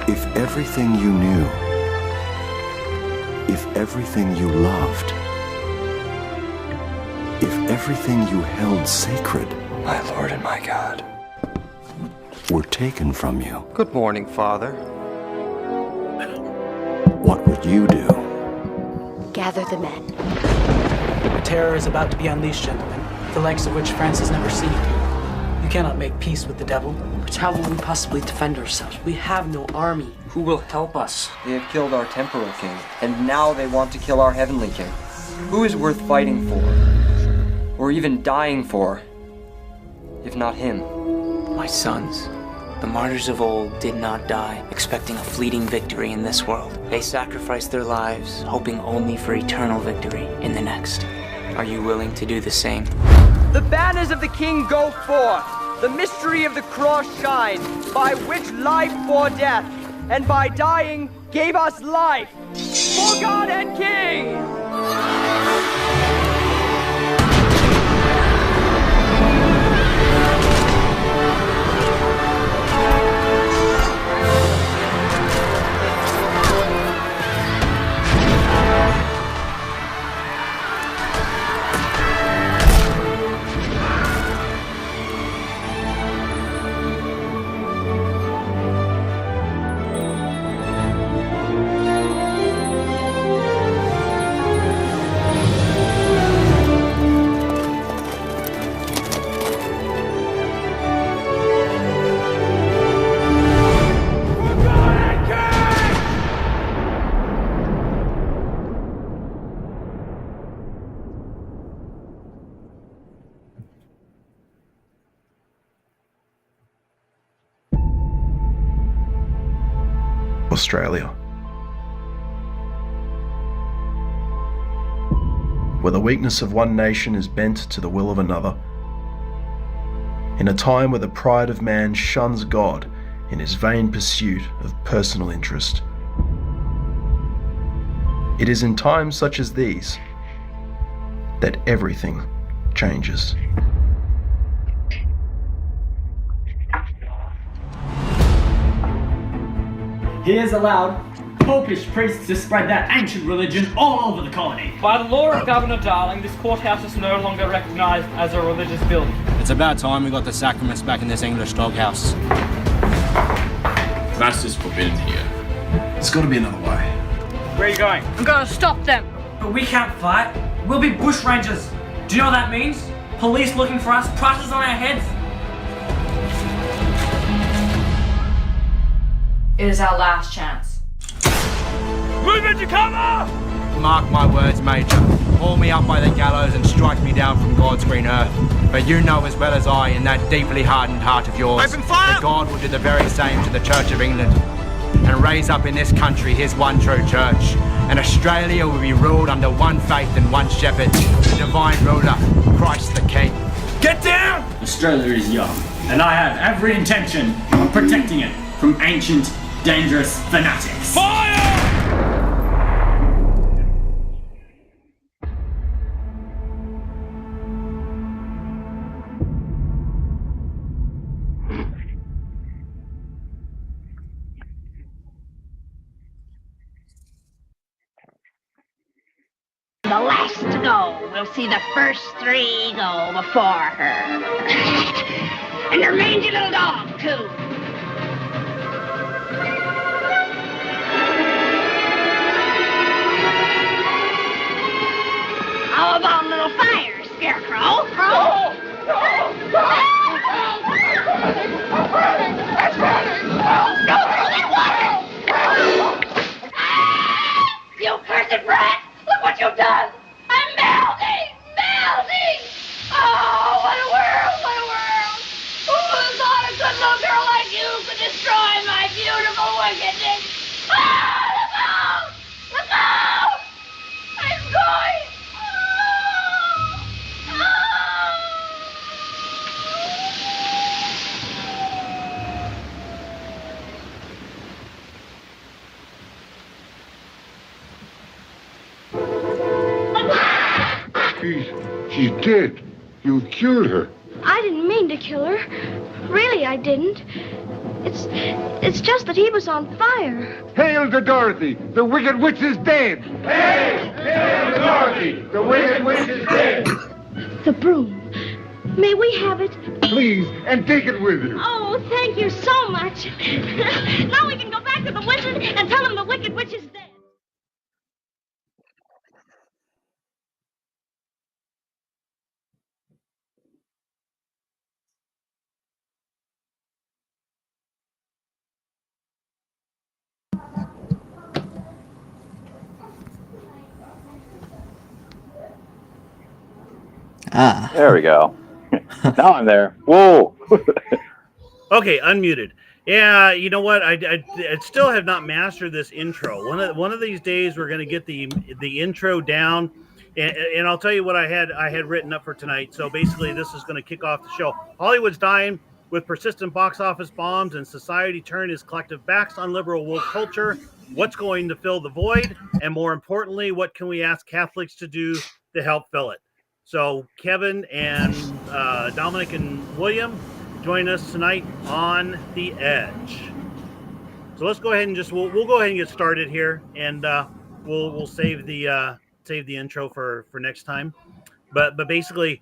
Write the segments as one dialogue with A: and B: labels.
A: If everything you knew, if everything you loved, if everything you held sacred,
B: my Lord and my God,
A: were taken from you,
B: good morning, Father.
A: what would you do?
C: Gather the men.
D: A terror is about to be unleashed, gentlemen, the likes of which France has never seen. You cannot make peace with the devil.
E: But how will we possibly defend ourselves? We have no army. Who will help us?
B: They have killed our temporal king, and now they want to kill our heavenly king. Who is worth fighting for, or even dying for, if not him?
E: My sons, the martyrs of old did not die expecting a fleeting victory in this world. They sacrificed their lives, hoping only for eternal victory in the next. Are you willing to do the same?
F: The banners of the king go forth. The mystery of the cross shines, by which life bore death, and by dying gave us life. For God and King!
G: Australia, where the weakness of one nation is bent to the will of another, in a time where the pride of man shuns God in his vain pursuit of personal interest. It is in times such as these that everything changes.
H: He has allowed popish priests to spread their ancient religion all over the colony.
I: By the law of Governor Darling, this courthouse is no longer recognised as a religious building.
J: It's about time we got the sacraments back in this English doghouse.
K: Mass is forbidden here.
G: There's got to be another way.
I: Where are you going?
C: I'm gonna stop them.
H: But we can't fight. We'll be bushrangers. Do you know what that means? Police looking for us, prices on our heads.
C: It is our last chance.
I: Move into cover!
J: Mark my words, Major. Haul me up by the gallows and strike me down from God's green earth. But you know as well as I, in that deeply hardened heart of yours,
I: Open fire!
J: that God will do the very same to the Church of England and raise up in this country his one true church. And Australia will be ruled under one faith and one shepherd, the divine ruler, Christ the King.
H: Get down! Australia is young, and I have every intention of protecting it from ancient, dangerous fanatics.
I: Fire!
L: The last to go will see the first three go before her. And her mangy little dog, too. How about a little fire, Scarecrow? It's burning! Go through that water! You cursed brat! Look what you've done! I'm melting! Melting! Oh, what a world! What a world! Who would have thought a good little girl like you could destroy my beautiful wickedness? Ah, look out! Look out! I'm going!
M: She's dead. You killed her.
N: I didn't mean to kill her. Really, I didn't.
L: It's just that he was on fire.
M: Hail to Dorothy! The Wicked Witch is dead! Hail! Hail to Dorothy! The Wicked Witch is dead!
L: The broom. May we have it?
M: Please, and take it with you.
L: Oh, thank you so much. Now we can go back to the wizard and tell him the Wicked Witch is dead.
K: There we go. Now I'm there. Whoa.
N: Okay, unmuted. Yeah, you know what? I still have not mastered this intro. One of these days we're going to get the intro down, and I'll tell you what I had written up for tonight. So basically, this is going to kick off the show. Hollywood's dying with persistent box office bombs, and society turned its collective backs on liberal woke culture. What's going to fill the void? And more importantly, what can we ask Catholics to do to help fill it? So Kevin and Dominic and William join us tonight on The Edge. So let's go ahead and we'll go ahead and get started here, and we'll save the intro for next time. But basically,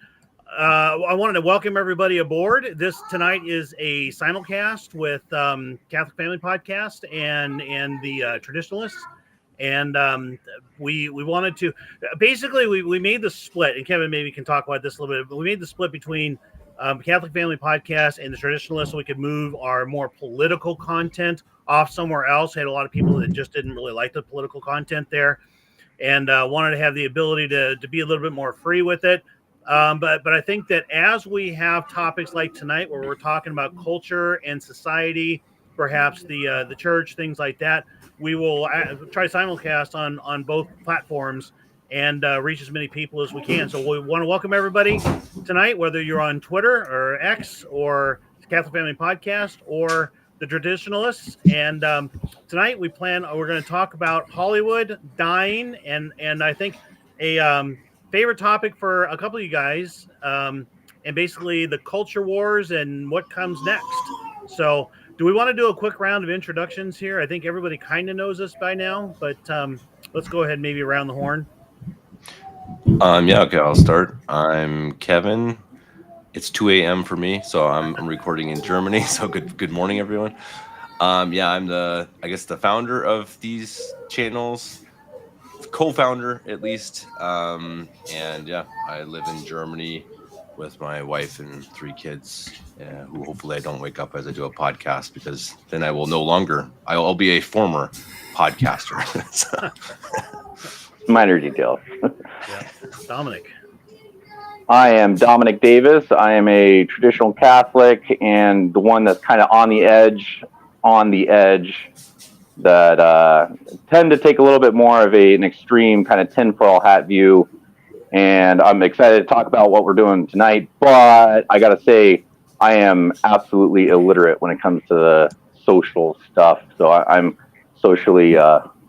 N: I wanted to welcome everybody aboard. This tonight is a simulcast with Catholic Family Podcast and the Traditionalists. And we wanted to basically we made the split, and Kevin maybe can talk about this a little bit, but we made the split between Catholic Family Podcast and the Traditionalists, so we could move our more political content off somewhere else. We had a lot of people that just didn't really like the political content there, and wanted to have the ability to be a little bit more free with it. But I think that as we have topics like tonight, where we're talking about culture and society, perhaps the church, things like that, we will try simulcast on both platforms and reach as many people as we can. So we want to welcome everybody tonight, whether you're on Twitter or X or Catholic Family Podcast or the Traditionalists. And tonight we're going to talk about Hollywood dying, and I think a favorite topic for a couple of you guys, and basically the culture wars and what comes next. So do we want to do a quick round of introductions here? I think everybody kind of knows us by now, but let's go ahead and maybe around the horn.
O: Yeah, okay, I'll start. I'm Kevin. It's 2 a.m. for me, so I'm recording in Germany. So good morning, everyone. Yeah, I'm the founder of these channels, co-founder at least. And yeah, I live in Germany with my wife and 3 kids, who hopefully I don't wake up as I do a podcast, because then I will no longer. I'll be a former podcaster.
K: Minor details.
N: Yeah. Dominic.
K: I am Dominic Davis. I am a traditional Catholic, and the one that's kind of on the edge that tend to take a little bit more of an extreme kind of tinfoil hat view. And I'm excited to talk about what we're doing tonight, but I got to say, I am absolutely illiterate when it comes to the social stuff. So I'm socially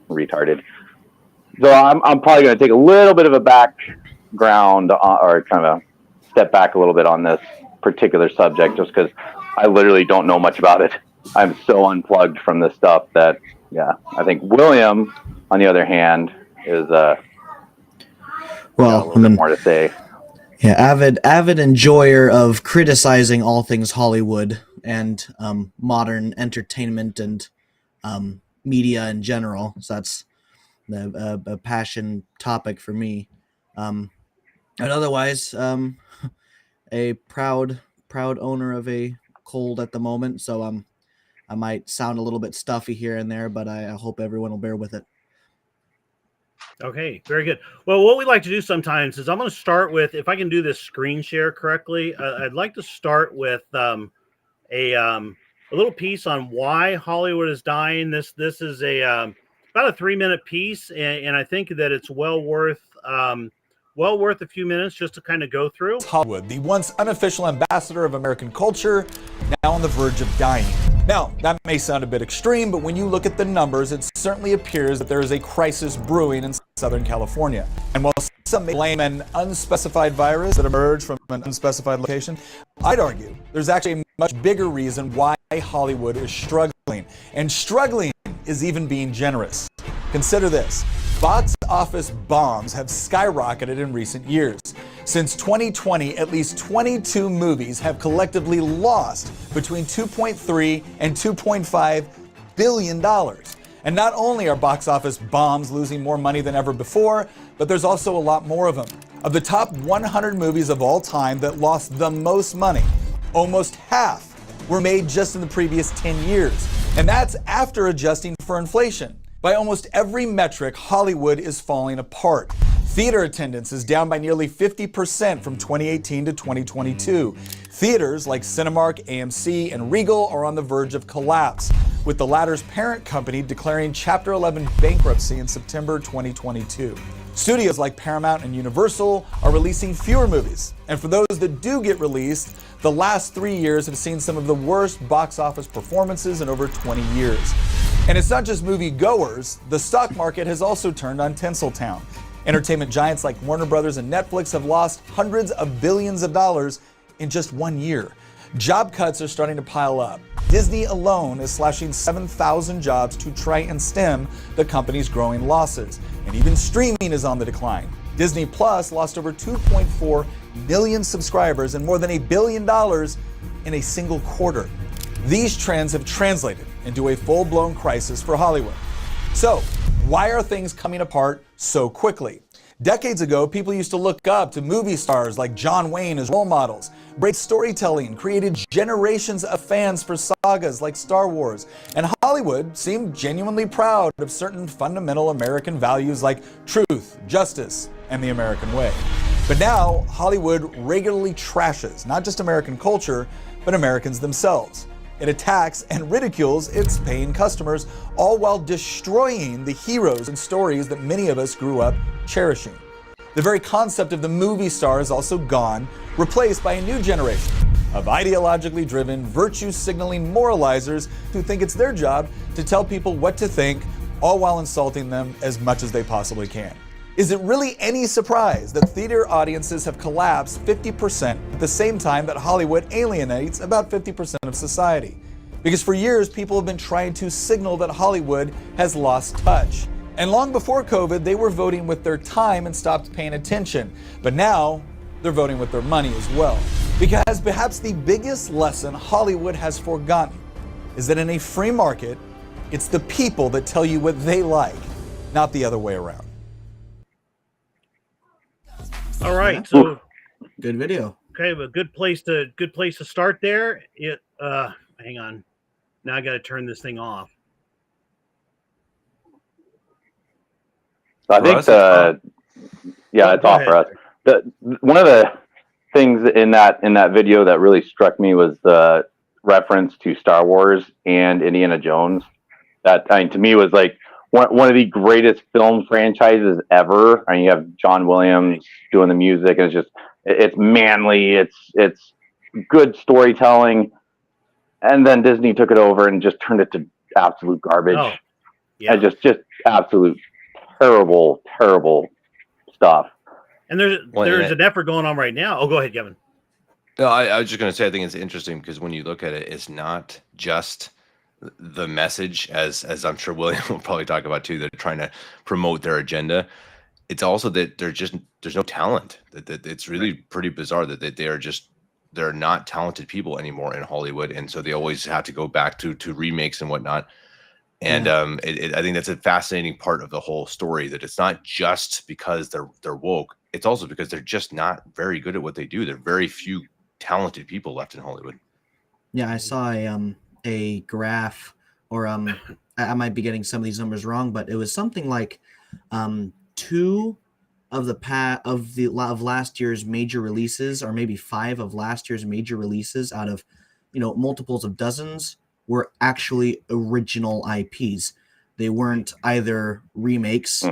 K: retarded. So I'm probably going to take a little bit of a background or kind of a step back a little bit on this particular subject, just because I literally don't know much about it. I'm so unplugged from this stuff that, yeah, I think William, on the other hand, is
P: well,
K: a little bit more to say.
P: Yeah, avid enjoyer of criticizing all things Hollywood and modern entertainment and media in general. So that's a passion topic for me. And otherwise, a proud owner of a cold at the moment. So I might sound a little bit stuffy here and there, but I hope everyone will bear with it.
N: Okay, very good. Well, what we like to do sometimes is I'm going to start with, if I can do this screen share correctly, I'd like to start with a little piece on why Hollywood is dying. This is about a 3-minute piece, and I think that it's well worth a few minutes just to kind of go through.
Q: Hollywood, the once unofficial ambassador of American culture, now on the verge of dying. Now, that may sound a bit extreme, but when you look at the numbers, it certainly appears that there is a crisis brewing in Southern California. And while some may blame an unspecified virus that emerged from an unspecified location, I'd argue there's actually a much bigger reason why Hollywood is struggling. And struggling is even being generous. Consider this. Box office bombs have skyrocketed in recent years. Since 2020, at least 22 movies have collectively lost between $2.3 and $2.5 billion. And not only are box office bombs losing more money than ever before, but there's also a lot more of them. Of the top 100 movies of all time that lost the most money, almost half were made just in the previous 10 years. And that's after adjusting for inflation. By almost every metric, Hollywood is falling apart. Theater attendance is down by nearly 50% from 2018 to 2022. Theaters like Cinemark, AMC, and Regal are on the verge of collapse, with the latter's parent company declaring Chapter 11 bankruptcy in September 2022. Studios like Paramount and Universal are releasing fewer movies, and for those that do get released, the last 3 years have seen some of the worst box office performances in over 20 years. And it's not just movie goers, the stock market has also turned on Tinseltown. Entertainment giants like Warner Brothers and Netflix have lost hundreds of billions of dollars in just 1 year. Job cuts are starting to pile up. Disney alone is slashing 7,000 jobs to try and stem the company's growing losses. And even streaming is on the decline. Disney Plus lost over 2.4 million subscribers and more than $1 billion in a single quarter. These trends have translated into a full-blown crisis for Hollywood. So, why are things coming apart so quickly? Decades ago, people used to look up to movie stars like John Wayne as role models. Great storytelling created generations of fans for sagas like Star Wars. And Hollywood seemed genuinely proud of certain fundamental American values like truth, justice, and the American way. But now, Hollywood regularly trashes not just American culture, but Americans themselves. It attacks and ridicules its paying customers, all while destroying the heroes and stories that many of us grew up cherishing. The very concept of the movie star is also gone, replaced by a new generation of ideologically driven, virtue-signaling moralizers who think it's their job to tell people what to think, all while insulting them as much as they possibly can. Is it really any surprise that theater audiences have collapsed 50% at the same time that Hollywood alienates about 50% of society? Because for years, people have been trying to signal that Hollywood has lost touch. And long before COVID, they were voting with their time and stopped paying attention. But now, they're voting with their money as well. Because perhaps the biggest lesson Hollywood has forgotten is that in a free market, it's the people that tell you what they like, not the other way around.
N: All right, so
P: good video.
N: Okay, but good place to start there. Hang on. Now I got to turn this thing off.
K: I think it's off for us. One of the things in that video that really struck me was the reference to Star Wars and Indiana Jones. That, I mean, to me was like one of the greatest film franchises ever. I mean, you have John Williams doing the music, and it's manly, it's good storytelling, and then Disney took it over and just turned it to absolute garbage.
N: Oh, yeah.
K: And just absolute terrible stuff.
N: And there's an effort going on right now. Oh, go ahead, Kevin.
O: No, I was just going to say, I think it's interesting because when you look at it, it's not just the message, as I'm sure William will probably talk about too, they're trying to promote their agenda. It's also that there's no talent. That it's really pretty bizarre that they're not talented people anymore in Hollywood, and so they always have to go back to remakes and whatnot. And I think that's a fascinating part of the whole story, that it's not just because they're woke, it's also because they're just not very good at what they do. There are very few talented people left in Hollywood.
P: Yeah, I saw a graph, or I might be getting some of these numbers wrong, but it was something like 2 of last year's major releases, or maybe 5 of last year's major releases out of multiples of dozens, were actually original IPs. They weren't either remakes,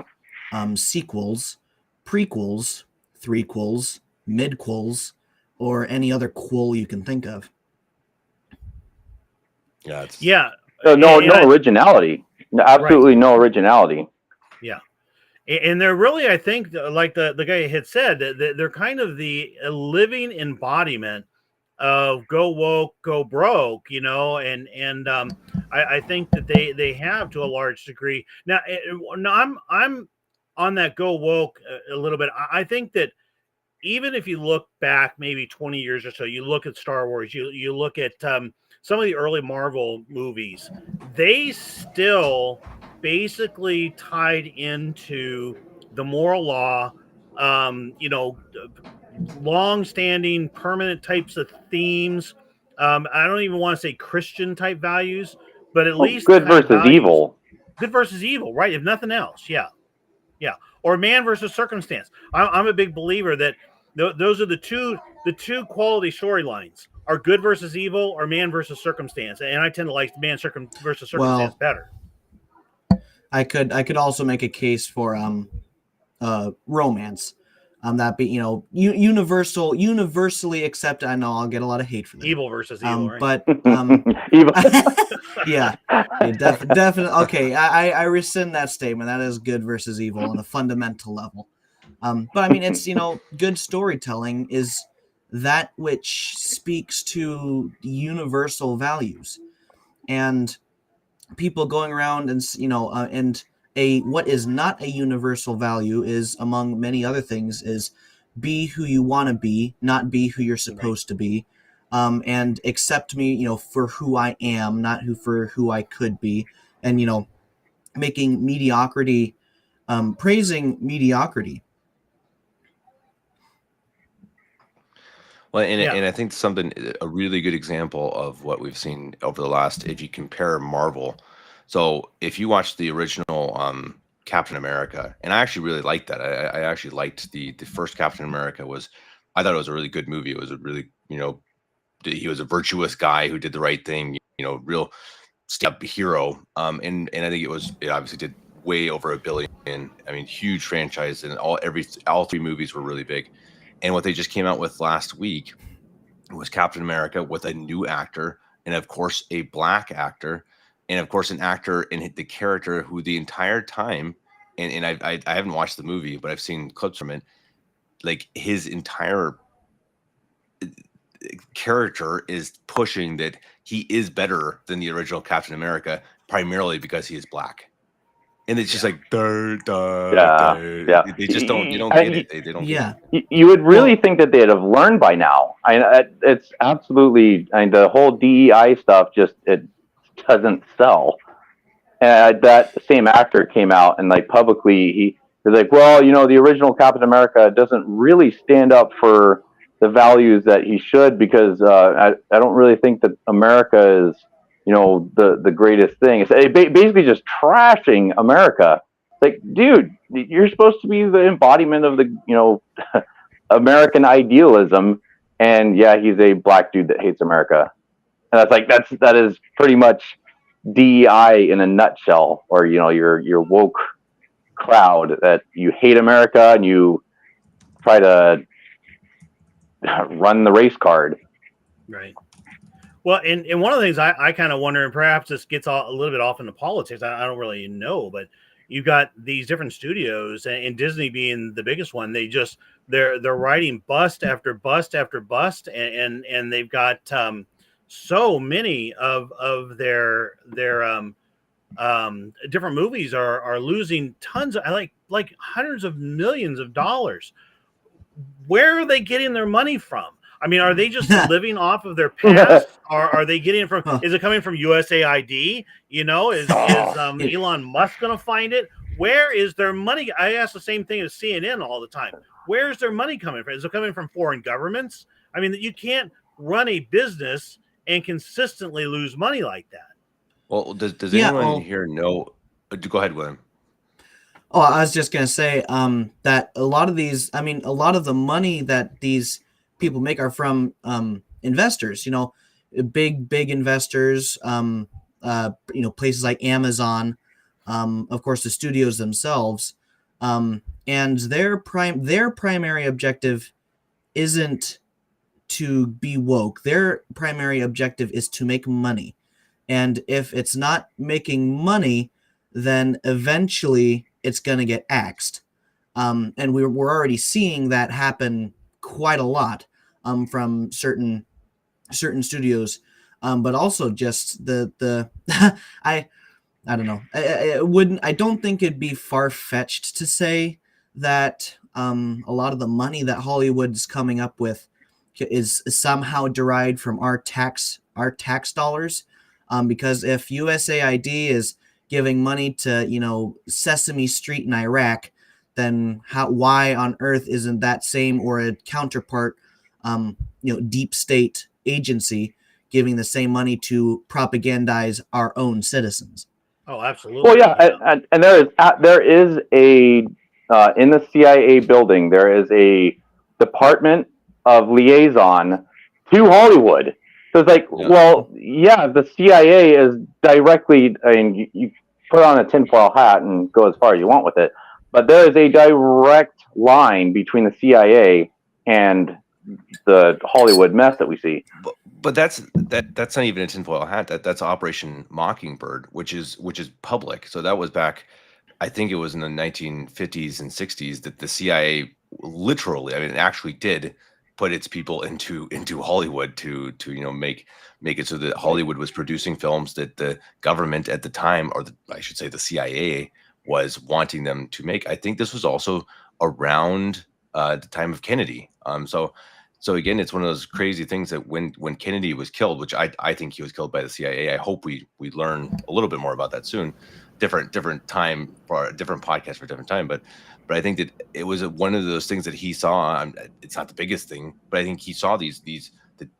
P: sequels, prequels, threequels, midquels, or any other quel you can think of.
N: Yeah.
K: No originality. Absolutely right. No originality.
N: Yeah. And they're really, I think, like the guy had said, that they're kind of the living embodiment of go woke, go broke, and I think that they have to a large degree. Now I'm on that go woke a little bit. I think that even if you look back maybe 20 years or so, you look at Star Wars, you look at some of the early Marvel movies, they still basically tied into the moral law, long-standing, permanent types of themes. I don't even want to say Christian type values, but at
K: Well,
N: least the
K: good
N: kind of
K: versus
N: values,
K: evil.
N: good versus evil, right? If nothing else, yeah. Yeah, or man versus circumstance. I'm a big believer that those are the two quality storylines are good versus evil or man versus circumstance, and I tend to like man versus circumstance
P: Well,
N: better.
P: I could also make a case for romance. That be universally accepted. I know I'll get a lot of hate for that.
N: Evil versus evil, right?
P: But
K: evil.
P: yeah, definitely. Okay, I rescind that statement. That is good versus evil on a fundamental level. But I mean, it's good storytelling is that which speaks to universal values, and people going around and and a what is not a universal value is, among many other things, is be who you want to be, not be who you're supposed to be, and accept me for who I am, not for who I could be, and making mediocrity, praising mediocrity.
O: Well, and I think a really good example of what we've seen over the last, if you compare Marvel. So if you watch the original Captain America, and I actually really liked that. I actually liked the first Captain America. I thought it was a really good movie. It was a really, he was a virtuous guy who did the right thing, real step hero. And I think it obviously did way over $1 billion. I mean, huge franchise, and all three movies were really big. And what they just came out with last week was Captain America with a new actor, and of course a black actor, and of course an actor in the character who the entire time, and I haven't watched the movie, but I've seen clips from it. Like, his entire character is pushing that he is better than the original Captain America, primarily because he is black. And it's just like, they just don't, you don't get it. They don't get it.
K: You would really think that they'd have learned by now. It's absolutely, the whole DEI stuff it doesn't sell. And that same actor came out and publicly he was like, well, the original Captain America doesn't really stand up for the values that he should, because I don't really think that America is the greatest thing. It's basically just trashing America. Like, dude, you're supposed to be the embodiment of the American idealism, and yeah, he's a black dude that hates America, and that is pretty much DEI in a nutshell, or your woke crowd, that you hate America and you try to run the race card.
N: Right. Well, and one of the things I kind of wonder, and perhaps this gets a little bit off into politics, I don't really know, but you've got these different studios, and Disney being the biggest one. They're writing bust after bust after bust, and they've got so many of their different movies are losing tons of like hundreds of millions of dollars. Where are they getting their money from? I mean, are they just living off of their past? Or are they getting it from? Is it coming from USAID? Is Elon Musk going to find it? Where is their money? I ask the same thing as CNN all the time. Where is their money coming from? Is it coming from foreign governments? I mean, you can't run a business and consistently lose money like that.
O: Well, does anyone here know? Go ahead, William.
P: Oh, I was just gonna say that a lot of the money that these people make are from investors. Big investors. Places like Amazon, of course, the studios themselves, and their primary objective isn't to be woke. Their primary objective is to make money, and if it's not making money, then eventually it's going to get axed. And we're already seeing that happen quite a lot from certain certain studios, but also just the I don't know. I don't think it'd be far fetched to say that a lot of the money that Hollywood's coming up with is somehow derived from our tax dollars, because if USAID is giving money to Sesame Street in Iraq, then why on earth isn't that same or a counterpart deep state agency giving the same money to propagandize our own citizens?
N: Oh, absolutely.
K: Well, yeah, and there is a in the CIA building there is a department of liaison to Hollywood. So it's like, well, yeah, the CIA is directly. I mean, you put on a tinfoil hat and go as far as you want with it, but there is a direct line between the CIA and the Hollywood mess that we see.
O: But that's not even a tinfoil hat. That's Operation Mockingbird, which is public. So that was back, I think it was in the 1950s and 60s that the CIA literally, I mean, it actually did put its people into Hollywood to make it so that Hollywood was producing films that the government at the time, or I should say the CIA, was wanting them to make. I think this was also around the time of Kennedy. So again, it's one of those crazy things that when Kennedy was killed, which I think he was killed by the CIA. I hope we learn a little bit more about that soon. Different time for a different podcast for a different time. But I think that it was one of those things that he saw. It's not the biggest thing, but I think he saw the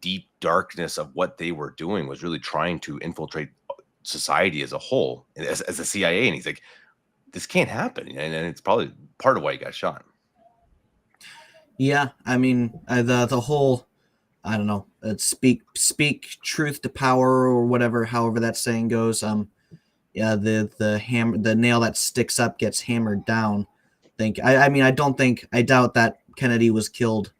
O: deep darkness of what they were doing was really trying to infiltrate society as a whole as the CIA. And he's like, this can't happen. And it's probably part of why he got shot.
P: Yeah, I mean, the whole, I don't know, speak truth to power or whatever, however that saying goes. Yeah, the nail that sticks up gets hammered down. I doubt that Kennedy was killed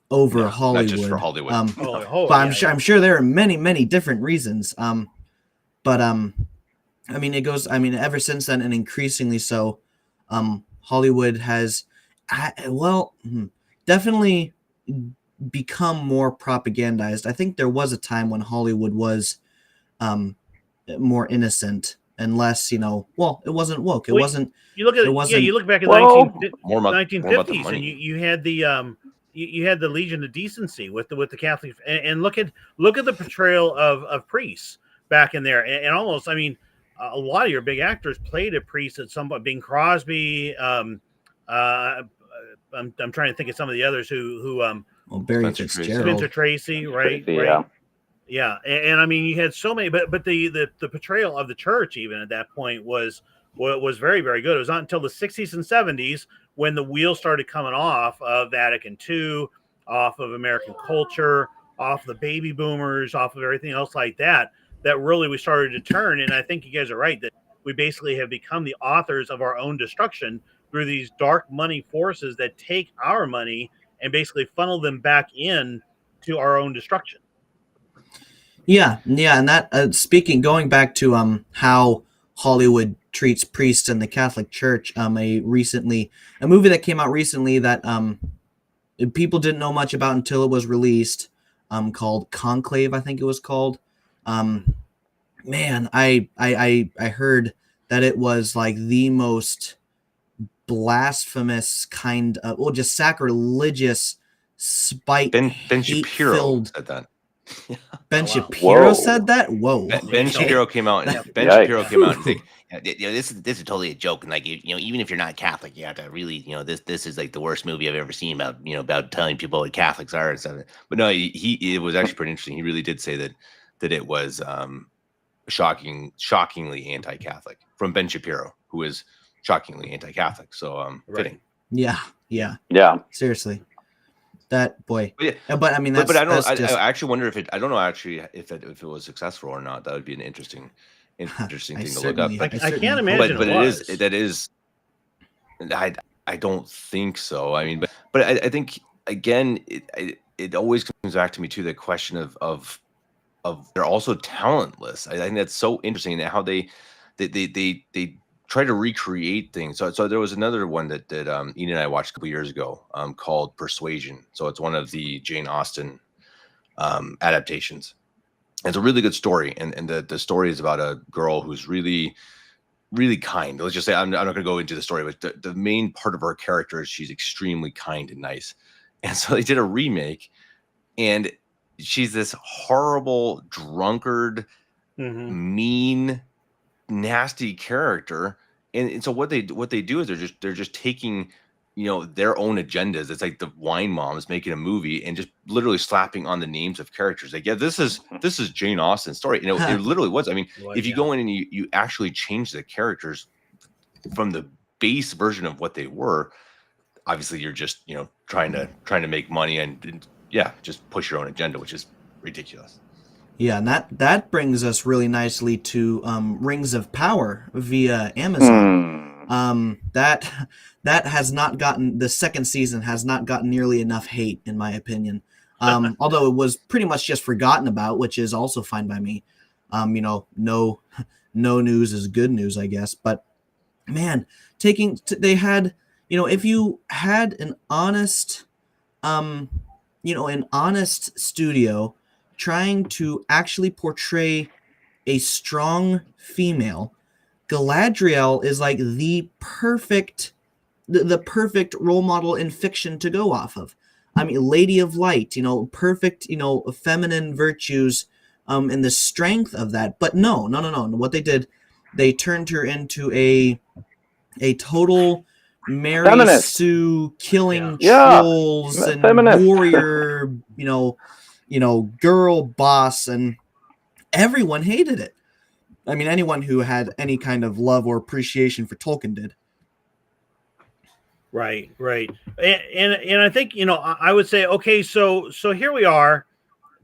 P: over Hollywood.
O: Not just for Hollywood.
P: But I'm sure there are many different reasons. But I mean, it goes. I mean, ever since then, and increasingly so, Hollywood has, definitely become more propagandized. I think there was a time when Hollywood was more innocent and less, it wasn't woke. It wasn't.
N: You look at you look back at the 1950s, and you had the you had the Legion of Decency with the Catholic, and look at the portrayal of priests back in there, and almost, I mean, a lot of your big actors played a priest at some point. Bing Crosby. I'm trying to think of some of the others who
P: Barry Fitzgerald,
N: Spencer Tracy, right? Yeah. And I mean, you had so many, but the portrayal of the church even at that point was very, very good. It was not until the 60s and 70s when the wheels started coming off of Vatican II, off of American culture, off the baby boomers, off of everything else like that really we started to turn. And I think you guys are right that we basically have become the authors of our own destruction through these dark money forces that take our money and basically funnel them back in to our own destruction.
P: Yeah, and that going back to how Hollywood treats priests in the Catholic Church, a movie that came out recently that people didn't know much about until it was released, called Conclave, I think it was called. Man, I heard that it was like the most blasphemous kind of, just sacrilegious, spite.
O: Ben Shapiro said that.
P: Ben Shapiro said that. Whoa.
O: Ben Shapiro came out and think, this is totally a joke, and like even if you're not Catholic, you have to really this is like the worst movie I've ever seen about telling people what Catholics are and stuff. But no, it was actually pretty interesting. He really did say that it was shockingly anti-Catholic from Ben Shapiro, who is shockingly anti-Catholic. So fitting.
P: Yeah. Seriously, that boy. But I mean,
O: but I don't. I actually wonder if it. I don't know actually if it was successful or not. That would be an interesting thing to look up.
N: I can't imagine.
O: But it is. I don't think so. I mean, but I think again, it always comes back to me too, the question of they're also talentless. I think that's so interesting how they try to recreate things. So there was another one that Ian and I watched a couple years ago called Persuasion. So it's one of the Jane Austen adaptations. It's a really good story, and the story is about a girl who's really, really kind. Let's just say I'm not going to go into the story, but the main part of her character is she's extremely kind and nice. And so they did a remake, and she's this horrible drunkard, mean, nasty character. And so what they do is they're just taking, you know, their own agendas. It's like the wine moms making a movie and just literally slapping on the names of characters. Like, yeah, this is Jane Austen's story. You know, it literally was. I mean, if you go in and you actually change the characters from the base version of what they were, obviously you're just, you know, trying to make money and yeah, just push your own agenda, which is ridiculous.
P: Yeah, and that brings us really nicely to Rings of Power via Amazon. That has not gotten, the second season has not gotten nearly enough hate, in my opinion. Although it was pretty much just forgotten about, which is also fine by me. You know, no news is good news, I guess. But man, they had, you know, if you had an honest, an honest studio trying to actually portray a strong female, Galadriel is like the perfect role model in fiction to go off of. I mean, Lady of Light, you know, perfect, you know, feminine virtues, and the strength of that. But no. What they did, they turned her into a total Mary
K: Feminist.
P: Sue killing
K: Yeah.
P: trolls and
K: Feminist.
P: warrior, you know, girl boss, and everyone hated it. I mean, anyone who had any kind of love or appreciation for Tolkien did.
N: Right. And I think, you know, I would say, okay, so here we are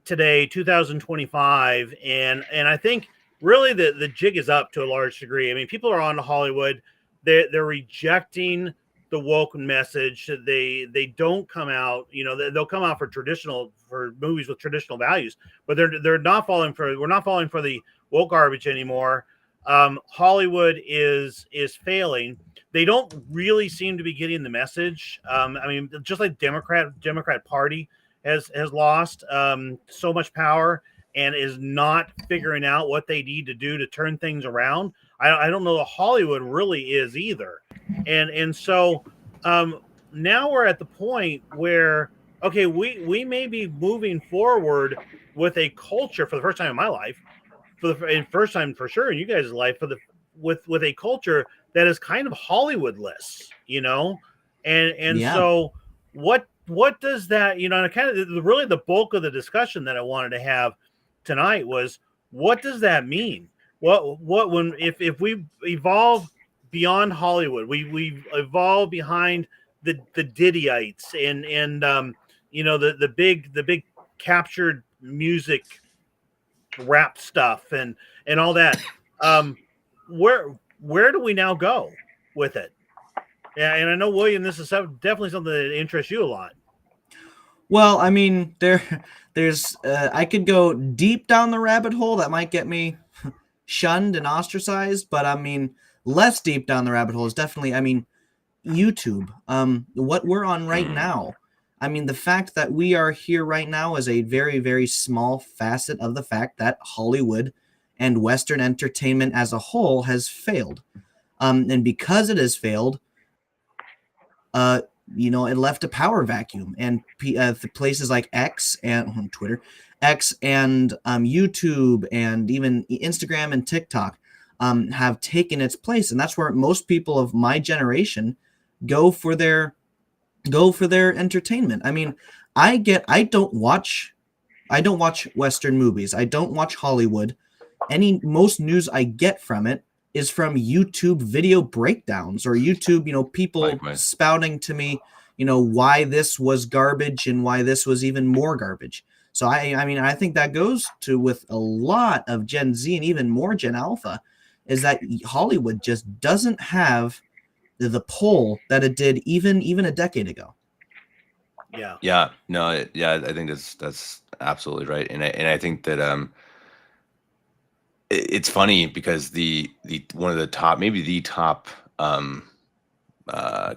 N: today, 2025, and I think really the jig is up to a large degree. I mean, people are on to Hollywood. They're rejecting the woke message. They don't come out, you know, they'll come out for movies with traditional values, but we're not falling for the woke garbage anymore. Hollywood is failing. They don't really seem to be getting the message. I mean, just like Democrat Party has lost so much power and is not figuring out what they need to do to turn things around. I don't know that Hollywood really is either. And so now we're at the point where, okay, we may be moving forward with a culture for the first time in my life, first time for sure in you guys' life, with a culture that is kind of Hollywoodless, you know? And
P: Yeah.
N: So what does that, you know, and kind of really the bulk of the discussion that I wanted to have tonight was, what does that mean? If we evolve beyond Hollywood, we evolve behind the Diddyites and you know, the big captured music rap stuff and all that. Where do we now go with it? Yeah, and I know, William, this is definitely something that interests you a lot.
P: Well, I mean, there's I could go deep down the rabbit hole that might get me shunned and ostracized, but I mean, less deep down the rabbit hole is definitely, I mean, YouTube. What we're on right now. I mean, the fact that we are here right now is a very, very small facet of the fact that Hollywood and Western entertainment as a whole has failed. And because it has failed, you know, it left a power vacuum, and places like X and Twitter, X and YouTube, and even Instagram and TikTok have taken its place, and that's where most people of my generation go for their entertainment. I mean, I don't watch Western movies. I don't watch Hollywood. Most news I get from it is from YouTube video breakdowns or YouTube, you know, people spouting to me, you know, why this was garbage and why this was even more garbage. So I mean, I think that goes to with a lot of Gen Z and even more Gen Alpha, is that Hollywood just doesn't have the pull that it did even a decade ago.
O: Yeah. No. Yeah. I think that's absolutely right, and I think that it's funny because the one of the top, maybe the top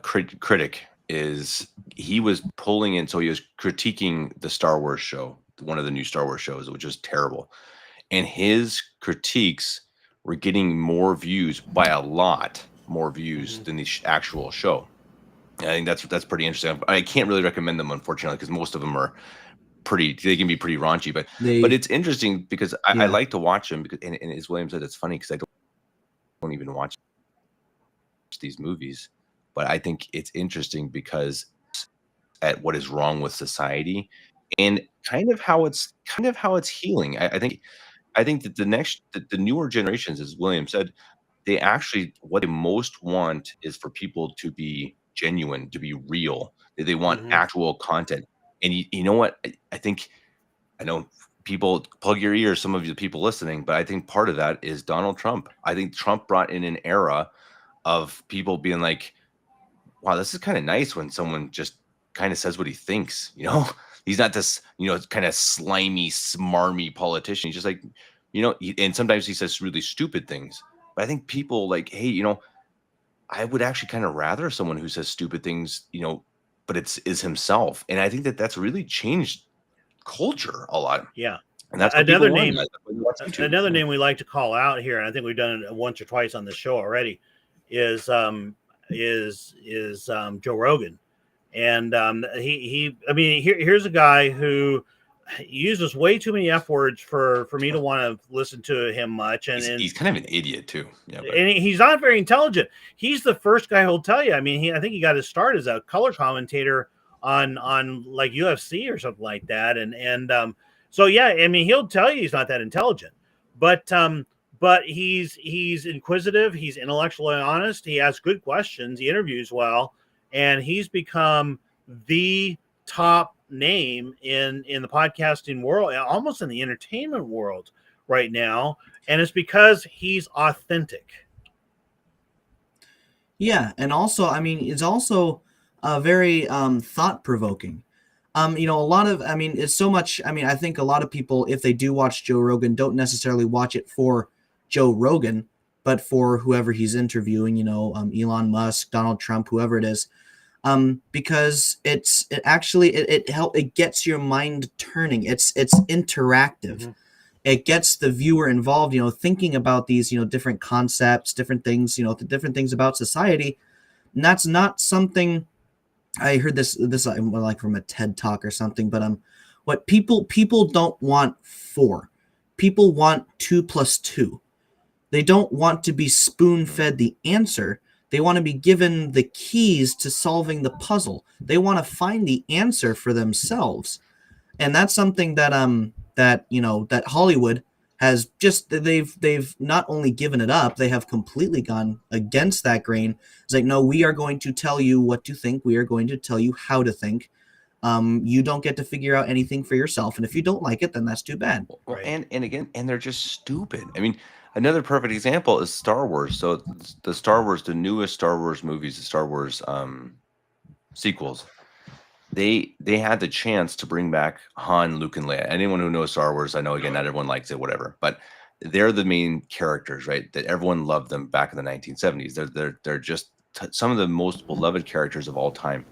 O: critic is, he was pulling in, so he was critiquing the Star Wars show one of the new Star Wars shows, which is terrible. And his critiques were getting more views by a lot more views than the actual show. And I think that's pretty interesting. I can't really recommend them, unfortunately, because most of them are they can be pretty raunchy, but it's interesting because I like to watch them because, and as William said, it's funny because I don't even watch these movies, but I think it's interesting because at what is wrong with society and kind of how it's healing. I think that the newer generations, as William said, they actually what they most want is for people to be genuine, to be real. They want actual content. And you know what? I think I know people plug your ears, some of you people listening, but I think part of that is Donald Trump. I think Trump brought in an era of people being like, wow, this is kind of nice when someone just kind of says what he thinks, you know? He's not this, kind of slimy, smarmy politician. He's just like, and sometimes he says really stupid things. But I think people like, hey, I would actually kind of rather someone who says stupid things, but is himself. And I think that that's really changed culture a lot.
N: Yeah.
O: And that's
N: another name. Another name we like to call out here, and I think we've done it once or twice on the show already, is Joe Rogan. And here's a guy who uses way too many F words for me to want to listen to him much. And
O: he's kind of an idiot too. Yeah,
N: and he's not very intelligent. He's the first guy who'll tell you. I mean, I think he got his start as a color commentator on like UFC or something like that. So yeah, I mean, he'll tell you he's not that intelligent, but he's inquisitive. He's intellectually honest. He asks good questions. He interviews well, and he's become the top name in the podcasting world, almost in the entertainment world right now. And it's because he's authentic.
P: Yeah. And also, I mean, it's also very thought-provoking. It's so much, I think a lot of people, if they do watch Joe Rogan, don't necessarily watch it for Joe Rogan, but for whoever he's interviewing, Elon Musk, Donald Trump, whoever it is. Because it gets your mind turning. It's interactive. Mm-hmm. It gets the viewer involved, thinking about these, different concepts, different things, different things about society. And that's not something I heard this like from a TED talk or something, but what people don't want 4. People want 2 + 2. They don't want to be spoon-fed the answer. They want to be given the keys to solving the puzzle. They want to find the answer for themselves. And that's something that that Hollywood has just, they've not only given it up, they have completely gone against that grain. It's like, no, we are going to tell you what to think. We are going to tell you how to think. You don't get to figure out anything for yourself. And if you don't like it, then that's too bad.
O: Well, and again, they're just stupid. I mean, another perfect example is Star Wars. So the newest Star Wars movies, the Star Wars sequels, they had the chance to bring back Han, Luke, and Leia. Anyone who knows Star Wars, I know, again, not everyone likes it, whatever, but they're the main characters, right? That everyone loved them back in the 1970s. They're just some of the most beloved characters of all time.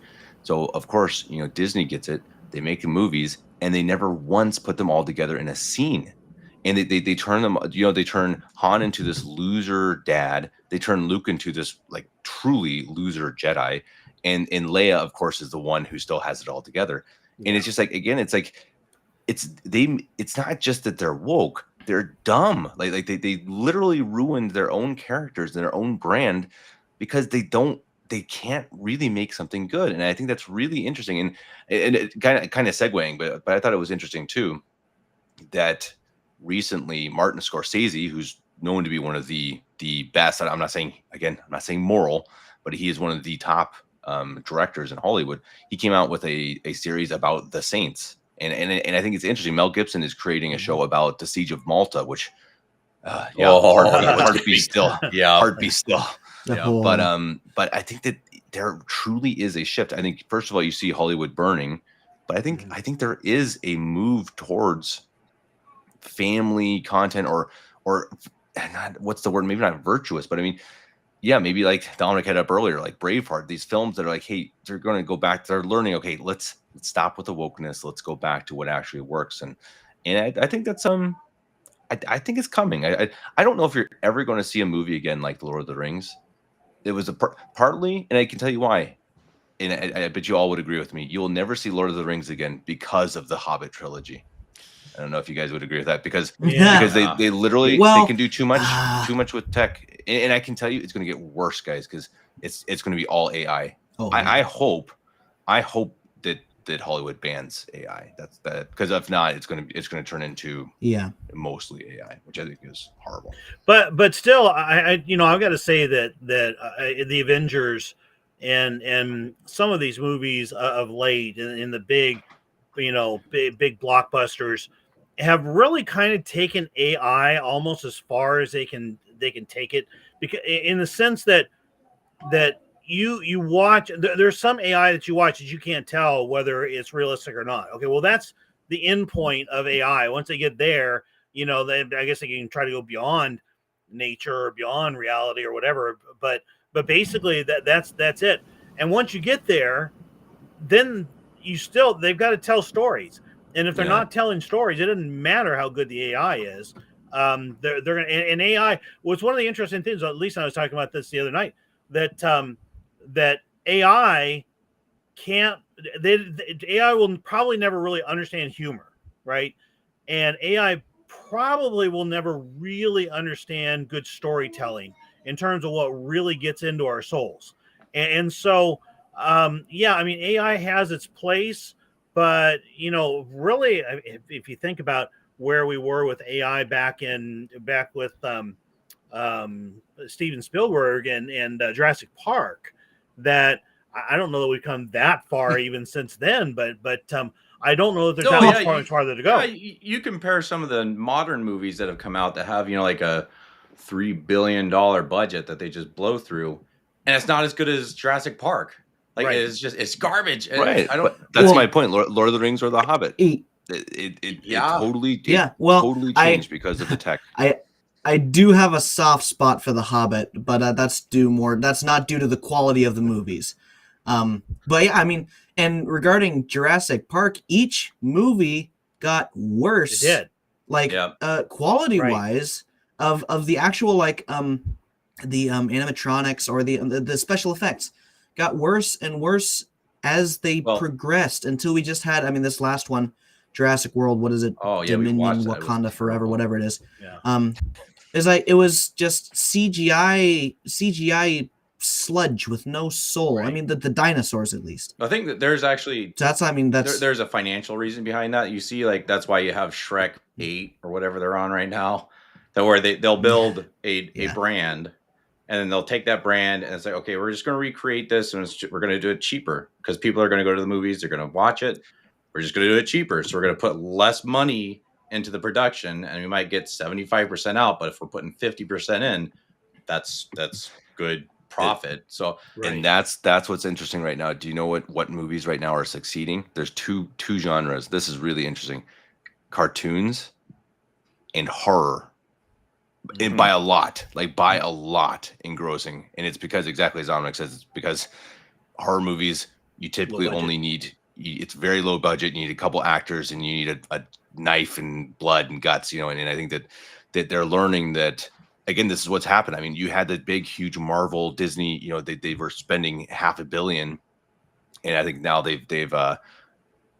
O: So of course, Disney gets it. They make the movies, and they never once put them all together in a scene. And they turn them, they turn Han into this loser dad. They turn Luke into this like truly loser Jedi. And Leia, of course, is the one who still has it all together. Yeah. And it's just like, again, it's like, it's not just that they're woke, they're dumb. Like they literally ruined their own characters and their own brand because they can't really make something good. And I think that's really interesting. And it kind of segueing, but I thought it was interesting too, that recently Martin Scorsese, who's known to be one of the best, I'm not saying moral, but he is one of the top directors in Hollywood. He came out with a series about the Saints, and I think it's interesting. Mel Gibson is creating a show about the Siege of Malta, which heartbeat still. Yeah, but I think that there truly is a shift. I think first of all, you see Hollywood burning, but I think there is a move towards family content or not, what's the word? Maybe not virtuous, but I mean, yeah, maybe like Dominic had up earlier, like Braveheart, these films that are like, hey, they're going to go back, they're learning, okay, let's let's stop with the wokeness. Let's go back to what actually works. And I think that's I think it's coming. I don't know if you're ever going to see a movie again like The Lord of the Rings. It was partly, and I can tell you why. And I bet you all would agree with me. You will never see Lord of the Rings again because of the Hobbit trilogy. I don't know if you guys would agree with that because they literally they can do too much with tech, and I can tell you it's going to get worse, guys, because it's going to be all AI. I hope that Hollywood bans AI. That's because if not, it's going to turn into mostly AI, which I think is horrible.
N: But still, I've got to say that the Avengers and some of these movies of late in the big blockbusters have really kind of taken AI almost as far as they can take it, because in the sense that you watch, there's some AI that you watch that you can't tell whether it's realistic or not. Okay, well, that's the end point of AI. Once they get there, I guess they can try to go beyond nature or beyond reality or whatever. But basically that's it. And once you get there, then they've got to tell stories. And if they're not telling stories, it doesn't matter how good the AI is. They're gonna, and AI was one of the interesting things. At least I was talking about this the other night, that AI can't. AI will probably never really understand humor, right? And AI probably will never really understand good storytelling in terms of what really gets into our souls. And so, AI has its place, but really, if you think about where we were with AI back with Steven Spielberg and Jurassic Park, that I don't know that we've come that far even since then, but I don't know that there's that much farther to go.
R: Yeah, you compare some of the modern movies that have come out that have like a $3 billion budget that they just blow through, and it's not as good as Jurassic Park. Like it's garbage.
O: Right. That's my point. Lord of the Rings or The Hobbit. It totally changed because of the tech.
P: I do have a soft spot for The Hobbit, but that's not due to the quality of the movies. But yeah, I mean, and regarding Jurassic Park, each movie got worse.
N: It did.
P: Quality wise of the actual the animatronics or the special effects got worse and worse as they progressed until we just had, this last one, Jurassic World, what is it? Dominion, Wakanda Forever, whatever it is.
R: Yeah.
P: It's like it was just CGI sludge with no soul. Right. The dinosaurs, at least.
R: I think that there's actually there's a financial reason behind that. You see, that's why you have Shrek 8 or whatever they're on right now, where they'll build a brand, and then they'll take that brand and say, okay, we're just going to recreate this, and we're going to do it cheaper because people are going to go to the movies, they're going to watch it. We're just going to do it cheaper, so we're going to put less money into the production, and we might get 75% out, but if we're putting 50% in, that's good profit. So
O: and that's what's interesting right now. Do you know what movies right now are succeeding? There's two genres. This is really interesting: cartoons and horror, and by a lot in grossing. And it's because, exactly as Dominic says, it's because horror movies, you typically only need, it's very low budget. You need a couple actors, and you need a knife and blood and guts, and I think that they're learning that, again, this is what's happened. You had the big, huge Marvel, Disney, they were spending $500 million, and I think now they've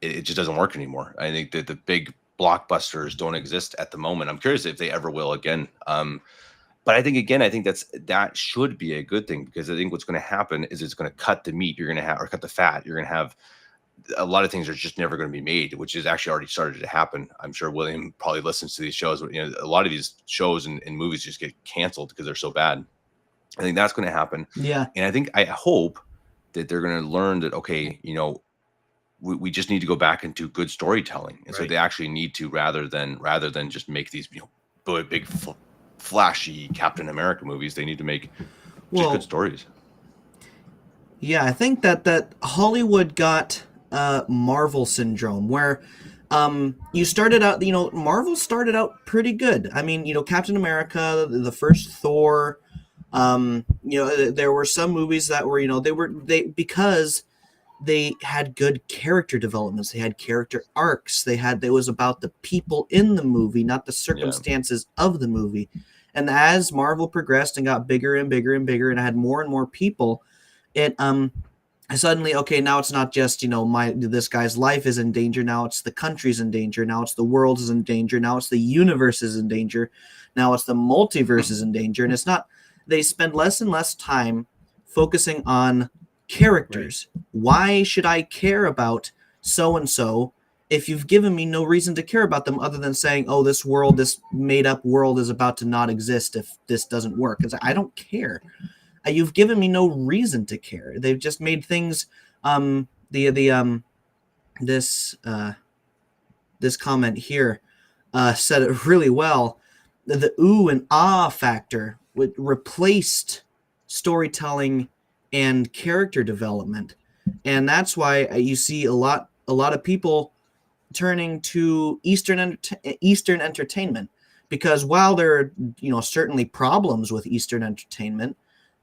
O: it just doesn't work anymore. I think that the big blockbusters don't exist at the moment. I'm curious if they ever will again. But I think, again, that should be a good thing, because I think what's going to happen is it's going to cut the meat. You're going to have, or cut the fat. You're going to have a lot of things are just never going to be made, which is actually already started to happen. I'm sure William probably listens to these shows, but a lot of these shows and movies just get canceled because they're so bad. I think that's going to happen.
P: Yeah.
O: And I hope that they're going to learn that, okay, we just need to go back into good storytelling. And so they actually need to, rather than just make these, big flashy Captain America movies, they need to make just good stories.
P: Yeah, I think that Hollywood got Marvel syndrome, where you started out, Marvel started out pretty good. Captain America, the first Thor, there were some movies that were, because they had good character developments. They had character arcs. It was about the people in the movie, not the circumstances of the movie. And as Marvel progressed and got bigger and bigger and bigger and had more and more people, it suddenly, okay, now it's not just, this guy's life is in danger. Now it's the country's in danger. Now it's the world is in danger. Now it's the universe is in danger. Now it's the multiverse is in danger. And it's not, they spend less and less time focusing on characters. Right. Why should I care about so-and-so if you've given me no reason to care about them other than saying, oh, this made-up world is about to not exist if this doesn't work? It's like, I don't care. You've given me no reason to care. They've just made things. This comment here said it really well. The ooh and ah factor replaced storytelling and character development, and that's why you see a lot of people turning to Eastern entertainment, because while there are certainly problems with Eastern entertainment,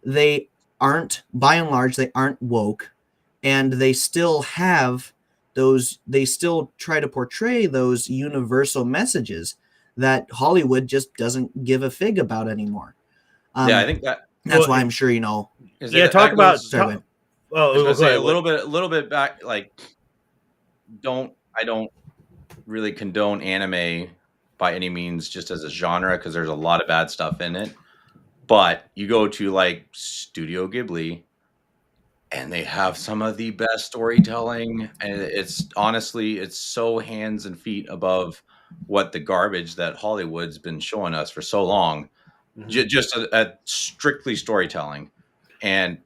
P: they aren't, by and large, they aren't woke, and they still have those. They still try to portray those universal messages that Hollywood just doesn't give a fig about anymore.
R: I think
P: that's why I'm sure
N: talk about.
R: A little bit back. Like, I don't really condone anime by any means, just as a genre, because there's a lot of bad stuff in it. But you go to like Studio Ghibli, and they have some of the best storytelling, and it's so hands and feet above what the garbage that Hollywood's been showing us for so long. Just at strictly storytelling, and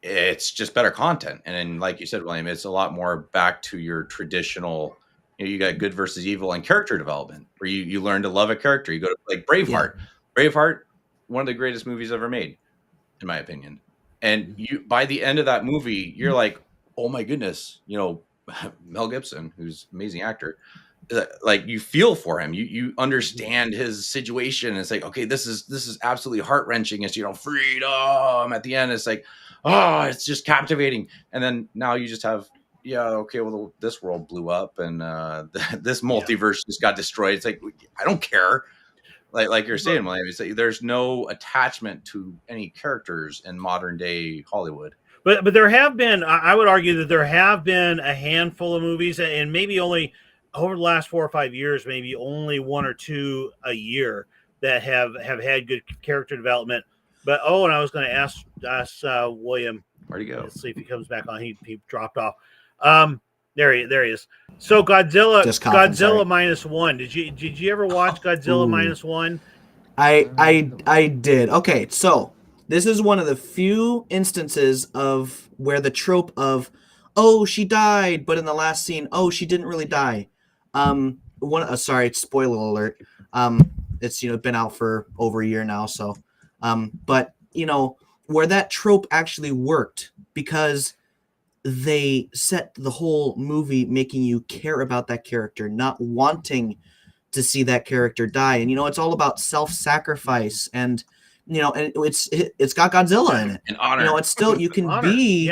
R: it's just better content. And then, like you said, William, it's a lot more back to your traditional. You got good versus evil and character development, where you learn to love a character. You go to like Braveheart. Braveheart, one of the greatest movies ever made, in my opinion. And by the end of that movie, you're like, oh my goodness, Mel Gibson, who's an amazing actor, like you feel for him, you understand his situation. It's like, okay, this is absolutely heart wrenching. It's freedom at the end. It's like, oh, it's just captivating. And then now you just have, this world blew up and this multiverse just got destroyed. It's like, I don't care. Like you're saying, William, it's like there's no attachment to any characters in modern day Hollywood.
N: But there have been, I would argue that there have been a handful of movies, and maybe only over the last 4 or 5 years, maybe only 1 or 2 a year that have had good character development. But and I was going to ask William.
R: Where'd he go?
N: Let's see if he comes back on. He dropped off. There he is. So Godzilla -1. Did you ever watch Godzilla -1?
P: I did. Okay, so this is one of the few instances of where the trope of, oh, she died, but in the last scene, oh, she didn't really die. Sorry, spoiler alert. It's been out for over a year now, so but where that trope actually worked, because they set the whole movie making you care about that character, not wanting to see that character die. And it's all about self-sacrifice, and and it's got Godzilla in it.
R: And honor.
P: It's still, you can
N: honor.
P: be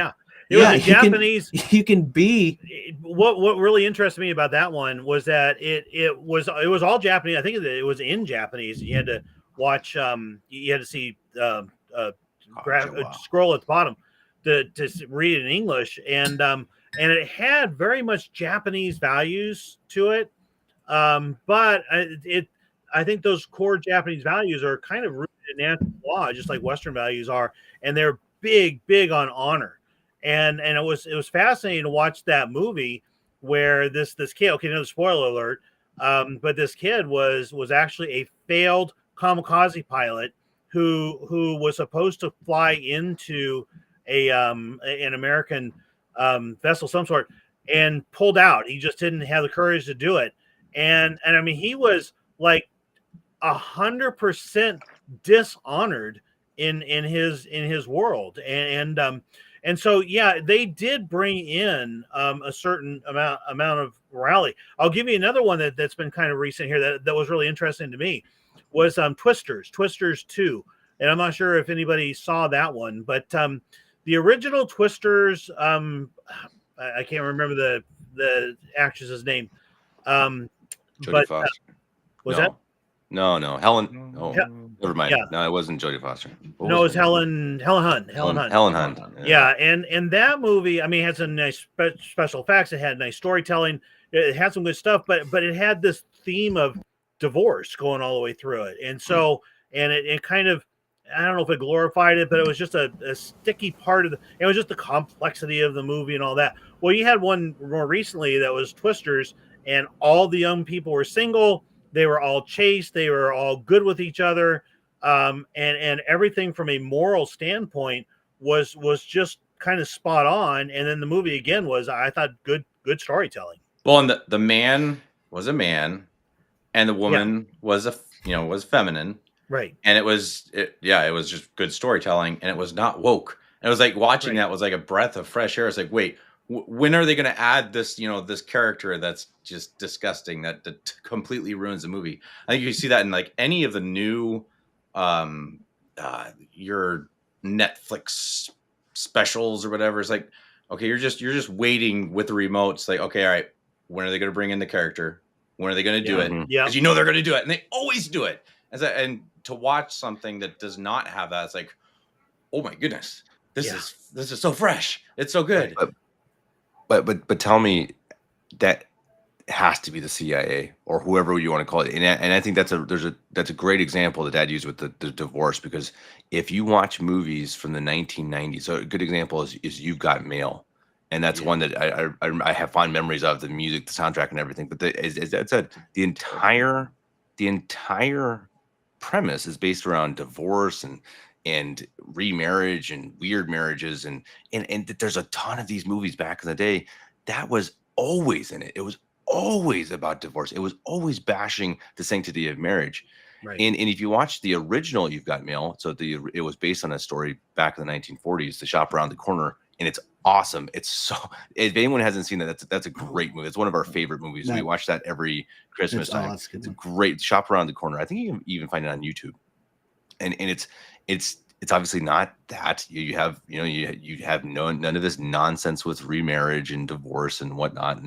N: It was a Japanese.
P: You can be.
N: What really interested me about that one was that it was all Japanese. I think it was in Japanese. You had to watch. You had to see scroll at the bottom to read it in English, and it had very much Japanese values to it. But I think those core Japanese values are kind of rooted in natural law, just like Western values are, and they're big on honor. And it was fascinating to watch that movie where this kid, okay, no spoiler alert, but this kid was actually a failed kamikaze pilot who was supposed to fly into an American vessel, some sort, and pulled out. He just didn't have the courage to do it. And I mean, he was like 100% dishonored in his world. And so, yeah, they did bring in a certain amount of morality. I'll give you another one that's been kind of recent here that was really interesting to me was Twisters 2. And I'm not sure if anybody saw that one, but the original Twisters, I can't remember the actress's name.
O: Jodie
N: But
O: Foster.
N: was
O: no.
N: that?
O: No, Helen. Oh, never mind.
N: Yeah.
O: No, it wasn't Jodie Foster.
N: No, it was Helen Hunt. Helen Hunt.
O: Helen Hunt.
N: Yeah, and that movie, I mean, it had some nice special effects. It had nice storytelling. It had some good stuff, but it had this theme of divorce going all the way through it, and so it kind of, I don't know if it glorified it, but it was just a sticky part of it was just the complexity of the movie and all that. Well, you had one more recently that was Twisters, and all the young people were single. They were all chaste. They were all good with each other, and everything from a moral standpoint was just kind of spot on. And then the movie again was, I thought, good storytelling.
R: Well, and the man was a man, and the woman was was feminine,
N: right?
R: And it was just good storytelling, and it was not woke. And it was like watching that was like a breath of fresh air. It's like, wait, when are they going to add this this character that's just disgusting that completely ruins the movie? I think you see that in like any of the new your Netflix specials or whatever. It's like, okay, you're just waiting with the remote. It's like, okay, all right, when are they going to bring in the character? When are they going to do it?
N: Yeah,
R: because they're going to do it, and they always do it. And to watch something that does not have that, it's like, oh my goodness, this is so fresh. It's so good.
O: But tell me, that has to be the CIA or whoever you want to call it. And I think that's a great example that Dad used with the divorce, because if you watch movies from the 1990s, so a good example is You've Got Mail. And that's one that I have fond memories of, the music, the soundtrack, and everything. But as Dad said, the entire premise is based around divorce and remarriage and weird marriages, and there's a ton of these movies back in the day that was always in it. It was always about divorce. It was always bashing the sanctity of marriage.
N: Right.
O: And if you watch the original You've Got Mail, so it was based on a story back in the 1940s, The Shop Around the Corner, and it's awesome. It's so, if anyone hasn't seen it, that's a great movie. It's one of our favorite movies. We watch that every Christmas time. It's a great Shop Around the Corner. I think you can even find it on YouTube. And it's obviously not that. You have none of this nonsense with remarriage and divorce and whatnot,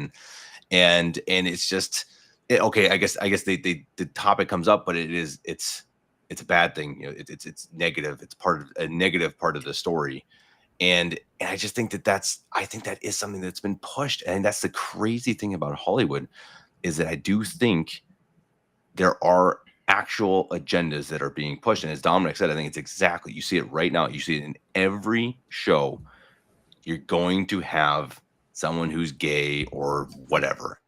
O: and it's just okay. I guess the topic comes up, but it's a bad thing. It's negative. It's a negative part of the story. And I just think that is something that's been pushed. And that's the crazy thing about Hollywood, is that I do think there are actual agendas that are being pushed. And as Dominic said, I think it's exactly, you see it right now. You see it in every show. You're going to have someone who's gay or whatever.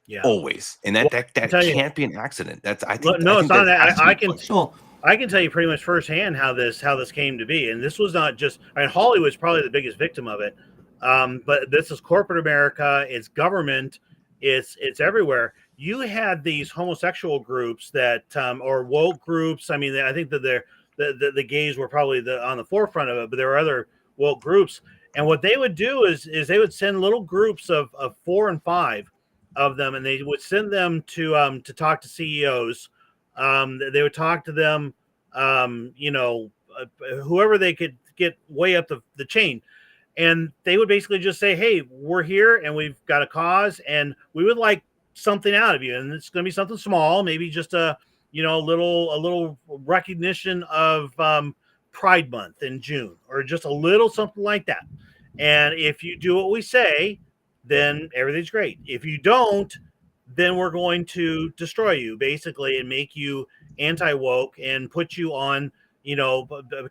N: Yeah.
O: Always. And that can't be an accident. It's not
N: that. I can tell you pretty much firsthand how this came to be. And this was not just, Hollywood's probably the biggest victim of it. But this is corporate America, it's government, it's everywhere. You had these homosexual groups that or woke groups. I mean, I think that the gays were probably on the forefront of it, but there were other woke groups. And what they would do is they would send little groups of 4 and 5 of them, and they would send them to talk to CEOs. They would talk to them, whoever they could get way up the chain. And they would basically just say, hey, we're here and we've got a cause and we would like something out of you. And it's going to be something small, maybe just a little recognition of Pride Month in June, or just a little something like that. And if you do what we say, then everything's great. If you don't, then we're going to destroy you, basically, and make you anti-woke and put you on,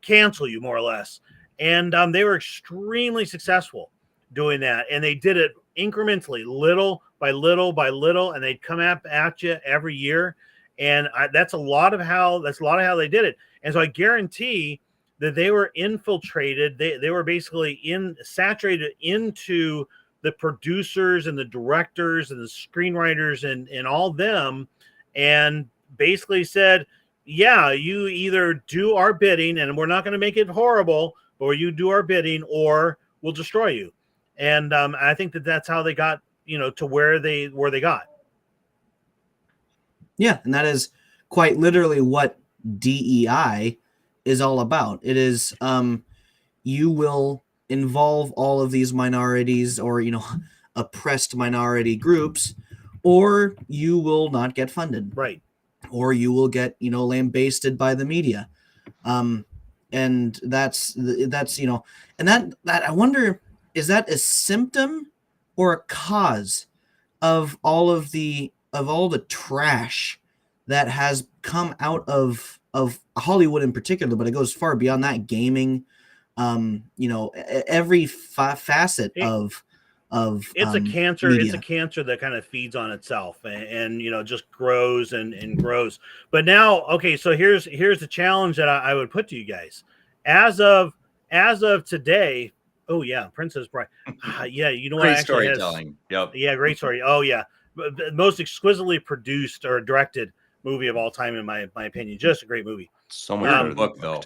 N: cancel you more or less. And they were extremely successful doing that. And they did it incrementally, little by little by little, and they'd come at you every year. And that's a lot of how they did it. And so I guarantee that they were infiltrated. They were basically saturated into the producers and the directors and the screenwriters and all them, and basically said, yeah, you either do our bidding and we're not going to make it horrible, or you do our bidding or we'll destroy you. And I think that's how they got, to where they got.
P: Yeah. And that is quite literally what DEI is all about. It is, you will involve all of these minorities or, oppressed minority groups, or you will not get funded.
N: Right.
P: Or you will get, lambasted by the media. And that's, and that I wonder, is that a symptom or a cause of all the trash that has come out of Hollywood in particular, but it goes far beyond that. Gaming, every facet of
N: it's a cancer.
P: media.
N: It's a cancer that kind of feeds on itself and just grows and grows. But now, okay, so here's the challenge that I would put to you guys. As of today, oh yeah, Princess Bride. Yeah, you know what?
R: Great storytelling. Yep.
N: Yeah, great story. Oh yeah, most exquisitely produced or directed movie of all time in my opinion. Just a great movie.
O: So much
R: book though.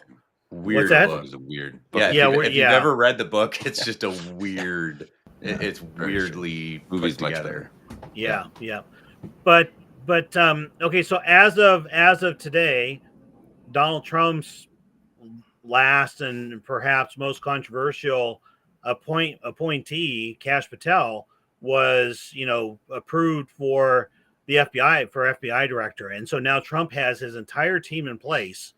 O: Weird.
N: What's that?
O: Book is a weird.
R: Yeah, if you've ever read the book, it's just a weird. It's weirdly put together.
N: Yeah. But okay, so as of today, Donald Trump's last and perhaps most controversial appointee, Kash Patel, was approved for the FBI director, and so now Trump has his entire team in place,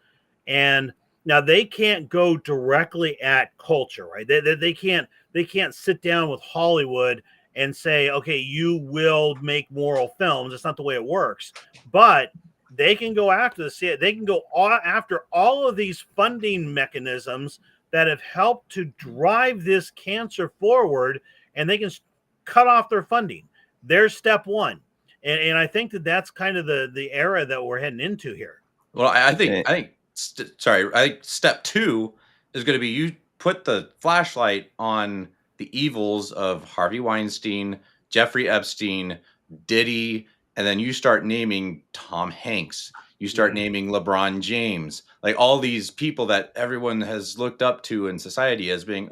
N: and now they can't go directly at culture, right? They can't sit down with Hollywood and say, okay, you will make moral films. That's not the way it works. But they can go after they can go after all of these funding mechanisms that have helped to drive this cancer forward, and they can cut off their funding. There's step one. And I think that's kind of the era that we're heading into here.
R: Well, I think step two is going to be you put the flashlight on the evils of Harvey Weinstein, Jeffrey Epstein, Diddy, and then you start naming Tom Hanks. You start naming LeBron James, like all these people that everyone has looked up to in society as being,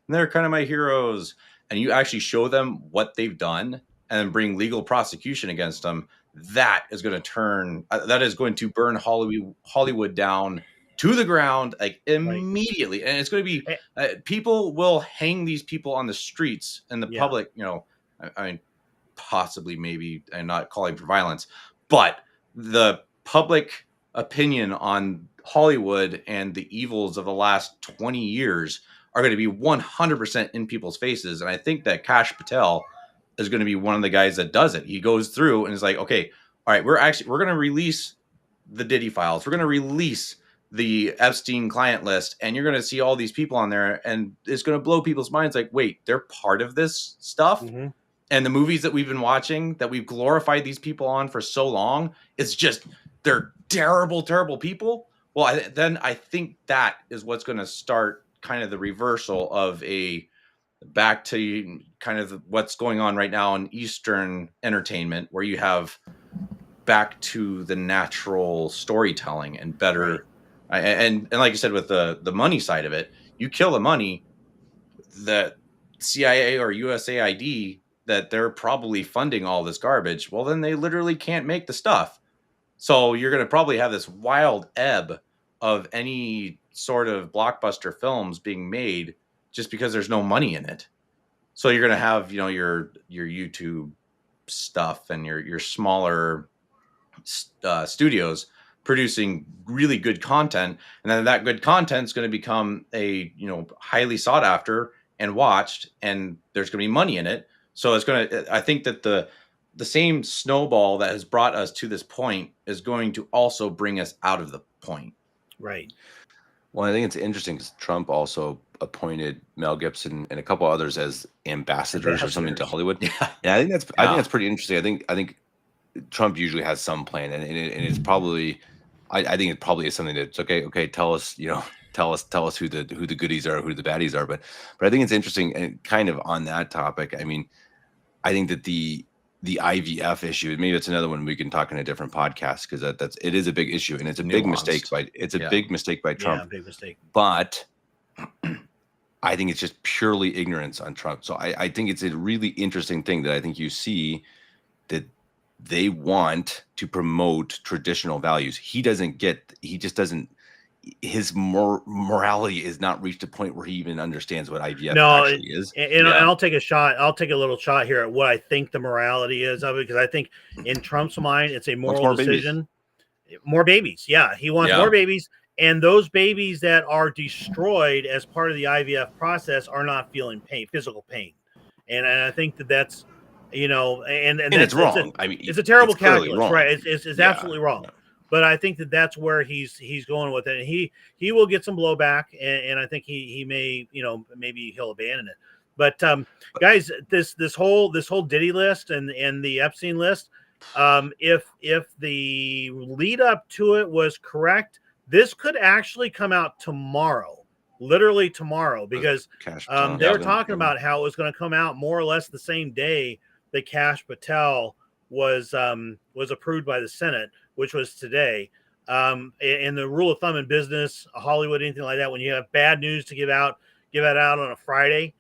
R: they're kind of my heroes. And you actually show them what they've done and then bring legal prosecution against them. That is going to burn Hollywood down to the ground, like immediately. And it's going to be, people will hang these people on the streets and the public, I mean, possibly, maybe, I'm not calling for violence, but the public opinion on Hollywood and the evils of the last 20 years are going to be 100% in people's faces. And I think that Kash Patel is going to be one of the guys that does it. He goes through and is like, okay, all right, we're going to release the Diddy files. We're going to release the Epstein client list, and you're going to see all these people on there, and it's going to blow people's minds. Like, wait, they're part of this stuff.
N: Mm-hmm.
R: And the movies that we've been watching, that we've glorified these people on for so long, it's just, they're terrible, terrible people. Well, I think that is what's going to start kind of the reversal of back to kind of what's going on right now in Eastern entertainment, where you have back to the natural storytelling and better. And like you said, with the money side of it, you kill the money, the CIA or USAID, that they're probably funding all this garbage. Well, then they literally can't make the stuff. So you're going to probably have this wild ebb of any sort of blockbuster films being made just because there's no money in it. So you're going to have, your YouTube stuff and your smaller studios producing really good content. And then that good content is going to become highly sought after and watched, and there's going to be money in it. So I think that the same snowball that has brought us to this point is going to also bring us out of the point.
N: Right.
O: Well, I think it's interesting because Trump also appointed Mel Gibson and a couple others as ambassadors or something to Hollywood. Yeah, I think that's pretty interesting. I think Trump usually has some plan, and it's probably, I think it probably is something that's okay. Tell us, tell us who the goodies are, who the baddies are. But I think it's interesting, and kind of on that topic. I mean, I think that the IVF issue, maybe that's another one we can talk in a different podcast, because it is a big issue, and it's a big mistake big mistake by Trump.
N: Yeah, big mistake.
O: But I think it's just purely ignorance on Trump. So I think it's a really interesting thing that I think you see that they want to promote traditional values. He just doesn't his morality is not reached a point where he even understands what IVF
N: No,
O: actually is.
N: and I'll take a shot. I'll take a little shot here at what I think the morality is of it, because I think in Trump's mind, it's a moral decision. More babies. Yeah, he wants more babies, and those babies that are destroyed as part of the IVF process are not feeling pain, physical pain, and I think that's, and
O: it's wrong.
N: It's a terrible calculus,
O: wrong.
N: right? It's absolutely wrong. But I think that's where he's going with it, and he will get some blowback, and I think he may, maybe he'll abandon it. But guys, this whole Diddy list and the Epstein list, if the lead up to it was correct, this could actually come out tomorrow, literally tomorrow, because they were talking about how it was going to come out more or less the same day that Kash Patel was approved by the Senate, which was today. And the rule of thumb in business, Hollywood, anything like that, when you have bad news to give it out on a Friday,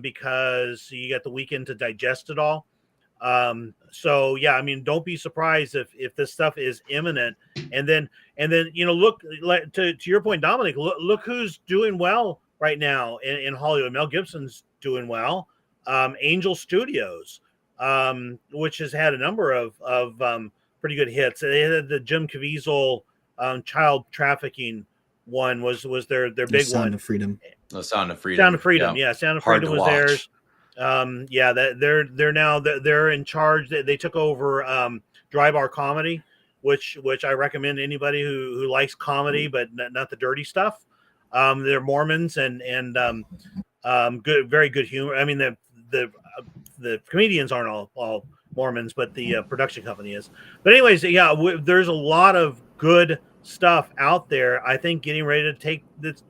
N: because you got the weekend to digest it all. So yeah, I mean, don't be surprised if this stuff is imminent. And then look, to your point, Dominic, look who's doing well right now in Hollywood. Mel Gibson's doing well. Angel Studios, which has had a number of pretty good hits. They had the Jim Caviezel child trafficking one was their big
P: Sound
N: one.
P: of Freedom.
R: The Sound of Freedom.
N: Sound of Freedom. Yeah, Sound of Freedom was theirs. They're in charge. They took over Dry Bar Comedy, which I recommend to anybody who likes comedy but not the dirty stuff. They're Mormons and good, very good humor. I mean, the comedians aren't all Mormons, but the production company is. But anyways, yeah, there's a lot of good stuff out there, I think, getting ready to take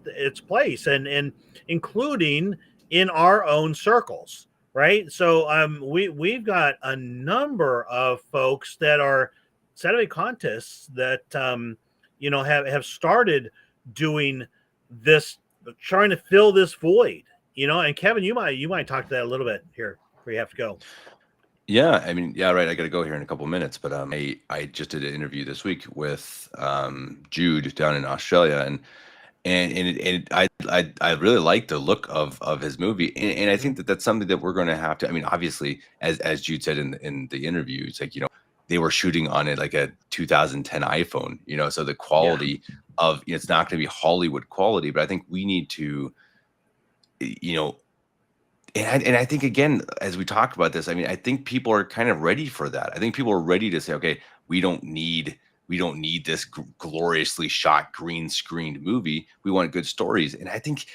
N: its place, and including in our own circles, right? So we've got a number of folks that are Saturday contests that have started doing this, trying to fill this void, and Kevin, you might talk to that a little bit here before you have to go.
O: Yeah, I mean, yeah, right. I got to go here in a couple of minutes, but I just did an interview this week with Jude down in Australia, and I really like the look of his movie, and I think that's something that we're going to have to. I mean, obviously, as Jude said in the interview, it's like, they were shooting on it like a 2010 iPhone, so the quality of it's not going to be Hollywood quality, but I think we need to, And I think, again, as we talk about this, I mean, I think people are kind of ready for that. I think people are ready to say, okay, we don't need this gloriously shot green screened movie. We want good stories. And I think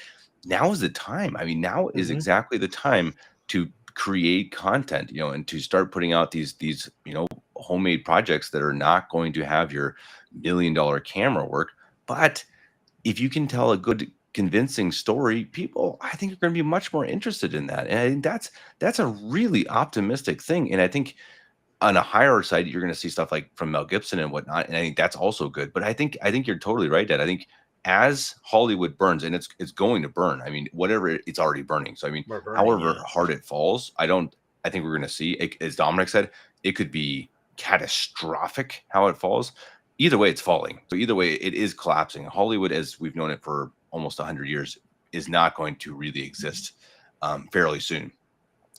O: now is the time. I mean, now is exactly the time to create content, and to start putting out these homemade projects that are not going to have your $1 million camera work. But if you can tell a good, convincing story, people, I think, are going to be much more interested in that. And I think that's a really optimistic thing. And I think on a higher side, you're going to see stuff like from Mel Gibson and whatnot. And I think that's also good. But I think you're totally right, Dad. I think as Hollywood burns, and it's going to burn. I mean, whatever, it's already burning. So I mean, however hard it falls, I think we're going to see, as Dominic said, it could be catastrophic how it falls. Either way, it's falling. So either way, it is collapsing. Hollywood, as we've known it for almost 100 years, is not going to really exist fairly soon.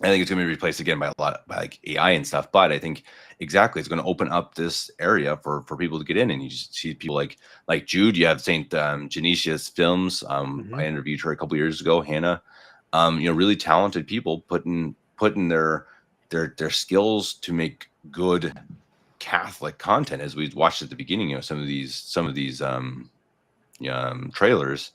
O: I think it's going to be replaced again by like AI and stuff. But I think exactly, it's going to open up this area for people to get in, and you just see people like Jude. You have St. Genesia's Films. I interviewed her a couple years ago. Hannah, really talented people putting their skills to make good Catholic content. As we watched at the beginning, some of these trailers.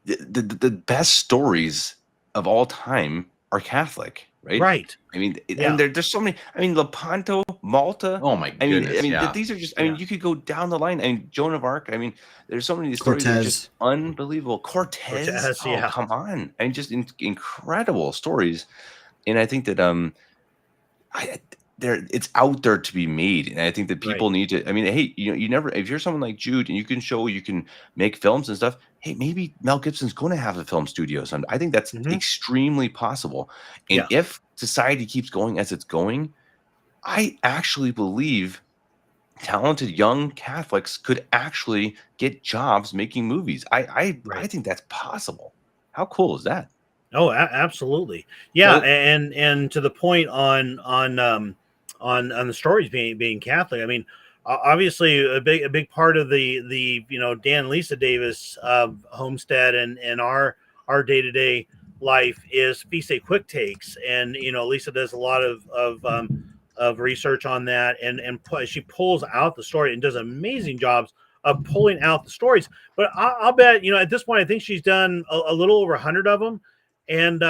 O: The best stories of all time are Catholic, right?
N: Right.
O: I mean, and there's so many. I mean, Lepanto, Malta.
R: Oh my goodness!
O: These are just. I mean, you could go down the line. I mean, Joan of Arc. I mean, there's so many of these stories that are just unbelievable. Cortez.
N: Yeah.
O: Come on! I mean, just incredible stories. And I think that it's out there to be made, and I think that people need to. I mean, hey, you never. If you're someone like Jude and you can make films and stuff. Hey, maybe Mel Gibson's going to have a film studio someday. I think that's extremely possible. And if society keeps going as it's going, I actually believe talented young Catholics could actually get jobs making movies. I think that's possible. How cool is that?
N: Oh, absolutely. Yeah, and to the point on the stories being Catholic. I mean, obviously a big part of the Dan and Lisa Davis homestead and our day-to-day life is feast day quick takes, and Lisa does a lot of research on that, and she pulls out the story and does amazing jobs of pulling out the stories. But I'll bet at this point I think she's done a little over 100 of them, and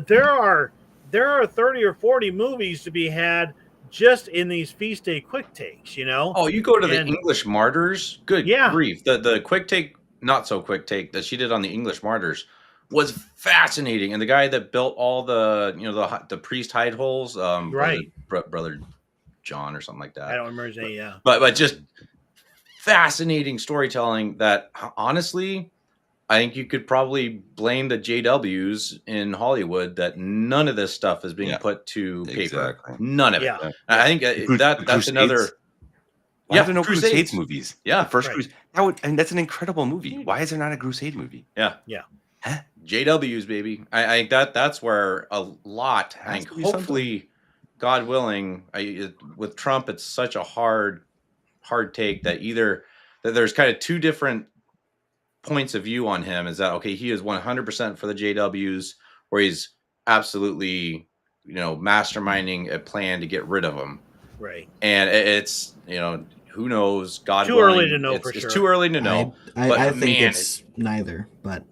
N: there are 30 or 40 movies to be had just in these feast day quick takes.
R: Oh, you go to the English Martyrs. Good grief! The quick take, not so quick take that she did on the English Martyrs was fascinating. And the guy that built all the the priest hide holes,
N: right,
R: brother John or something like that.
N: I don't remember his name. Yeah,
R: but just fascinating storytelling that honestly, I think you could probably blame the JWs in Hollywood that none of this stuff is being put to paper. None of it. I think that's another.
O: Why are there no Crusades movies?
R: Yeah,
O: the first Crusade. That's an incredible movie. Why is there not a Crusade movie?
R: Yeah.
N: Huh?
R: JWs, baby. I think that's where a lot. I think hopefully, God willing, with Trump, it's such a hard take that that there's kind of two different points of view on him. Is that okay? He is 100% for the JWs, or he's absolutely masterminding a plan to get rid of them.
N: Right.
R: And it's who knows? God
N: too
R: willing,
N: early to know for sure.
R: It's too early to know.
P: I think it's neither, but.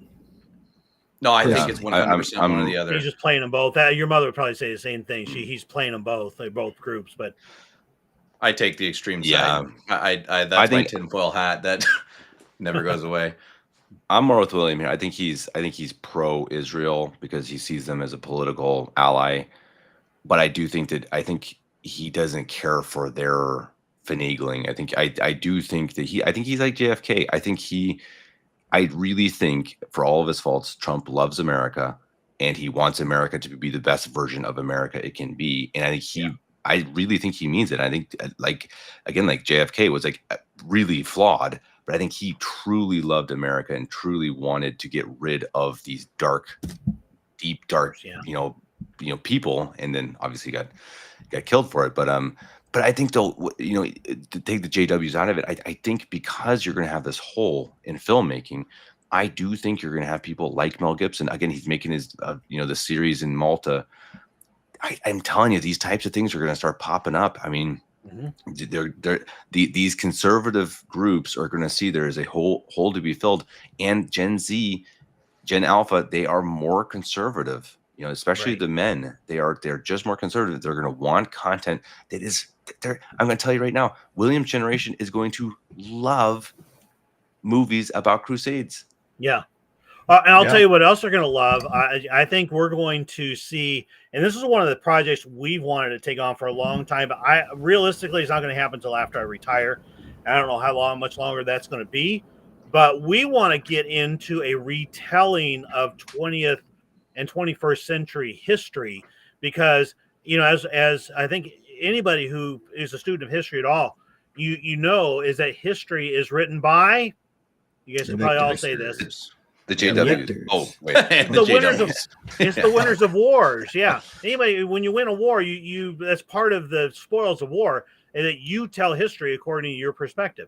R: No, I think it's 100% one or the other.
N: He's just playing them both. Your mother would probably say the same thing. He's playing them both. They're both groups, but
R: I take the extreme side. That's my tinfoil hat that never goes away.
O: I'm more with William here. I think he's pro-Israel because he sees them as a political ally. But I think he doesn't care for their finagling. I do think that I think he's like JFK. I really think, for all of his faults, Trump loves America, and he wants America to be the best version of America it can be. And I think I really think he means it. I think, like JFK was really flawed, but I think he truly loved America and truly wanted to get rid of these deep dark, people. And then obviously got killed for it. But I think though, to take the JWs out of it, I think because you're going to have this hole in filmmaking, I do think you're going to have people like Mel Gibson. Again, he's making his, the series in Malta. I'm telling you, these types of things are going to start popping up. I mean, these conservative groups are going to see there is a hole to be filled, and Gen Z, Gen Alpha, they are more conservative. Especially the men, they're just more conservative. They're going to want content that is. I'm going to tell you right now, William's generation is going to love movies about Crusades.
N: Yeah. And I'll tell you what else they're going to love. I think we're going to see, and this is one of the projects we've wanted to take on for a long time, but realistically, it's not going to happen until after I retire. I don't know much longer that's going to be, but we want to get into a retelling of 20th and 21st century history, because, as I think anybody who is a student of history at all, is that history is written by, you guys can probably all say this,
O: the JWs. Oh, wait.
N: It's the winners of wars. Yeah. Anybody, when you win a war, you that's part of the spoils of war, and that you tell history according to your perspective.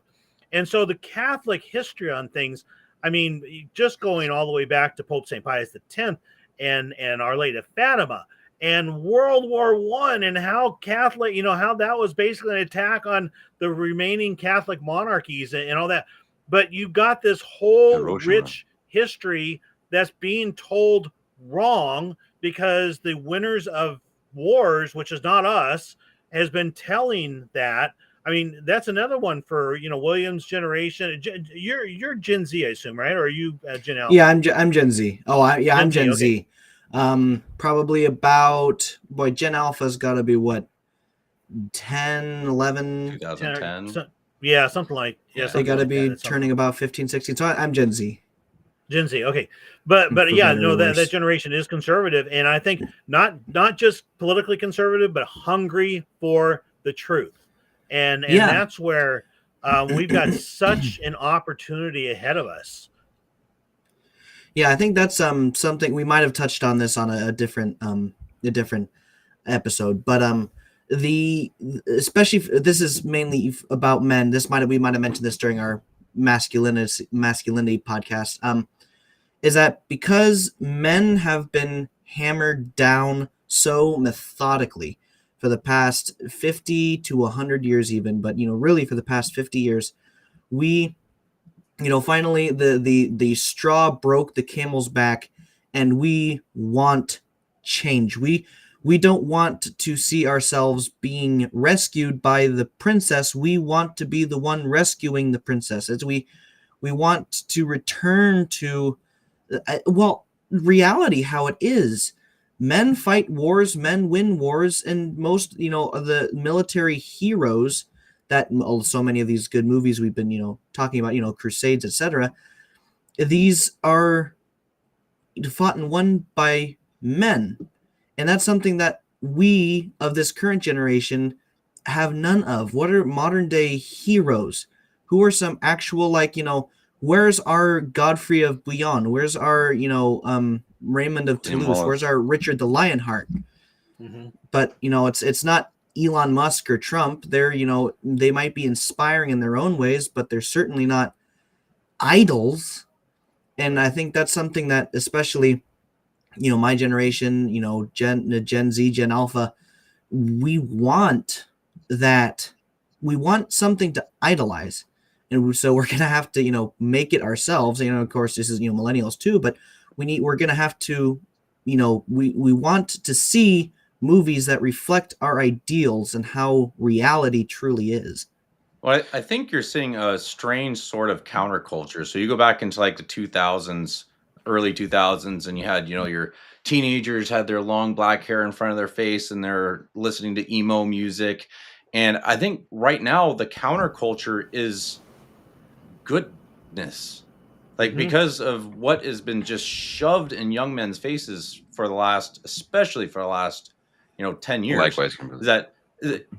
N: And so the Catholic history on things, I mean, just going all the way back to Pope St. Pius X and Our Lady of Fatima and World War I, and how Catholic, how that was basically an attack on the remaining Catholic monarchies and all that. But you got this whole rich history that's being told wrong because the winners of wars, which is not us, has been telling that. I mean, that's another one for William's generation. You're Gen Z, I assume, right? Or are you Gen Alpha?
P: Yeah, I'm Gen Z. I'm Gen Z. Probably about Gen Alpha's got to be what, 10, 11,
R: 2010.
N: Yeah, something like
P: they got to be turning about 15, 16. So I'm Gen Z.
N: Gen Z, okay, but yeah, no, that generation is conservative, and I think not just politically conservative, but hungry for the truth. and
P: Yeah.
N: that's where we've got such an opportunity ahead of us.
P: Yeah, I think that's something we might have touched on this on a different episode, but especially this is mainly about men. We might have mentioned this during our masculinity podcast. Is that because men have been hammered down so methodically for the past 50 to 100 years, even, but really for the past 50 years, we finally the straw broke the camel's back, and we want change. We don't want to see ourselves being rescued by the princess. We want to be the one rescuing the princess. We want to return to reality, how it is. Men fight wars, men win wars, and most of the military heroes that so many of these good movies we've been talking about, crusades, etc., these are fought and won by men, and that's something that we of this current generation have none of. What are modern day heroes? Who are some actual, where's our Godfrey of Bouillon? Where's our Raymond of Toulouse? Where's our Richard the Lionheart?
N: Mm-hmm.
P: But it's not Elon Musk or Trump. They're they might be inspiring in their own ways, but they're certainly not idols. And I think that's something that especially my generation, Gen Z, Gen Alpha, we want something to idolize. And so we're gonna have to make it ourselves. Of course this is millennials too, but we're gonna have to we want to see movies that reflect our ideals and how reality truly is.
R: Well, I think you're seeing a strange sort of counterculture. So you go back into like the 2000s, early 2000s, and you had, your teenagers had their long black hair in front of their face and they're listening to emo music. And I think right now the counterculture is goodness. Like, because of what has been just shoved in young men's faces especially for the last, 10 years.
O: Likewise,
R: that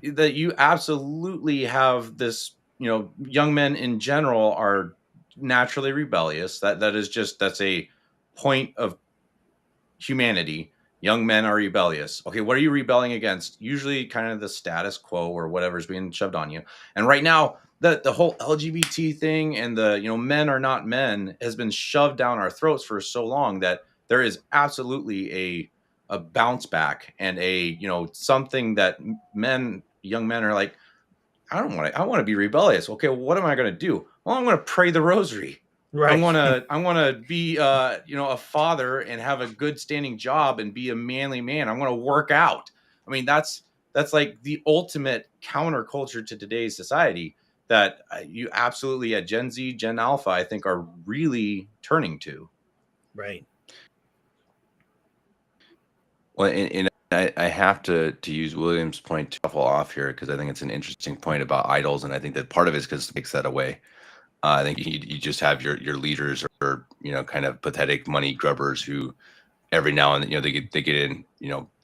R: you absolutely have this, young men in general are naturally rebellious. That's a point of humanity. Young men are rebellious. Okay, what are you rebelling against? Usually kind of the status quo or whatever's being shoved on you. And right now, the whole LGBT thing and the, men are not men has been shoved down our throats for so long that there is absolutely a bounce back and something that young men are like, I want to be rebellious. Okay, well, what am I going to do? Well, I'm going to pray the rosary.
N: Right.
R: I want to be a father and have a good standing job and be a manly man. I'm going to work out. I mean, that's like the ultimate counterculture to today's society that you absolutely at Gen Z, Gen Alpha, I think are really turning to.
N: Right.
O: Well, and I have to use William's point to shuffle off here because I think it's an interesting point about idols, and I think that part of it is because it takes that away. I think you just have your leaders or kind of pathetic money grubbers who every now and then they get in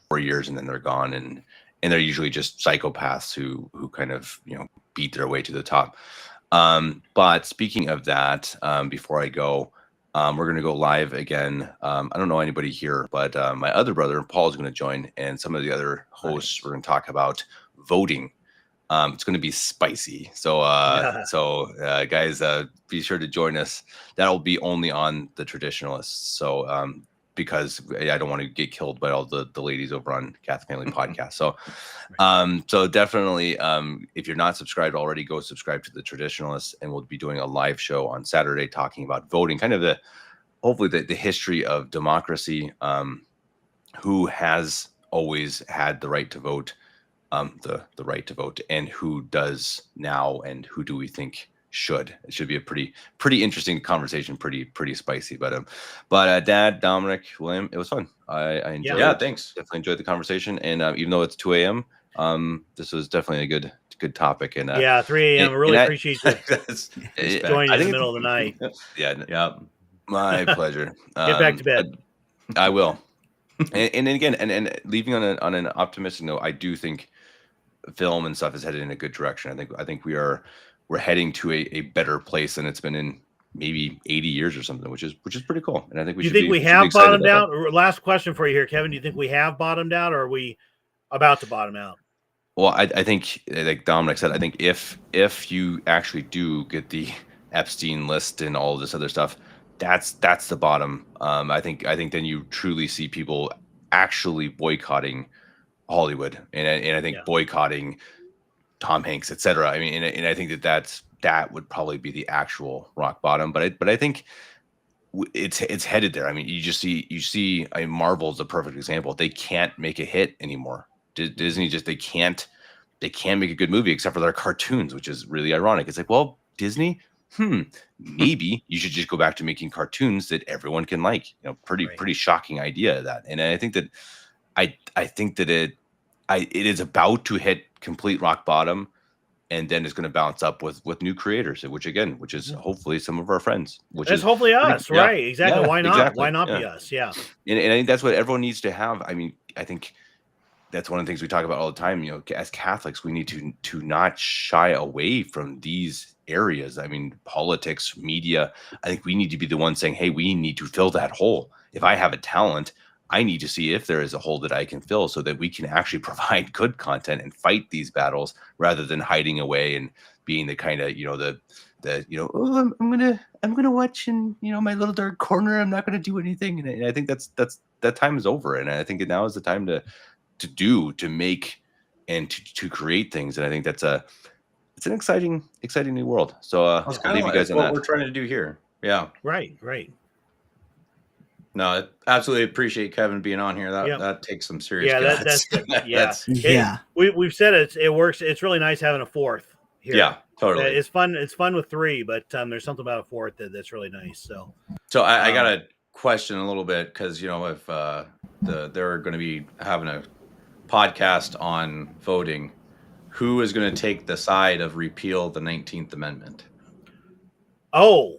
O: 4 years and then they're gone, and they're usually just psychopaths who kind of beat their way to the top. But speaking of that, before I go. We're going to go live again. I don't know anybody here, but my other brother, Paul, is going to join, and some of the other hosts. Nice. We're going to talk about voting. It's going to be spicy. So, guys, be sure to join us. That'll be only on the Traditionalists. So, because I don't want to get killed by all the ladies over on Catholic Family Podcast. So, so definitely, if you're not subscribed already, go subscribe to the Traditionalists, and we'll be doing a live show on Saturday talking about voting, kind of hopefully the history of democracy, who has always had the right to vote, the right to vote, and who does now, and who do we think should. It should be a pretty interesting conversation, pretty spicy. But Dad, Dominic, William, it was fun. I enjoyed it.
R: Yeah, thanks.
O: Definitely enjoyed the conversation, and even though it's 2 a.m., this was definitely a good topic. And
N: 3 a.m. I really appreciate you joining in the middle of the night.
O: Yeah, my pleasure.
N: Get back to bed.
O: I will. And again, and leaving on an optimistic note, I do think film and stuff is headed in a good direction. I think we're heading to a better place than it's been in maybe 80 years or something, which is pretty cool. And I think
N: we have bottomed out? Last question for you here, Kevin. Do you think we have bottomed out, or are we about to bottom out?
O: Well, I think, like Dominic said, I think if you actually do get the Epstein list and all this other stuff, that's the bottom. I think then you truly see people actually boycotting Hollywood, and I think boycotting Tom Hanks, etc. I mean, and I think that would probably be the actual rock bottom. But I think it's headed there. I mean, you see. I mean, Marvel's a perfect example. They can't make a hit anymore. Disney they can't make a good movie except for their cartoons, which is really ironic. It's like, well, Disney, maybe you should just go back to making cartoons that everyone can like. You know, pretty shocking idea that. And I think that I think that it is about to hit complete rock bottom, and then it's going to bounce up with new creators, which is hopefully some of our friends. Which is
N: hopefully us, right? Exactly.
O: Yeah,
N: Why not?
O: exactly.
N: Why not be us? Yeah.
O: And I think that's what everyone needs to have. I mean, I think that's one of the things we talk about all the time. You know, as Catholics, we need to not shy away from these areas. I mean, politics, media. I think we need to be the ones saying, "Hey, we need to fill that hole. If I have a talent, I need to see if there is a hole that I can fill, so that we can actually provide good content and fight these battles, rather than hiding away and being the kind of oh, I'm gonna watch in my little dark corner. I'm not gonna do anything." And I think that time is over, and I think now is the time to make and to create things. And I think it's an exciting new world. So I'll leave you guys on
R: what
O: that.
R: we're trying to do here. Yeah.
N: Right.
R: No, I absolutely appreciate Kevin being on here. That takes some serious guts.
N: We've said it works. It's really nice having a fourth here.
R: Yeah, totally.
N: It's fun. It's fun with three, but there's something about a fourth that's really nice.
R: So I got to question a little bit, because if they're going to be having a podcast on voting, who is going to take the side of repeal the 19th Amendment?
N: Oh,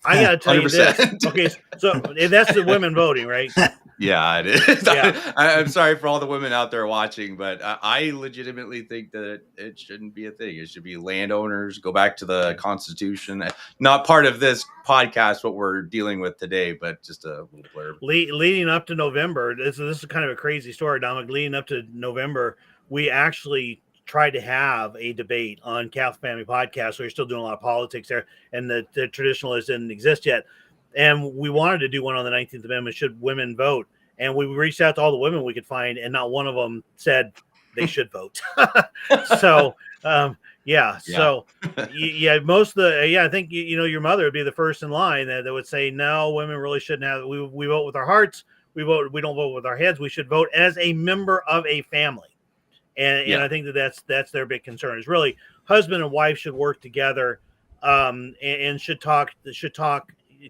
N: I got to tell 100%. You this. Okay, so that's the women voting, right?
R: Yeah, it is. Yeah. I'm sorry for all the women out there watching, but I legitimately think that it shouldn't be a thing. It should be landowners. Go back to the Constitution. Not part of this podcast, what we're dealing with today, but just a little blurb.
N: Leading up to November, this is kind of a crazy story, Dominic. Leading up to November, we actually tried to have a debate on Catholic Family Podcast. So we're still doing a lot of politics there, and the traditionalists didn't exist yet. And we wanted to do one on the 19th Amendment, should women vote? And we reached out to all the women we could find, and not one of them said they should vote. So, So, most of the, I think, your mother would be the first in line that would say, no, women really shouldn't have, we vote with our hearts. We don't vote with our heads. We should vote as a member of a family. And I think that's their big concern, is really husband and wife should work together, and should talk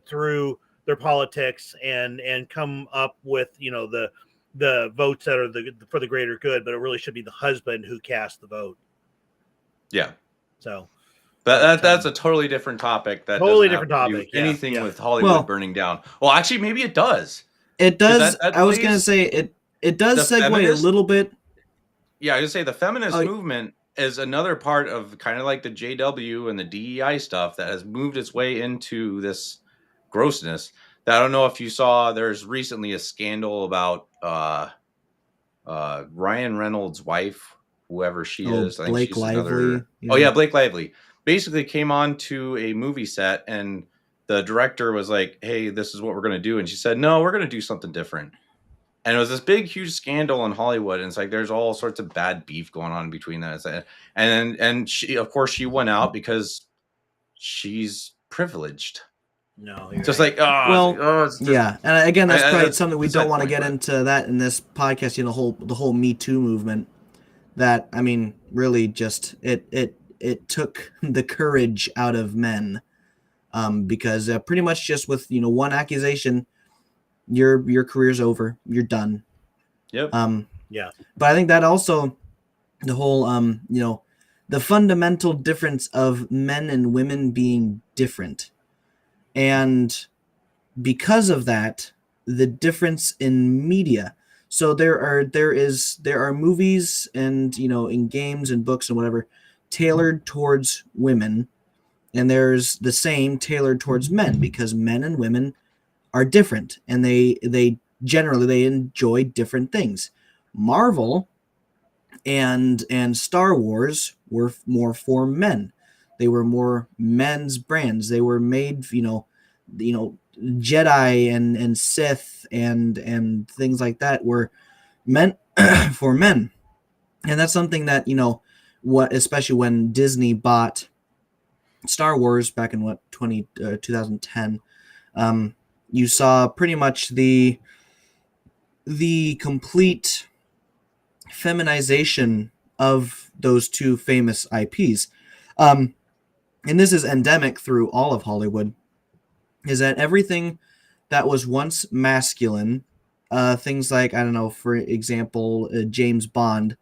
N: through their politics and come up with the votes that are for the greater good. But it really should be the husband who casts the vote.
R: Yeah.
N: So
R: that's a totally different topic. That
N: totally different topic.
R: Anything with Hollywood burning down. Well, actually, maybe it does.
P: It does. I was going to say it does segue a little bit.
R: Yeah, I was going to say the feminist movement is another part of kind of like the JW and the DEI stuff that has moved its way into this grossness. That I don't know if you saw, there's recently a scandal about Ryan Reynolds' wife, whoever she is. I think
P: Blake
R: she's
P: Lively.
R: Oh yeah, Blake Lively. Basically came on to a movie set, and the director was like, "Hey, this is what we're going to do." And she said, "No, we're going to do something different." And it was this big, huge scandal in Hollywood. And it's like, there's all sorts of bad beef going on between that. And she, of course, she went out because she's privileged.
N: No,
R: just
N: right.
P: And again, that's probably something we don't want to get into that in this podcast. The whole Me Too movement. That, I mean, really just it took the courage out of men, because pretty much just with one accusation, your career's over. You're done.
R: Yep.
P: But I think that also the whole the fundamental difference of men and women being different. And because of that, the difference in media. So there are movies and in games and books and whatever tailored towards women, and there's the same tailored towards men, because men and women are different, and they generally they enjoy different things. Marvel and Star Wars were more for men. They were more men's brands. They were made, Jedi and Sith and things like that were meant for men. And that's something that, especially when Disney bought Star Wars back in 2010, you saw pretty much the complete feminization of those two famous IPs. And this is endemic through all of Hollywood, is that everything that was once masculine, things like, I don't know, for example, James Bond,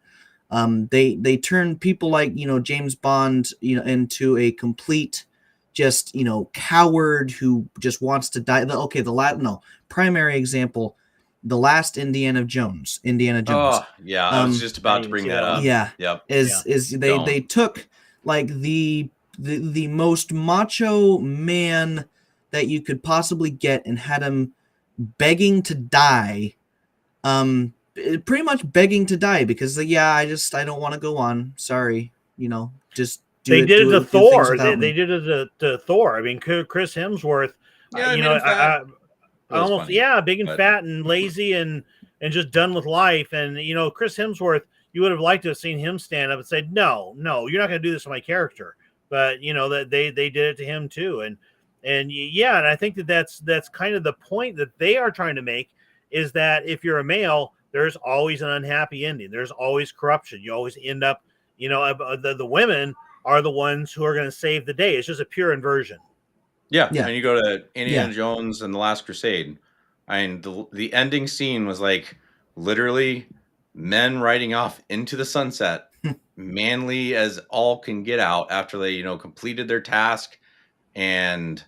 P: they turned people like, James Bond, into a complete just, coward who just wants to die. Primary example, the last Indiana Jones.
R: Oh, yeah, I was just about to bring that up.
P: Yeah.
R: Yep.
P: They took like the most macho man that you could possibly get and had him begging to die, pretty much begging to die because I don't want to go on. Sorry, just do
N: they
P: it.
N: did it to Thor.
P: They
N: did it to Thor. I mean, Chris Hemsworth.
R: Yeah,
N: almost funny, big and fat and lazy and just done with life. And Chris Hemsworth, you would have liked to have seen him stand up and say, "No, you're not going to do this to my character." But that they did it to him too. And I think that's kind of the point that they are trying to make, is that if you're a male, there's always an unhappy ending. There's always corruption. You always end up, the women are the ones who are going to save the day. It's just a pure inversion.
R: Yeah. And you go to Indiana Jones and the Last Crusade. I mean, the ending scene was like literally men riding off into the sunset, manly as all can get out after they, completed their task and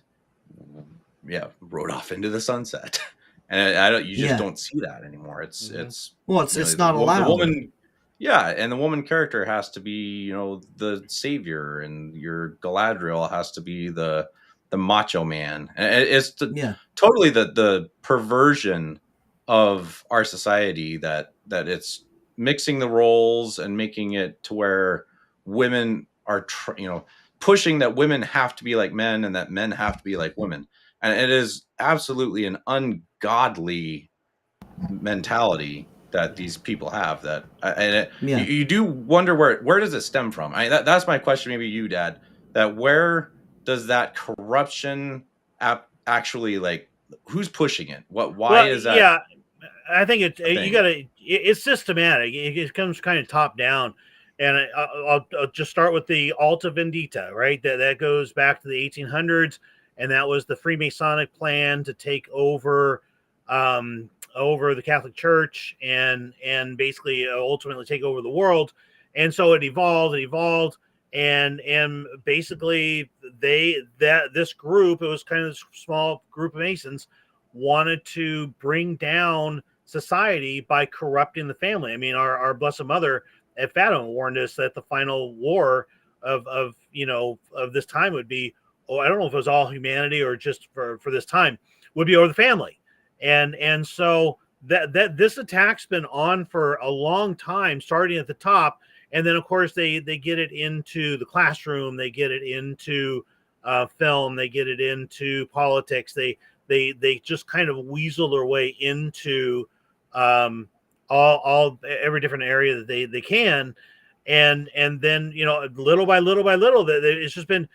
R: rode off into the sunset. And you just don't see that anymore. It's
P: not allowed.
R: The woman, and the woman character has to be, the savior, and your Galadriel has to be the macho man. And it's totally the perversion of our society that it's mixing the roles and making it to where women are pushing that women have to be like men and that men have to be like women. And it is absolutely an ungodly mentality that these people have. You do wonder where does it stem from? That's my question. Maybe you, Dad. That where does that corruption actually, like, who's pushing it? Why is that?
N: Yeah, I think it's systematic. It comes kind of top down. And I'll just start with the Alta Vendita, right? That goes back to the 1800s, and that was the Freemasonic plan to take over the Catholic Church and basically ultimately take over the world. And so it evolved, and basically this group, it was kind of this small group of Masons, wanted to bring down society by corrupting the family. I mean, our Blessed Mother at Fatima warned us that the final war of this time would be, I don't know if it was all humanity or just for this time, would be over the family. And so that this attack's been on for a long time, starting at the top. And then, of course, they get it into the classroom, they get it into film, they get it into politics. They just kind of weasel their way into every different area that they can. And then, little by little, it's been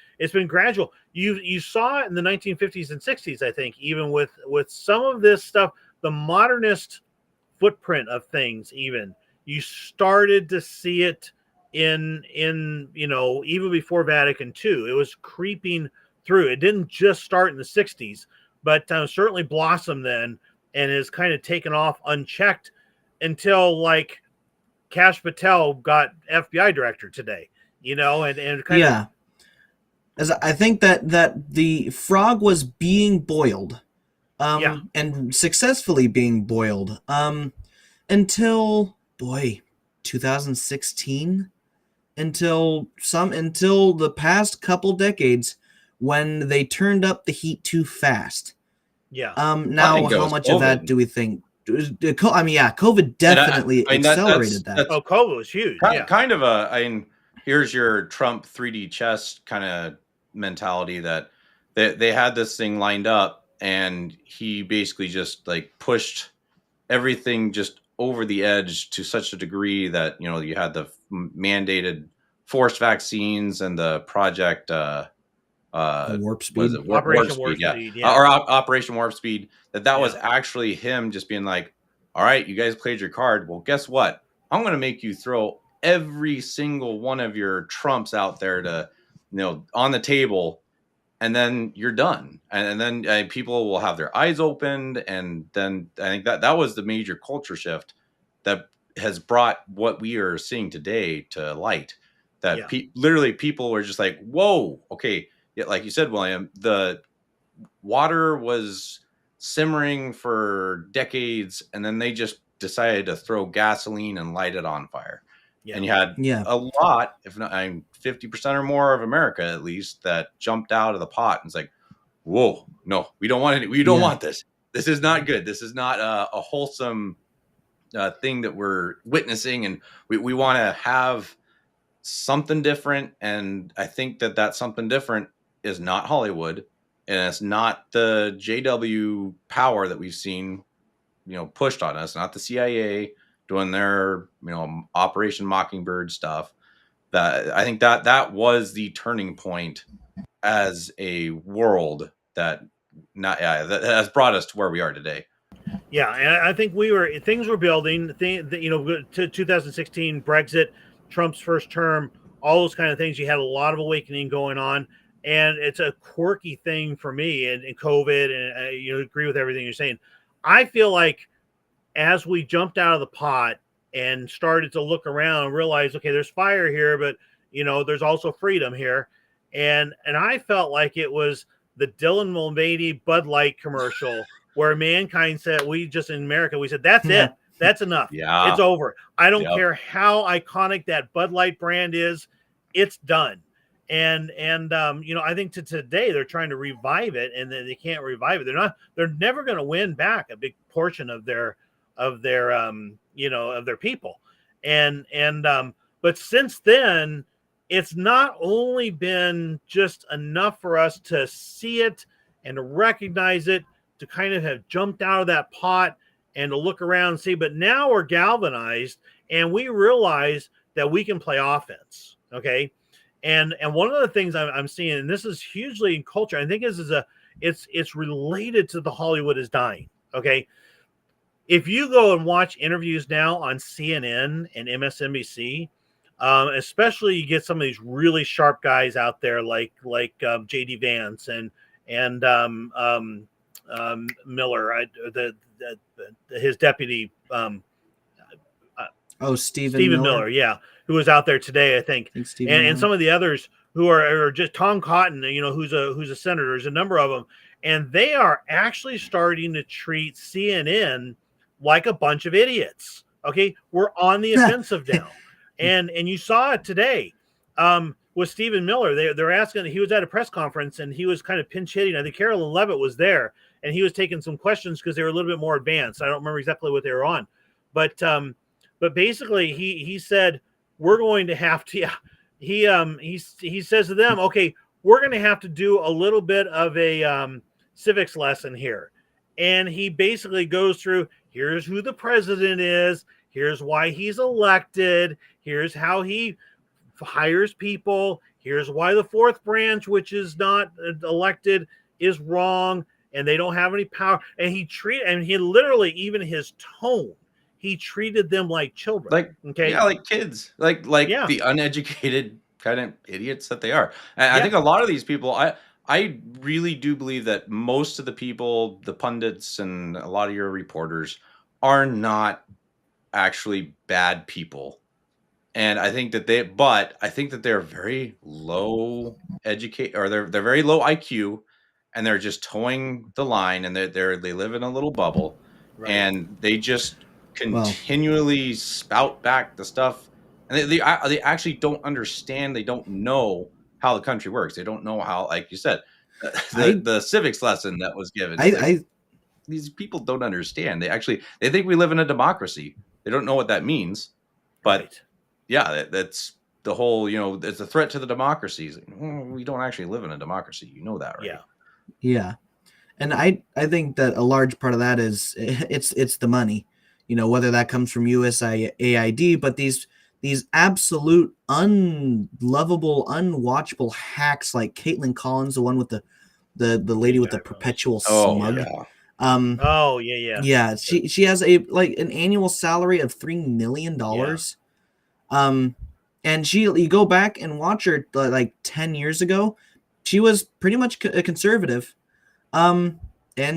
N: gradual. You saw it in the 1950s and 60s, I think, even with some of this stuff, the modernist footprint of things, even you started to see it in even before Vatican II. It was creeping through. It didn't just start in the 60s, but certainly blossomed then and is kind of taken off unchecked until like Kash Patel got FBI director today, and kind of.
P: As I think that the frog was being boiled, and successfully being boiled. until 2016, until the past couple decades when they turned up the heat too fast.
N: Yeah.
P: Now, how much of that do we think? COVID definitely accelerated that.
N: Oh, COVID was huge. Yeah.
R: Kind of here's your Trump 3D chess kind of mentality that they had this thing lined up, and he basically just like pushed everything just over the edge to such a degree that, you had the mandated forced vaccines and the project
P: Warp Speed.
N: Operation Warp Speed, yeah.
R: Or Operation Warp Speed. That was actually him just being like, all right, you guys played your card. Well, guess what? I'm going to make you throw every single one of your trumps out there to, on the table, and then you're done. And then people will have their eyes opened. And then I think that was the major culture shift that has brought what we are seeing today to light. That literally people were just like, whoa, okay. Yeah, like you said, William, the water was simmering for decades, and then they just decided to throw gasoline and light it on fire. Yeah. And you had a lot, if not 50% or more of America, at least, that jumped out of the pot and it's like, whoa, no, we don't want it. We don't want this. This is not good. This is not a wholesome thing that we're witnessing. And we want to have something different. And I think that something different is not Hollywood, and it's not the JW power that we've seen, pushed on us, not the CIA doing their, Operation Mockingbird stuff. That I think that was the turning point as a world that has brought us to where we are today.
N: Yeah, and I think things were building. To 2016, Brexit, Trump's first term, all those kind of things. You had a lot of awakening going on, and it's a quirky thing for me. And COVID, and I agree with everything you're saying. I feel like as we jumped out of the pot and started to look around and realize, okay, there's fire here, but there's also freedom here, and I felt like it was the Dylan Mulvaney Bud Light commercial where mankind said, in America, we said, that's it. That's enough.
R: Yeah.
N: It's over. I don't care how iconic that Bud Light brand is. It's done. And I think to today they're trying to revive it, and they can't revive it. They're never going to win back a big portion of their people. But since then, it's not only been just enough for us to see it and recognize it, to kind of have jumped out of that pot and to look around and see, but now we're galvanized and we realize that we can play offense. Okay. And one of the things I'm seeing, and this is hugely in culture, I think it's related to the Hollywood is dying. Okay. If you go and watch interviews now on CNN and MSNBC, especially you get some of these really sharp guys out there like JD Vance and Miller, his deputy,
P: Stephen
N: Miller, yeah, who was out there today, I think, and some of the others who are just Tom Cotton, who's a senator. There's a number of them, and they are actually starting to treat CNN like a bunch of idiots. Okay, we're on the offensive now, and you saw it today. With Stephen Miller, they're asking. He was at a press conference and he was kind of pinch hitting. I think Carolyn Levitt was there, and he was taking some questions because they were a little bit more advanced. I don't remember exactly what they were on, but basically he said we're going to have to. Yeah, he says to them, okay, we're going to have to do a little bit of a civics lesson here, and he basically goes through. Here's who the president is. Here's why he's elected. Here's how he hires people. Here's why the fourth branch, which is not elected, is wrong, and they don't have any power. And he literally, even his tone, he treated them like children. Like
R: kids, like the uneducated kind of idiots that they are. And I think a lot of these people, I really do believe that most of the people, the pundits and a lot of your reporters, are not actually bad people. And I think that they're very low educate, or they're very low IQ, and they're just towing the line, and they live in a little bubble, right. And they just continually spout back the stuff, and they actually don't understand. They don't know how the country works. They don't know how, like you said, the civics lesson that was given. These people don't understand. They think we live in a democracy. They don't know what that means. But yeah, that's the whole, it's a threat to the democracies. We don't actually live in a democracy. You know that, right?
P: Yeah. And I think that a large part of that is it's the money, whether that comes from USAID, but these absolute unlovable, unwatchable hacks like Caitlin Collins, the one with the lady with the perpetual smug. Yeah. She has an annual salary of $3 million. And you go back and watch her like 10 years ago, she was pretty much a conservative. And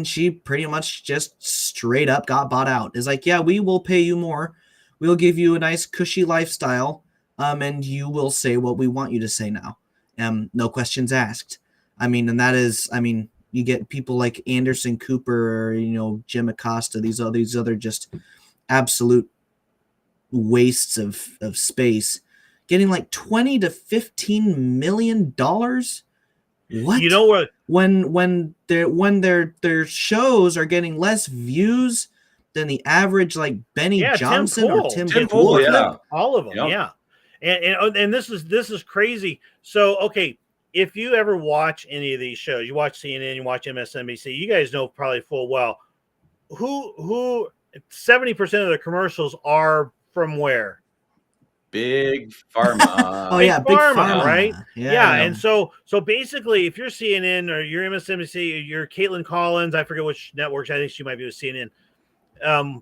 P: she pretty much just straight up got bought out. It's like, yeah, we will pay you more. We'll give you a nice cushy lifestyle. And you will say what we want you to say now. No questions asked. And that is, you get people like Anderson Cooper or, Jim Acosta, these other just absolute wastes of space, getting like $20 to $15 million. What?
N: You know what?
P: When their shows are getting less views than the average like Benny Johnson or Tim Pool,
N: all of them, yeah. And this is crazy. So okay, if you ever watch any of these shows, you watch CNN, you watch MSNBC, you guys know probably full well who 70% of the commercials are from where?
R: Big Pharma.
N: Big Pharma, right?
P: Yeah.
N: And so basically, if you're CNN or you're MSNBC, you're Caitlin Collins, I forget which networks, I think she might be with CNN,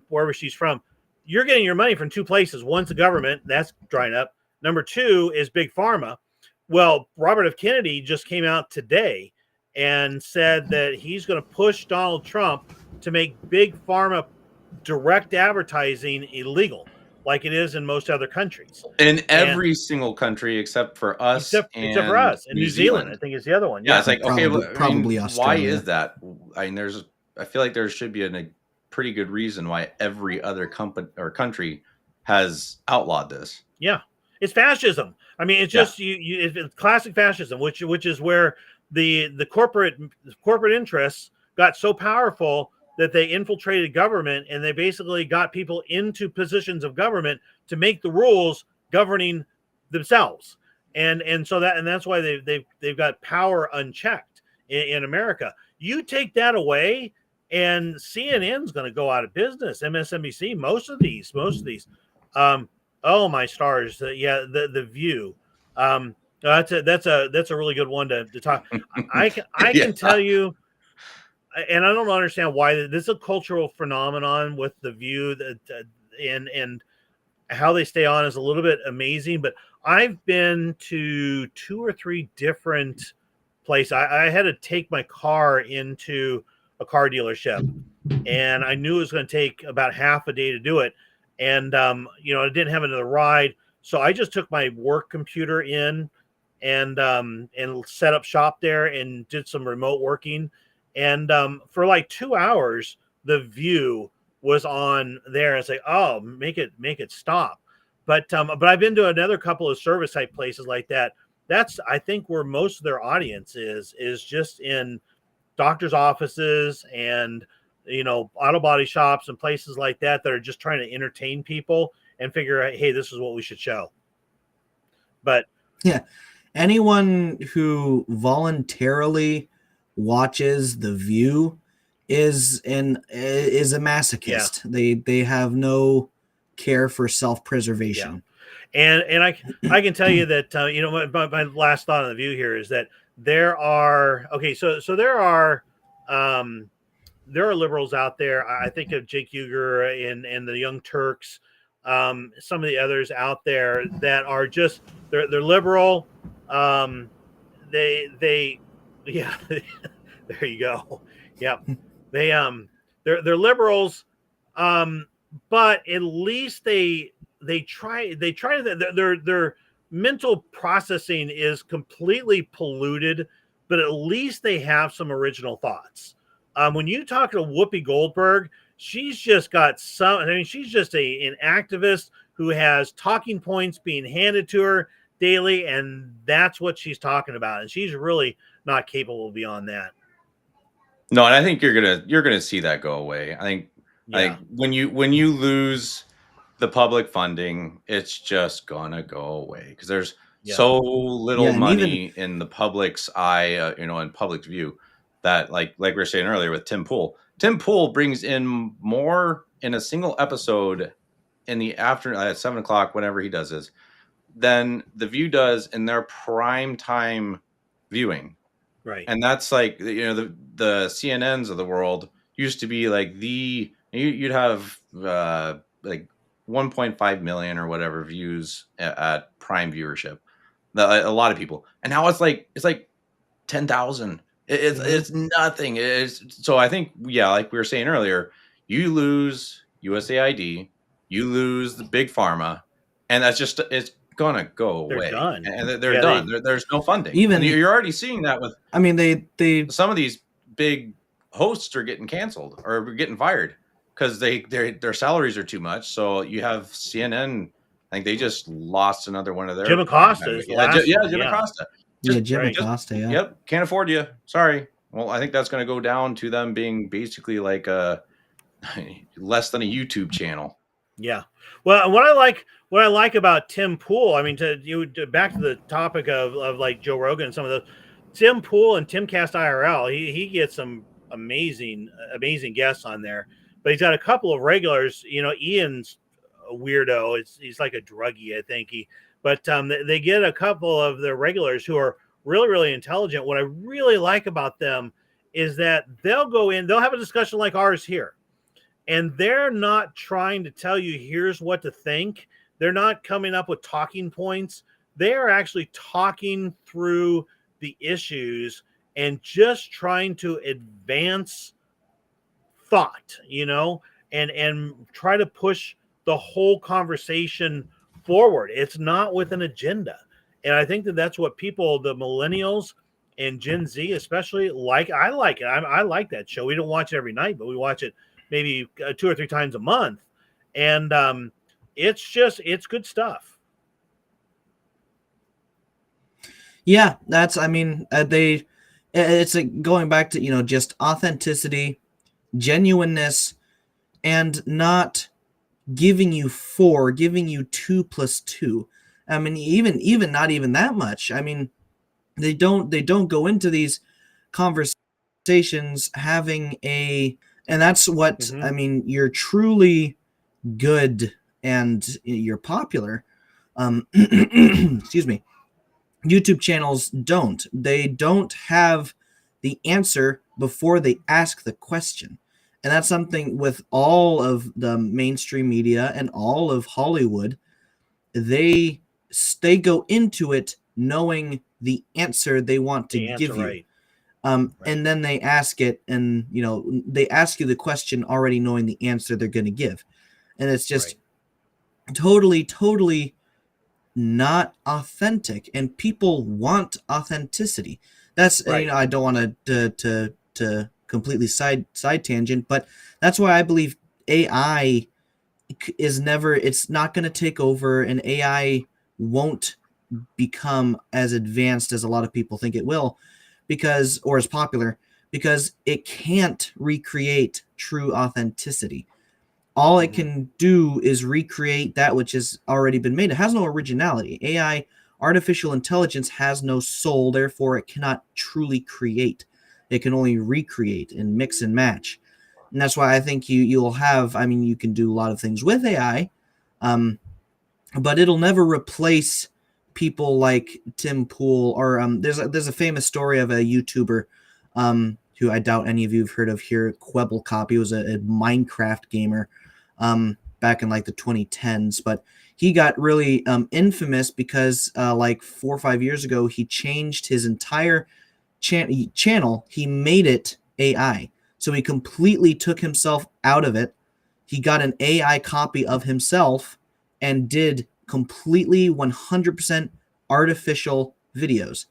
N: wherever she's from, you're getting your money from two places. One's the government, that's drying up. Number two is Big Pharma. Well, Robert F. Kennedy just came out today and said that he's going to push Donald Trump to make Big Pharma direct advertising illegal, like it is in most other countries.
R: In every single country except for us,
N: except for us, and New Zealand, I think is the other one.
R: Yeah, it's like
P: probably Australia.
R: Why is that? I feel like there should be a pretty good reason why every other company or country has outlawed this.
N: Yeah, it's fascism. It's just it's classic fascism, which is where the corporate interests got so powerful that they infiltrated government, and they basically got people into positions of government to make the rules governing themselves. And that's why they've got power unchecked in America. You take that away, and CNN's going to go out of business. MSNBC, most of these. Oh my stars! The View. That's a really good one to talk. I can tell you. And I don't understand why this is a cultural phenomenon with The View, and how they stay on is a little bit amazing. But I've been to 2 or 3 different places. I had to take my car into a car dealership, and I knew it was going to take about half a day to do it. And I didn't have another ride, so I just took my work computer in and set up shop there and did some remote working. And for like 2 hours, The View was on there. It's like, oh, make it stop. But I've been to another couple of service type places like that. That's, I think, where most of their audience is just in doctors' offices and auto body shops and places like that are just trying to entertain people and figure out, hey, this is what we should show. But
P: yeah, anyone who voluntarily watches The View is a masochist. They have no care for self-preservation.
N: And I can tell you that my last thought on The View here is that there are liberals out there. I think of Jake Uger and the Young Turks, some of the others out there that are just they're liberal. Yeah, there you go. Yeah, they're liberals, but at least they try. Their mental processing is completely polluted, but at least they have some original thoughts. When you talk to Whoopi Goldberg, she's just got some. I mean, she's just an activist who has talking points being handed to her daily, and that's what she's talking about. And she's really not capable beyond that.
R: No, and I think you're gonna see that go away. I think when you lose the public funding, it's just gonna go away because there's so little money in the public's eye, in public view, that like we were saying earlier with Tim Pool. Tim Pool brings in more in a single episode in the afternoon at 7 o'clock, whenever he does this, than The View does in their prime time viewing.
N: Right.
R: And that's like, the CNNs of the world used to be like you'd have like 1.5 million or whatever views at prime viewership. A lot of people. And now it's like 10,000. It's nothing. So I think, like we were saying earlier, you lose USAID, you lose the big pharma, and it's gonna go away.
N: They're done.
R: And they're done. There's no funding.
P: Even
R: and you're already seeing that with.
P: I mean, they
R: some of these big hosts are getting canceled or getting fired because their salaries are too much. So you have CNN. I think they just lost another one of their.
N: Jim Acosta is the last
R: Jim
N: one,
R: Acosta.
P: Jim Acosta. Yeah.
R: Yep, can't afford you. Sorry. Well, I think that's going to go down to them being basically like less than a YouTube channel.
N: Yeah. Well, what I like about Tim Pool, I mean, back to the topic of like Joe Rogan and some of those, Tim Pool and Timcast IRL, he gets some amazing guests on there, but he's got a couple of regulars. Ian's a weirdo. He's like a druggie, I think. But they get a couple of the regulars who are really, really intelligent. What I really like about them is that they'll go in, they'll have a discussion like ours here. And they're not trying to tell you, here's what to think. They're not coming up with talking points. They are actually talking through the issues and just trying to advance thought, and try to push the whole conversation forward. It's not with an agenda. And I think that's what people, the millennials and Gen Z especially, like. I like it. I like that show. We don't watch it every night, but we watch it maybe 2 or 3 times a month. And it's good stuff.
P: Yeah, it's going back to, just authenticity, genuineness, and not giving you 4, giving you 2 + 2. I mean, even not even that much. I mean, they don't go into these conversations having and that's what I mean, you're truly good and you're popular. Excuse me. YouTube channels don't have the answer before they ask the question. And that's something with all of the mainstream media and all of Hollywood. They go into it knowing the answer they want to give you.
N: Right.
P: And then they ask it, and they ask you the question already knowing the answer they're going to give. And it's just totally not authentic, and people want authenticity. That's I don't want to completely side tangent, but that's why I believe AI it's not going to take over, and AI won't become as advanced as a lot of people think it will, or as popular, because it can't recreate true authenticity. All it can do is recreate that which has already been made. It has no originality. AI, artificial intelligence, has no soul, therefore it cannot truly create. It can only recreate and mix and match. And that's why I think you'll have, you can do a lot of things with AI, but it'll never replace people like Tim Pool, or there's a famous story of a YouTuber who I doubt any of you have heard of here, Kwebbelkop. He was a Minecraft gamer back in like the 2010s, but he got really infamous because like 4 or 5 years ago, he changed his entire channel. He made it AI. So he completely took himself out of it. He got an AI copy of himself and did completely 100% artificial videos.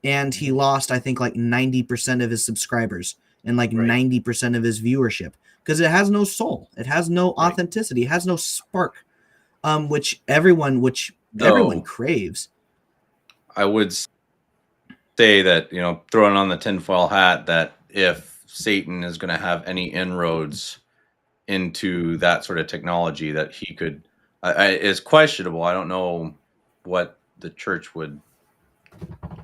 P: And he lost, I think, like 90% of his subscribers and like 90% of his viewership, because it has no soul, it has no authenticity, it has no spark, which everyone craves.
R: I would say that, throwing on the tinfoil hat, that if Satan is going to have any inroads into that sort of technology, that he could, is questionable. I don't know what the church would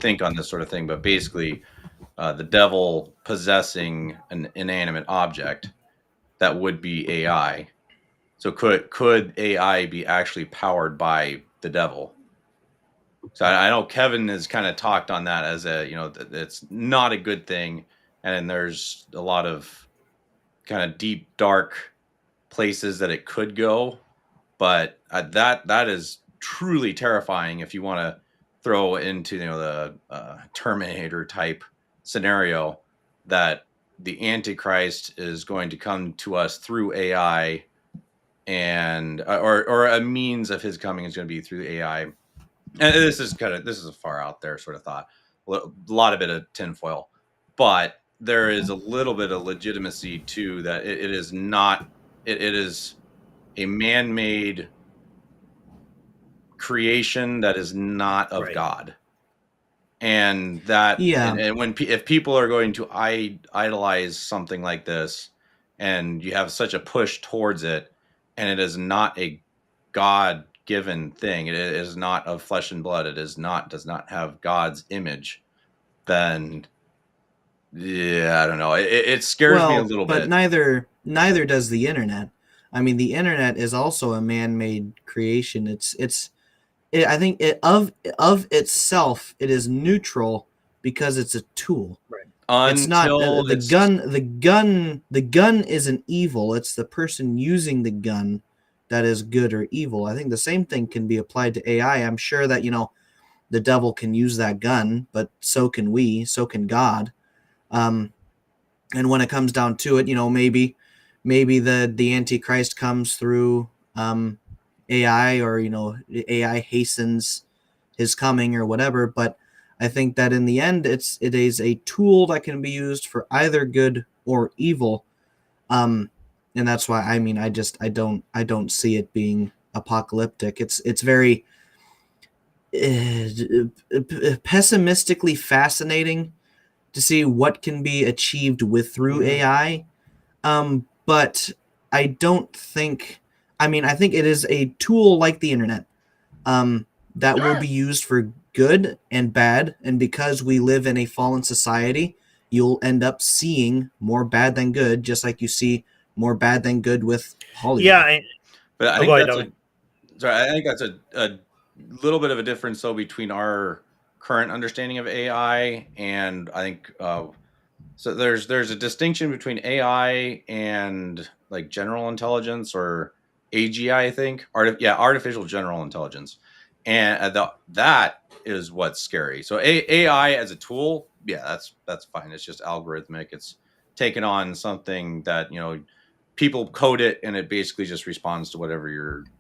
R: think on this sort of thing, but basically, the devil possessing an inanimate object, that would be AI. So could AI be actually powered by the devil? So I know Kevin has kind of talked on that as it's not a good thing, and there's a lot of kind of deep, dark places that it could go. But that is truly terrifying if you want to throw into the Terminator type scenario, that the Antichrist is going to come to us through AI, and or a means of his coming is going to be through AI. And this is a far out there sort of thought, a lot of bit of tinfoil, but there is a little bit of legitimacy to that. It is not. It is a man-made creation that is not of God, and that and when if people are going to idolize something like this, and you have such a push towards it, and it is not a God-given thing, it is not of flesh and blood, it does not have God's image, then I don't know. It scares me a little bit.
P: But neither does the internet. I mean, the internet is also a man-made creation. I think of itself, it is neutral because it's a tool.
R: Right.
P: It's not the gun isn't evil. It's the person using the gun that is good or evil. I think the same thing can be applied to AI. I'm sure that the devil can use that gun, but so can we. So can God. And when it comes down to it, maybe the Antichrist comes through AI, or AI hastens his coming or whatever. But I think that in the end, it is a tool that can be used for either good or evil. And that's why I don't see it being apocalyptic. It's very pessimistically fascinating to see what can be achieved through AI. But I don't think, I think it is a tool like the internet that will be used for good and bad. And because we live in a fallen society, you'll end up seeing more bad than good, just like you see more bad than good with Hollywood.
N: Yeah.
R: But I think that's a little bit of a difference, though, between our current understanding of AI, and I think so there's a distinction between AI and like general intelligence, or AGI, I think. Artificial general intelligence, and that is what's scary. So AI as a tool, that's fine. It's just algorithmic. It's taken on something that people code it, and it basically just responds to whatever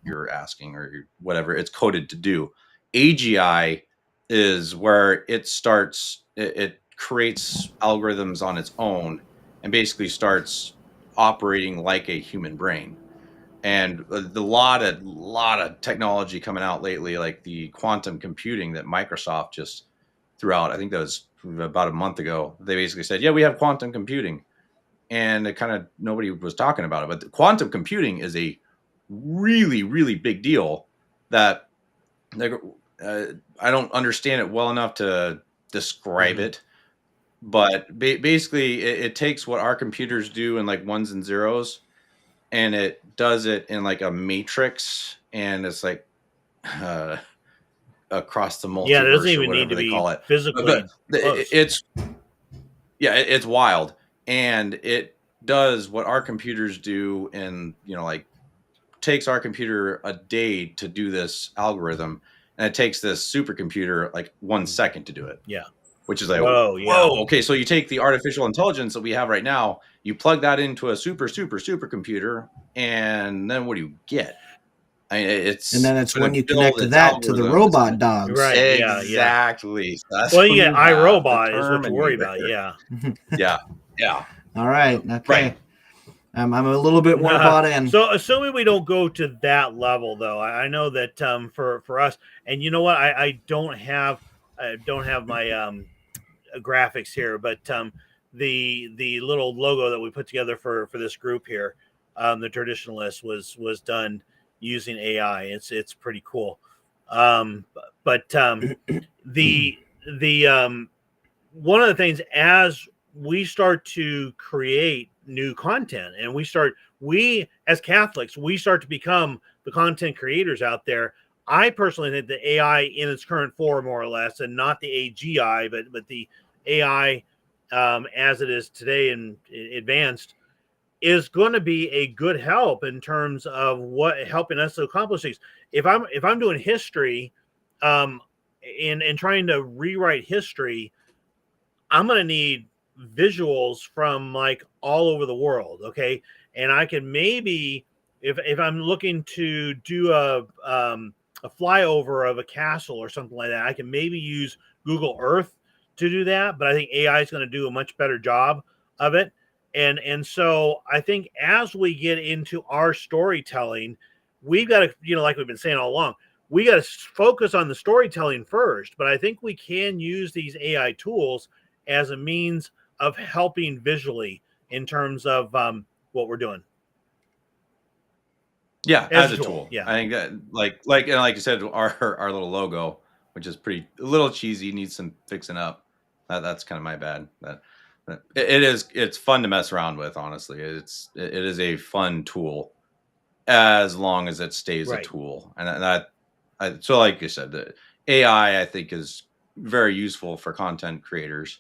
R: you're asking, or whatever it's coded to do. AGI is where it starts. It creates algorithms on its own, and basically starts operating like a human brain. And the lot of technology coming out lately, like the quantum computing that Microsoft just threw out. I think that was about a month ago. They basically said, "Yeah, we have quantum computing." And it kind of nobody was talking about it, but the quantum computing is a really, really big deal that I don't understand it well enough to describe it. But basically, it takes what our computers do in like ones and zeros, and it does it in like a matrix, and it's like across the multiverse.
N: Yeah, it doesn't even
R: or
N: need to
R: they
N: be
R: call it.
N: physically close.
R: It's wild, and it does what our computers do in like takes our computer a day to do this algorithm, and it takes this supercomputer like 1 second to do it.
N: Yeah.
R: Which is like,
N: whoa,
R: okay, so you take the artificial intelligence that we have right now, you plug that into a super computer, and then what do you get?
P: And then it's when you connect that to the robot dogs.
N: Right.
R: Exactly.
N: Yeah. Well, yeah, iRobot is what to worry about. Yeah.
R: Yeah.
P: All right. Okay. Right. I'm a little bit more bought in.
N: So assuming we don't go to that level, though, I know that for us, and you know what, I don't have my graphics here, but the little logo that we put together for this group here, the Traditionalist, was done using AI. It's pretty cool. But the one of the things, as we start to create new content, and we as Catholics, we start to become the content creators out there. I personally think the AI in its current form, more or less, and not the AGI, but the AI as it is today and advanced, is going to be a good help in terms of what helping us to accomplish things. If I'm doing history, and trying to rewrite history, I'm going to need visuals from like all over the world. Okay. And I can maybe, if I'm looking to do a flyover of a castle or something like that, I can maybe use Google Earth to do that. But I think AI is going to do a much better job of it. And so I think as we get into our storytelling, we've got to, like we've been saying all along, we got to focus on the storytelling first. But I think we can use these AI tools as a means of helping visually in terms of what we're doing.
R: Yeah, as a tool. Yeah, I think that like you said, our little logo, which is a little cheesy, needs some fixing up. That's kind of my bad. It's fun to mess around with. Honestly, it is a fun tool, as long as it stays a tool. And so like you said, the AI I think is very useful for content creators.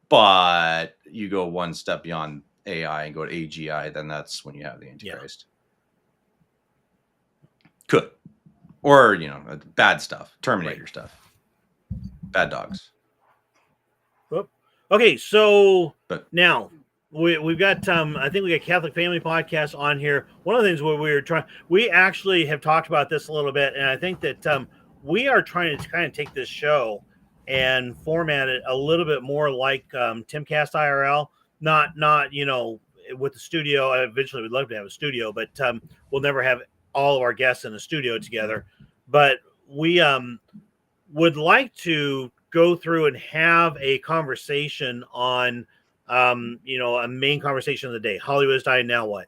R: But you go one step beyond AI and go to AGI, then that's when you have the Antichrist. Yeah. Could. Or, bad stuff. Terminator stuff. Bad dogs.
N: Okay, so now we've got I think we got Catholic Family Podcast on here. One of the things where we actually have talked about this a little bit, and I think that we are trying to kind of take this show and format it a little bit more like Timcast IRL. Not with the studio. Eventually, we'd love to have a studio, but we'll never have all of our guests in a studio together. But we would like to go through and have a conversation on, a main conversation of the day. Hollywood's dying, now what?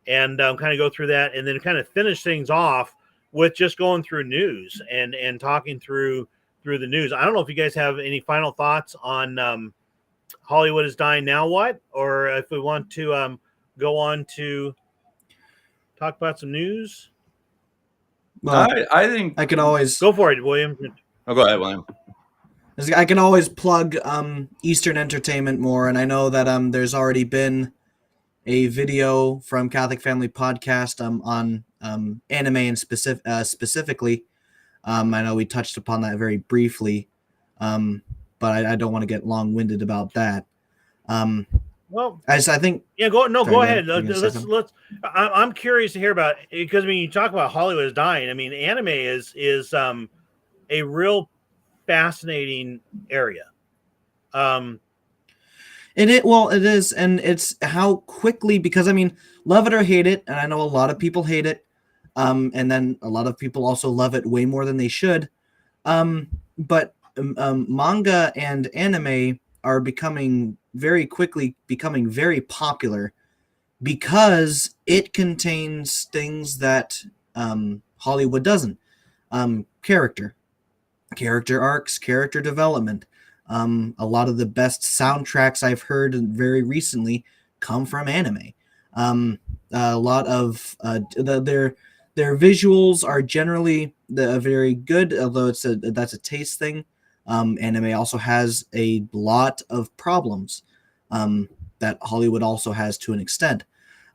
N: And kind of go through that, and then kind of finish things off with just going through news and talking through the news. I don't know if you guys have any final thoughts on Hollywood is dying, now what? Or if we want to go on to talk about some news.
R: Well, I think
P: I can always
N: go for it, William.
R: Oh, go ahead, William.
P: I can always plug Eastern Entertainment more, and I know that there's already been a video from Catholic Family Podcast on anime and specifically. I know we touched upon that very briefly, but I don't want to get long-winded about that.
N: Well,
P: I think
N: go ahead. I'm curious to hear about it, because when you talk about Hollywood is dying, I mean, anime is a real fascinating area.
P: It is, and it's how quickly, because I mean, love it or hate it, and I know a lot of people hate it, and then a lot of people also love it way more than they should. But manga and anime are very very popular because it contains things that Hollywood doesn't. Character arcs, character development. A lot of the best soundtracks I've heard very recently come from anime. A lot of their visuals are generally very good, although that's a taste thing. Anime also has a lot of problems that Hollywood also has to an extent.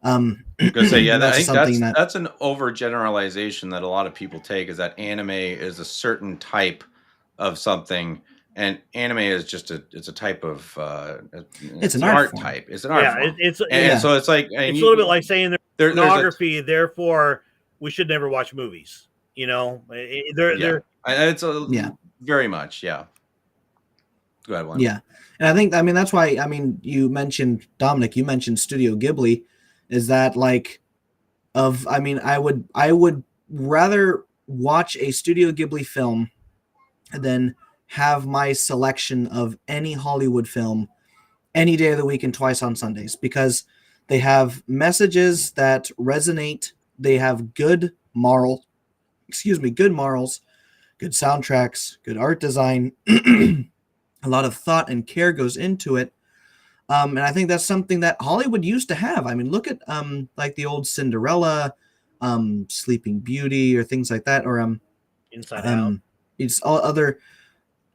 R: I'm gonna say, yeah, I think that's an overgeneralization that a lot of people take, is that anime is a certain type of something, and anime is just it's a type of it's an art type. It's an art form. So it's like
N: it's a little bit like saying there's pornography, therefore we should never watch movies.
R: It's very much, yeah. Go ahead, Juan.
P: Yeah, and I mean that's why you mentioned Dominic. You mentioned Studio Ghibli. Is that like I would rather watch a Studio Ghibli film than have my selection of any Hollywood film any day of the week and twice on Sundays, because they have messages that resonate. They have good morals, good soundtracks, good art design. A lot of thought and care goes into it. And I think that's something that Hollywood used to have. I mean, look at like the old Cinderella, Sleeping Beauty, or things like that, or
N: Inside Out.
P: It's all other,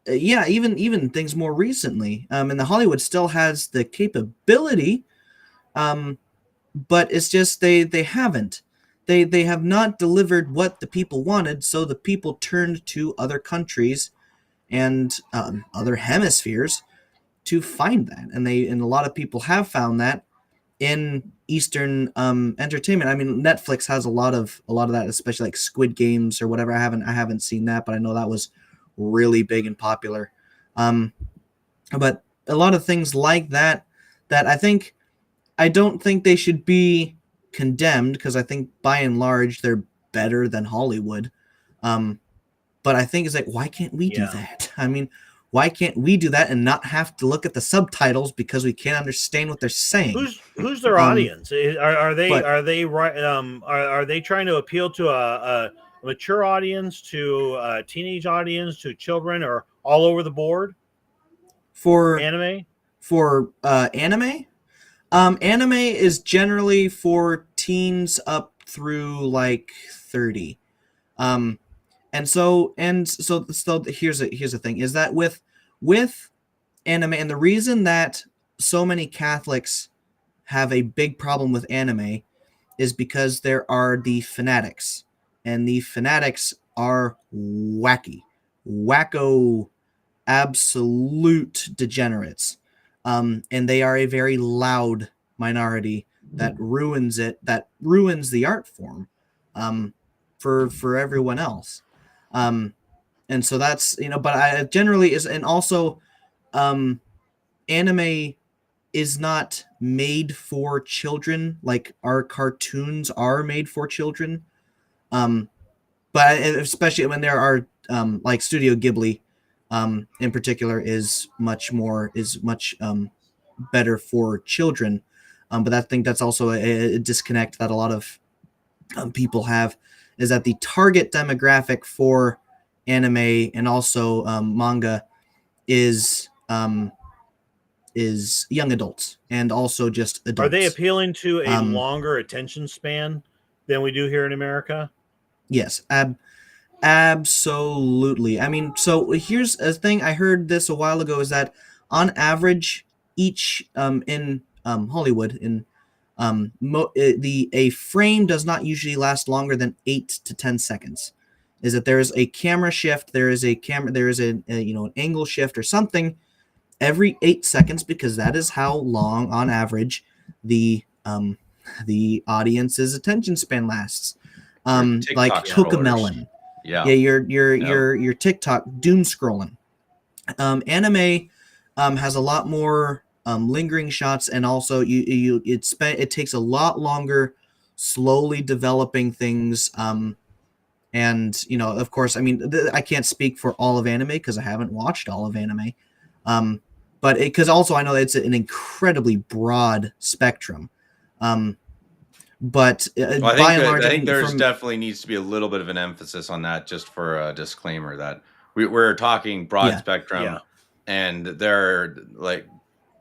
P: even things more recently. And the Hollywood still has the capability, but it's just they haven't. They have not delivered what the people wanted, so the people turned to other countries and other hemispheres to find that, and a lot of people have found that in Eastern entertainment. I mean, Netflix has a lot of that, especially like Squid Games or whatever. I haven't seen that, but I know that was really big and popular. But a lot of things like that I don't think they should be condemned, because I think by and large they're better than Hollywood. But I think it's like, why can't we do that? I mean, why can't we do that and not have to look at the subtitles because we can't understand what they're saying?
N: Who's their audience? Are they trying to appeal to a mature audience, to a teenage audience, to children, or all over the board?
P: For
N: anime?
P: Anime is generally for teens up through like 30. And so here's the thing, is that with anime, and the reason that so many Catholics have a big problem with anime is because there are the fanatics, and the fanatics are wacko, absolute degenerates. And they are a very loud minority that ruins the art form for everyone else. And so that's, but I generally is, and also anime is not made for children like our cartoons are made for children. But especially when there are like Studio Ghibli in particular is much better for children. But I think that's also a disconnect that a lot of people have, is that the target demographic for anime and also manga is young adults, and also just adults.
N: Are they appealing to a longer attention span than we do here in America?
P: Yes, absolutely. I mean, so here's a thing. I heard this a while ago, is that on average, each in Hollywood, a frame does not usually last longer than 8 to 10 seconds. Is that there is a camera shift, there is an angle shift or something every 8 seconds, because that is how long on average the audience's attention span lasts. Like Cocomelon.
R: Yeah,
P: your TikTok doom scrolling. Anime has a lot more lingering shots, and also it takes a lot longer slowly developing things. And of course, I mean, I can't speak for all of anime because I haven't watched all of anime. But because also I know it's an incredibly broad spectrum. But by and large,
R: I think there's definitely needs to be a little bit of an emphasis on that, just for a disclaimer that we're talking broad spectrum, and there, like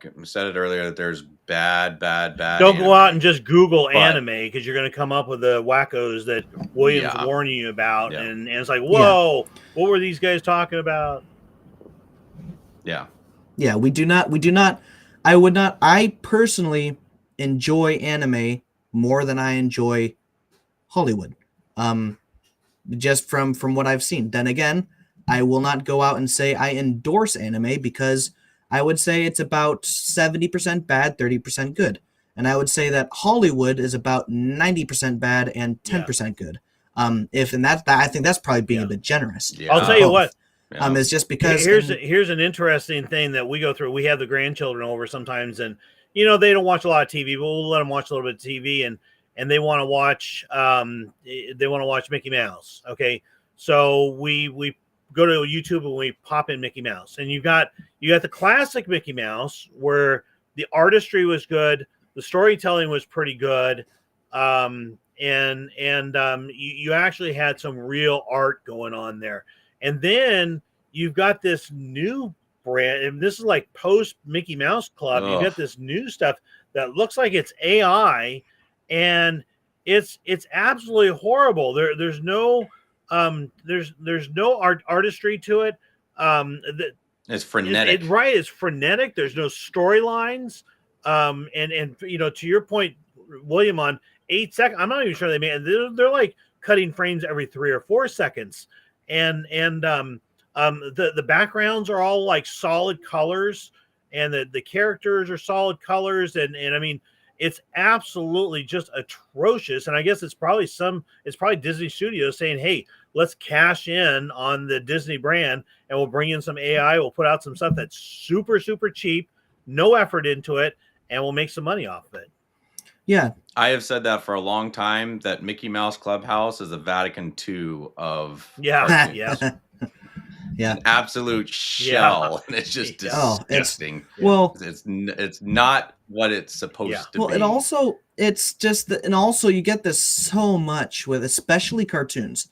R: I said it earlier, that there's bad.
N: Don't go out and just Google anime, because you're going to come up with the wackos that William's warning you about, and it's like, whoa, what were these guys talking about?
P: Yeah, we do not. I personally enjoy anime more than I enjoy Hollywood. Just from what I've seen. Then again, I will not go out and say I endorse anime, because I would say it's about 70% bad, 30% good. And I would say that Hollywood is about 90% bad and 10% good. I think that's probably being a bit generous.
N: I'll tell you what.
P: Is just because
N: here's an interesting thing that we go through. We have the grandchildren over sometimes, and they don't watch a lot of TV, but we'll let them watch a little bit of TV, and they want to watch Mickey Mouse. Okay, so we go to YouTube and we pop in Mickey Mouse, and you got the classic Mickey Mouse where the artistry was good, the storytelling was pretty good, you actually had some real art going on there. And then you've got this new brand, and this is like post Mickey Mouse Club. You've got this new stuff that looks like it's AI, and it's absolutely horrible. There's no artistry to it.
R: It's frenetic.
N: It's frenetic. There's no storylines. And to your point, William, on 8 seconds, I'm not even sure they made. They're like cutting frames every 3 or 4 seconds, and the backgrounds are all like solid colors, and the characters are solid colors, and I mean, it's absolutely just atrocious. And I guess it's probably Disney Studios saying, hey, let's cash in on the Disney brand, and we'll bring in some AI. We'll put out some stuff that's super, super cheap, no effort into it, and we'll make some money off of it.
P: Yeah.
R: I have said that for a long time, that Mickey Mouse Clubhouse is the Vatican II of cartoons.
P: Yeah.
R: An absolute shell. And it's just disgusting. It's not what it's supposed to be.
P: And also it's just and also you get this so much with especially cartoons,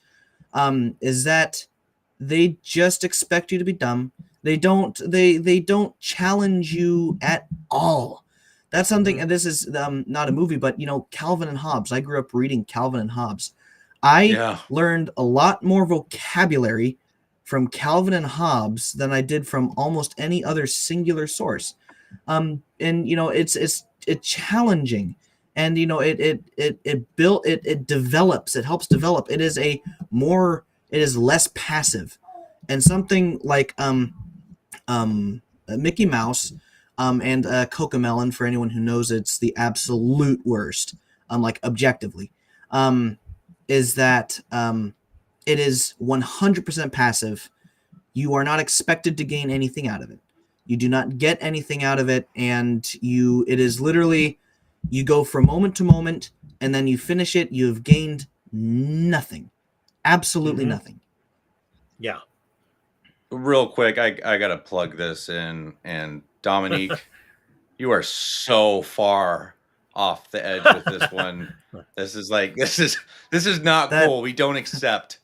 P: is that they just expect you to be dumb. They don't challenge you at all. That's something, and this is not a movie, but Calvin and Hobbes. I grew up reading Calvin and Hobbes. I learned a lot more vocabulary from Calvin and Hobbes than I did from almost any other singular source. And it's challenging, and it develops. It helps develop. It is less passive, and something like Mickey Mouse. And Cocomelon, for anyone who knows, it's the absolute worst, like objectively, is that it is 100% passive. You are not expected to gain anything out of it. You do not get anything out of it, and it is literally, you go from moment to moment, and then you finish it, you've gained nothing. Absolutely nothing.
N: Yeah.
R: Real quick, I got to plug this in, and Dominic, you are so far off the edge with this one. This is not cool. We don't accept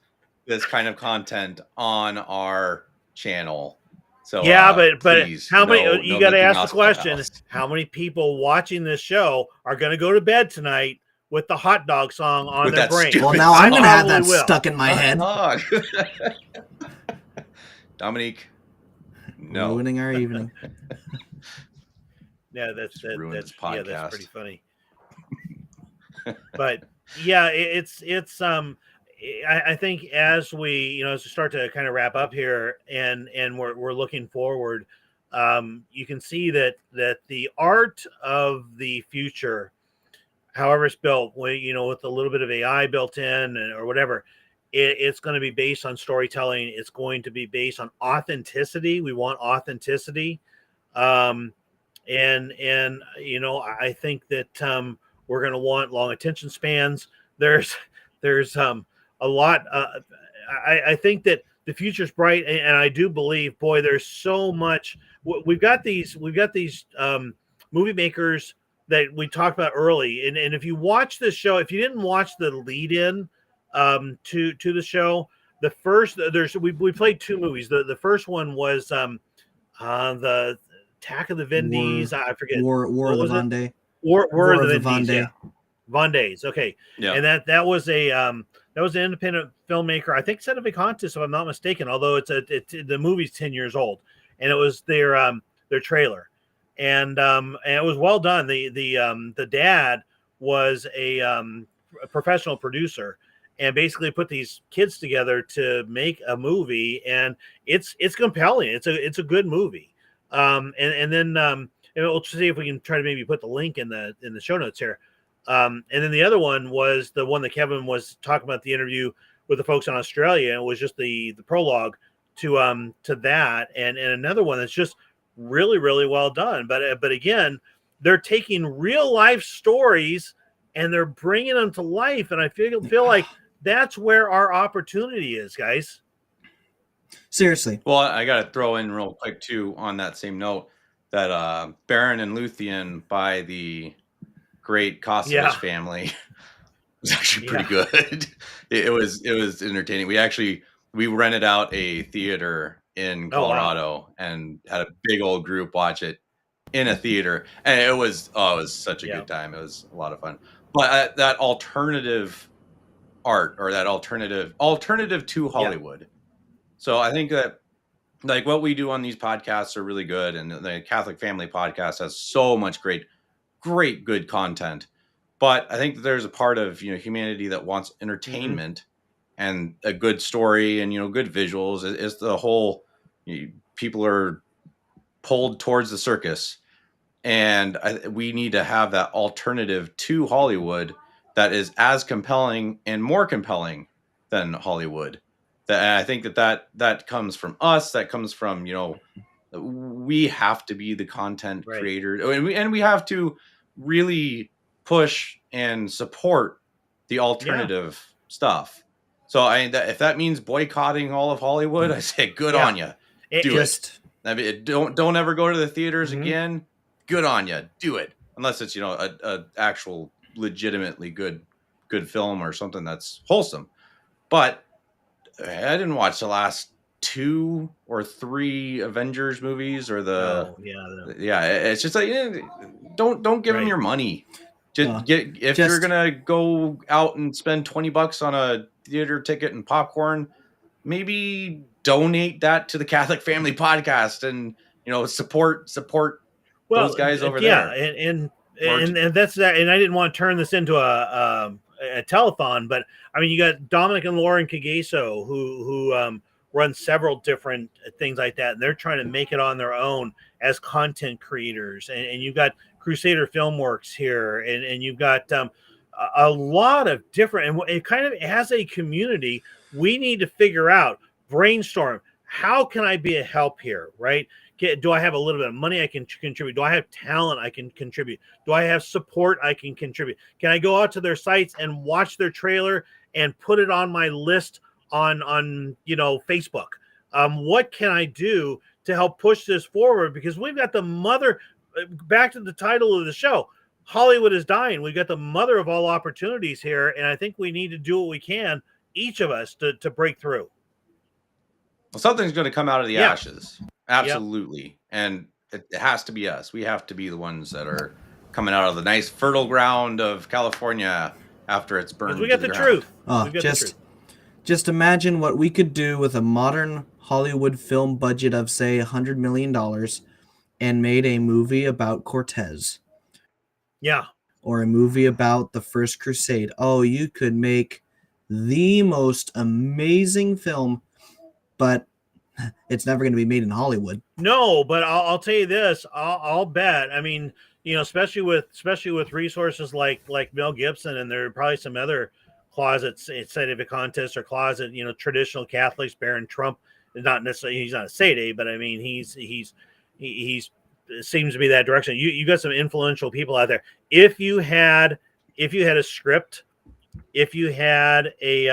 R: this kind of content on our channel. So
N: but
R: please,
N: how many? You got to ask the question:
R: Clubhouse.
N: how many people watching this show are going to go to bed tonight with the hot dog song on
R: With
N: their
R: that
N: brain?
P: Well, now I'm going to have that stuck in my head.
R: Dominic, no.
P: Ruining our evening.
N: Yeah, that's pretty funny. But yeah, it's I think as we start to kind of wrap up here, and we're looking forward, you can see that the art of the future, however it's built, with a little bit of AI built in or whatever, it's going to be based on storytelling. It's going to be based on authenticity. We want authenticity. And I think that we're going to want long attention spans. There's a lot. I think that the future's bright, and I do believe, boy, there's so much. We've got these movie makers that we talked about early, and if you watch this show, if you didn't watch the lead in to the show, the first we played 2 movies. The first one was the Attack of the Vendees. I forget.
P: War of the Vendée.
N: War of the Vendees. Yeah. Vendées. Okay.
R: Yeah.
N: And that was an independent filmmaker. I think Set of a Contest, if I'm not mistaken. Although the movie's 10 years old, and it was their trailer, and it was well done. The dad was a professional producer, and basically put these kids together to make a movie, and it's compelling. It's a good movie. And then we'll see if we can try to maybe put the link in the show notes here. And then the other one was the one that Kevin was talking about, the interview with the folks in Australia. And it was just the prologue to that, and another one that's just really really well done. But again, they're taking real life stories and they're bringing them to life, and I feel like that's where our opportunity is, guys.
P: Seriously.
R: Well, I got to throw in real quick too on that same note that Baron and Luthien by the great Kosovich family was actually pretty good. It was entertaining. We rented out a theater in Colorado and had a big old group watch it in a theater, and it was such a good time. It was a lot of fun. But that alternative art, or that alternative to Hollywood. So I think that like what we do on these podcasts are really good, and the Catholic Family Podcast has so much great good content. But I think that there's a part of humanity that wants entertainment and a good story and good visuals. Is the whole people are pulled towards the circus, and we need to have that alternative to Hollywood that is as compelling and more compelling than Hollywood. That I think that comes from us. That comes from we have to be the content creators, and we have to really push and support the alternative stuff. So if that means boycotting all of Hollywood, I say good on you. Do it. I mean, don't ever go to the theaters again. Good on you. Do it. Unless it's a actual legitimately good film or something that's wholesome. But I didn't watch the last 2 or 3 Avengers movies or it's just like don't give them your money. If you're gonna go out and spend $20 on a theater ticket and popcorn, maybe donate that to the Catholic Family Podcast and support those guys over there.
N: And that's that. And I didn't want to turn this into a telethon, but I mean, you got Dominic and Lauren Kageso who run several different things like that, and they're trying to make it on their own as content creators. And you've got Crusader Filmworks here, and you've got a lot of different, and it kind of has a community. We need to figure out, brainstorm, how can I be a help here, right? Do I have a little bit of money I can contribute? Do I have talent I can contribute? Do I have support I can contribute? Can I go out to their sites and watch their trailer and put it on my list on Facebook? What can I do to help push this forward? Because we've got the mother, back to the title of the show, Hollywood is dying. We've got the mother of all opportunities here, and I think we need to do what we can, each of us, to break through.
R: Well, something's going to come out of the ashes. Absolutely. And it has to be us. We have to be the ones that are coming out of the nice fertile ground of California after it's burned.
N: We got the truth.
P: Just imagine what we could do with a modern Hollywood film budget of, say, $100 million and made a movie about Cortez.
N: Yeah.
P: Or a movie about the First Crusade. Oh, you could make the most amazing film, but it's never going to be made in Hollywood.
N: No, but I'll tell you this. I'll bet. I mean, especially with resources like Mel Gibson, and there are probably some other closets, scientific contests or closet, traditional Catholics. Barron Trump is not necessarily, he's not a Sede, but I mean, he's seems to be that direction. You got some influential people out there. If you had a script, if you had a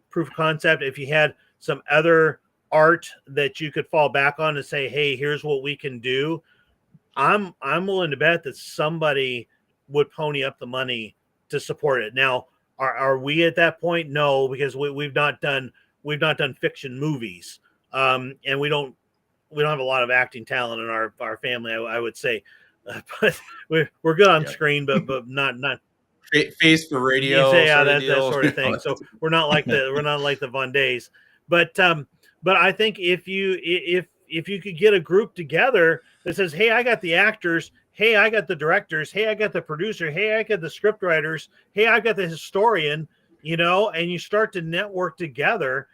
N: proof of concept, if you had some other art that you could fall back on and say, hey, here's what we can do, I'm willing to bet that somebody would pony up the money to support it. Now, are we at that point? No, because we've not done fiction movies, and we don't have a lot of acting talent in our family, I would say, but we're good on screen, but not
R: face for radio.
N: That sort of thing. So we're not like the Von Days, but I think if you could get a group together that says, hey, I got the actors, hey, I got the directors, hey, I got the producer, hey, I got the script writers, hey, I got the historian, and you start to network together,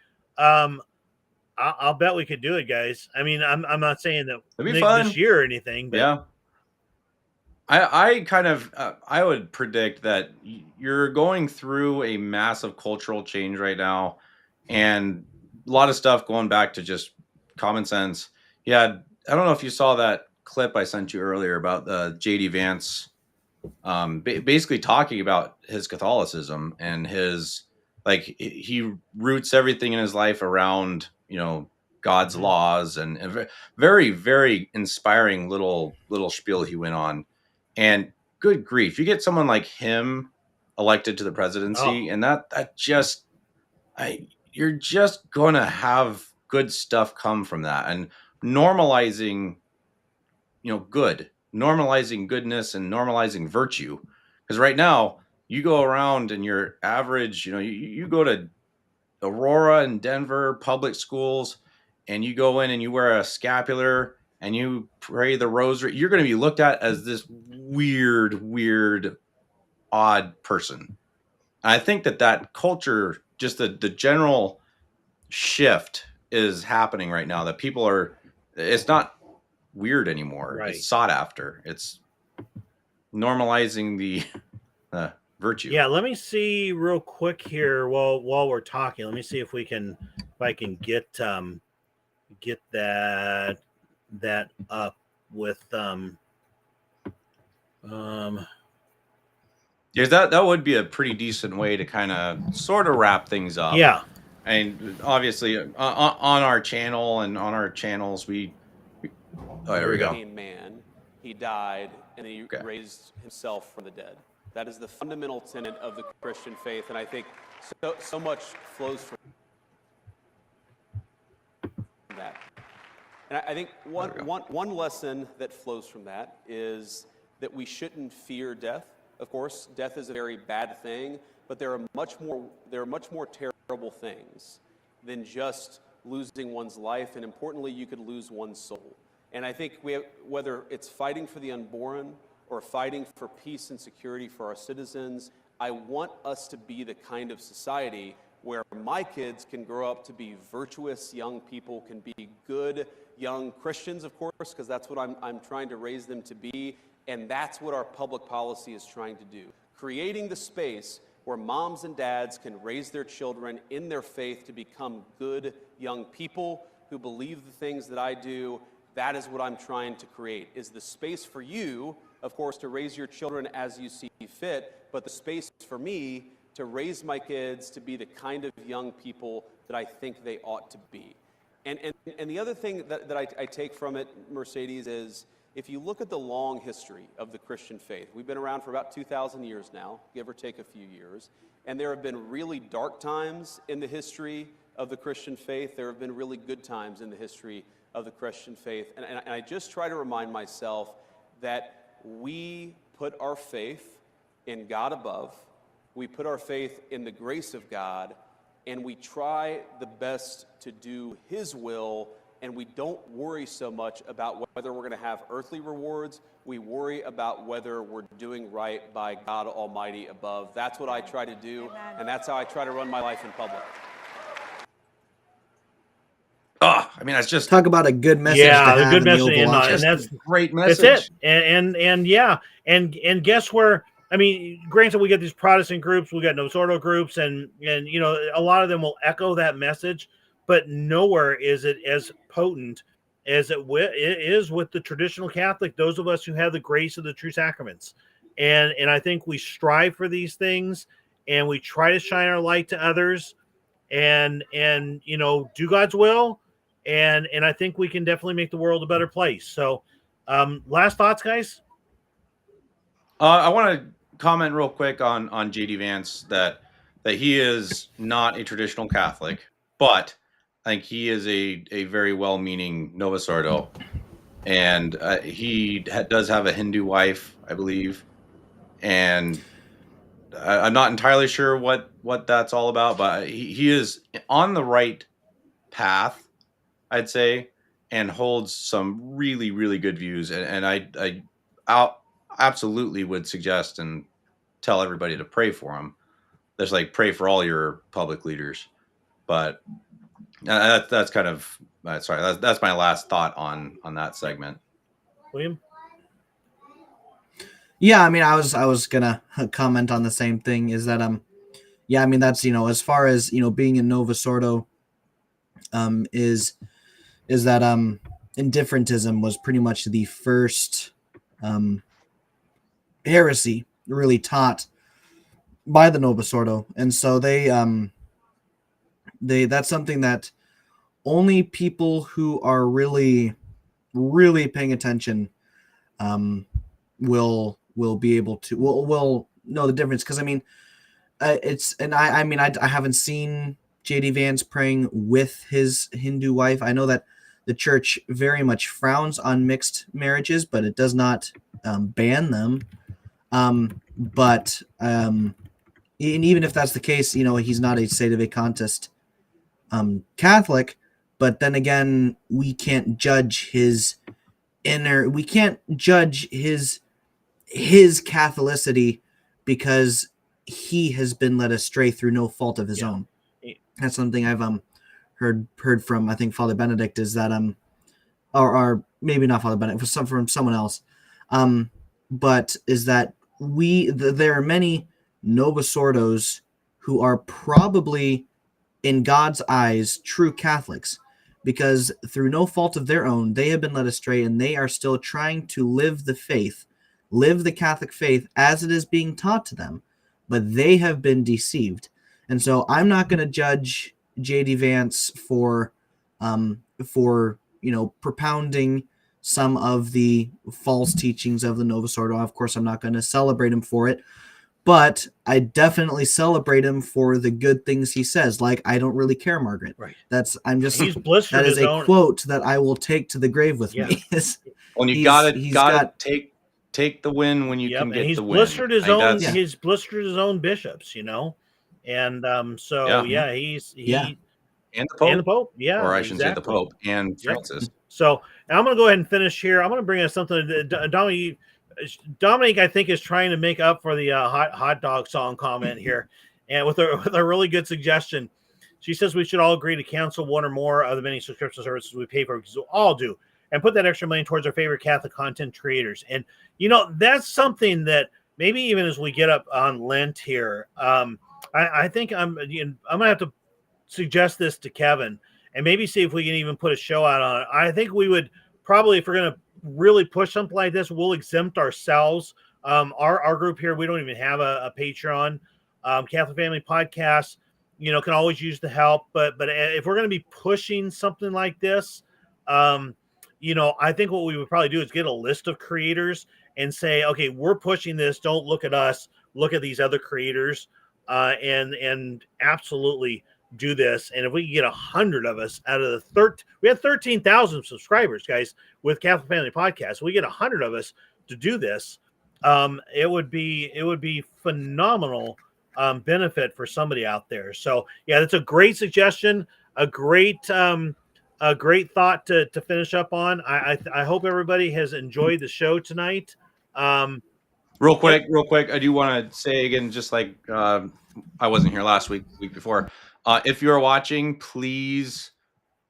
N: I'll bet we could do it, guys. I mean, I'm not saying that this year or anything, but
R: yeah. I kind of I would predict that you're going through a massive cultural change right now, and lot of stuff going back to just common sense. Yeah, I don't know if you saw that clip I sent you earlier about J.D. Vance, basically talking about his Catholicism and his, like, he roots everything in his life around, you know, God's laws, and very, very inspiring little spiel he went on. And good grief, you get someone like him elected to the presidency, and that just, you're just gonna have good stuff come from that, and normalizing, normalizing goodness and normalizing virtue. Because right now, you go around and your average, you go to Aurora and Denver public schools, and you go in and you wear a scapular and you pray the rosary, you're going to be looked at as this weird, odd person. I think that culture, just the general shift is happening right now, that people are, it's not weird anymore.
N: Right.
R: It's sought after. It's normalizing the virtue.
N: Yeah, let me see real quick here while we're talking. Let me see if I can get that up with
R: Yeah, that would be a pretty decent way to kind of sort of wrap things up.
N: Yeah.
R: And obviously on our channel and on our channels, there we go.
S: Man, he died and he raised himself from the dead. That is the fundamental tenet of the Christian faith, and I think so much flows from that. And I think one lesson that flows from that is that we shouldn't fear death. Of course, death is a very bad thing, but there are much more terrible things than just losing one's life, and importantly, you could lose one's soul. And I think whether it's fighting for the unborn or fighting for peace and security for our citizens, I want us to be the kind of society where my kids can grow up to be virtuous young people, can be good young Christians, of course, because that's what I'm trying to raise them to be, and that's what our public policy is trying to do. Creating the space where moms and dads can raise their children in their faith to become good young people who believe the things that I do. That is what I'm trying to create, is the space for you, of course, to raise your children as you see fit, but the space for me to raise my kids to be the kind of young people that I think they ought to be. And the other thing that I take from it, Mercedes, is if you look at the long history of the Christian faith, we've been around for about 2,000 years now, give or take a few years, and there have been really dark times in the history of the Christian faith. There have been really good times in the history of the Christian faith. And I just try to remind myself that we put our faith in God above, we put our faith in the grace of God, and we try the best to do His will, and we don't worry so much about whether we're going to have earthly rewards. We worry about whether we're doing right by God Almighty above. That's what I try to do, and that's how I try to run my life in public.
R: I mean, that's just
P: talk about a good message.
N: Yeah,
P: to
N: the
P: have
N: good
P: in the
N: message,
P: Oval Office.
N: and that's
R: a great message.
N: That's it. And yeah, and guess where? I mean, granted, we get these Protestant groups, we got Nosordo groups, and a lot of them will echo that message, but nowhere is it as potent as it is with the traditional Catholic. Those of us who have the grace of the true sacraments, and I think we strive for these things, and we try to shine our light to others, and do God's will. And I think we can definitely make the world a better place. So, last thoughts, guys?
R: I want to comment real quick on J.D. Vance that he is not a traditional Catholic, but I think he is a very well-meaning Novus Ordo, and he does have a Hindu wife, I believe, and I'm not entirely sure what that's all about, but he is on the right path, I'd say, and holds some really, really good views. And I absolutely would suggest and tell everybody to pray for him. There's pray for all your public leaders. But that's kind of, sorry, that's my last thought on that segment.
N: William?
P: Yeah, I mean, I was gonna comment on the same thing. Is that yeah, I mean, that's as far as being in Novus Ordo, is that indifferentism was pretty much the first heresy really taught by the Novus Ordo, and so they that's something that only people who are really paying attention will be able to will know the difference. Because I mean, I haven't seen JD Vance praying with his Hindu wife. I know that the church very much frowns on mixed marriages, but it does not ban them. And even if that's the case, he's not a Sede Vacantist Catholic. But then again, we can't judge his Catholicity because he has been led astray through no fault of his own. That's something I've heard from, I think, Father Benedict, is that or maybe not Father Benedict, from someone else, but is that there are many Novus Ordos who are probably, in God's eyes, true Catholics, because through no fault of their own, they have been led astray, and they are still trying to live the Catholic faith as it is being taught to them, but they have been deceived. And so I'm not going to judge JD Vance for propounding some of the false teachings of the Novus Ordo. Of course, I'm not going to celebrate him for it, but I definitely celebrate him for the good things he says. Like, I don't really care, Margaret.
N: Right.
P: He's blistered. That is a quote that I will take to the grave with me.
R: Well, you gotta take the win when you can get the win.
N: He's blistered his own bishops, and and the Pope,
R: or I shouldn't say the Pope and Francis.
N: So I'm going to go ahead and finish here. I'm going to bring us something. Dominic, I think, is trying to make up for the hot dog song comment here, and with a really good suggestion. She says we should all agree to cancel one or more of the many subscription services we pay for, because we all do, and put that extra money towards our favorite Catholic content creators. And that's something that maybe even as we get up on Lent here, I think I'm going to have to suggest this to Kevin, and maybe see if we can even put a show out on it. I think we would probably, if we're going to really push something like this, we'll exempt ourselves. Our group here, we don't even have a Patreon. Catholic Family Podcast, can always use the help. But if we're going to be pushing something like this, I think what we would probably do is get a list of creators and say, okay, we're pushing this. Don't look at us. Look at these other creators, and absolutely do this. And if we can get 100 of us out of we have 13,000 subscribers, guys, with Catholic Family Podcast. We get 100 of us to do this. It would be phenomenal benefit for somebody out there. So yeah, that's a great suggestion. A great thought to finish up on. I hope everybody has enjoyed the show tonight.
R: Real quick, I do want to say again, just like I wasn't here last week before. If you're watching, please,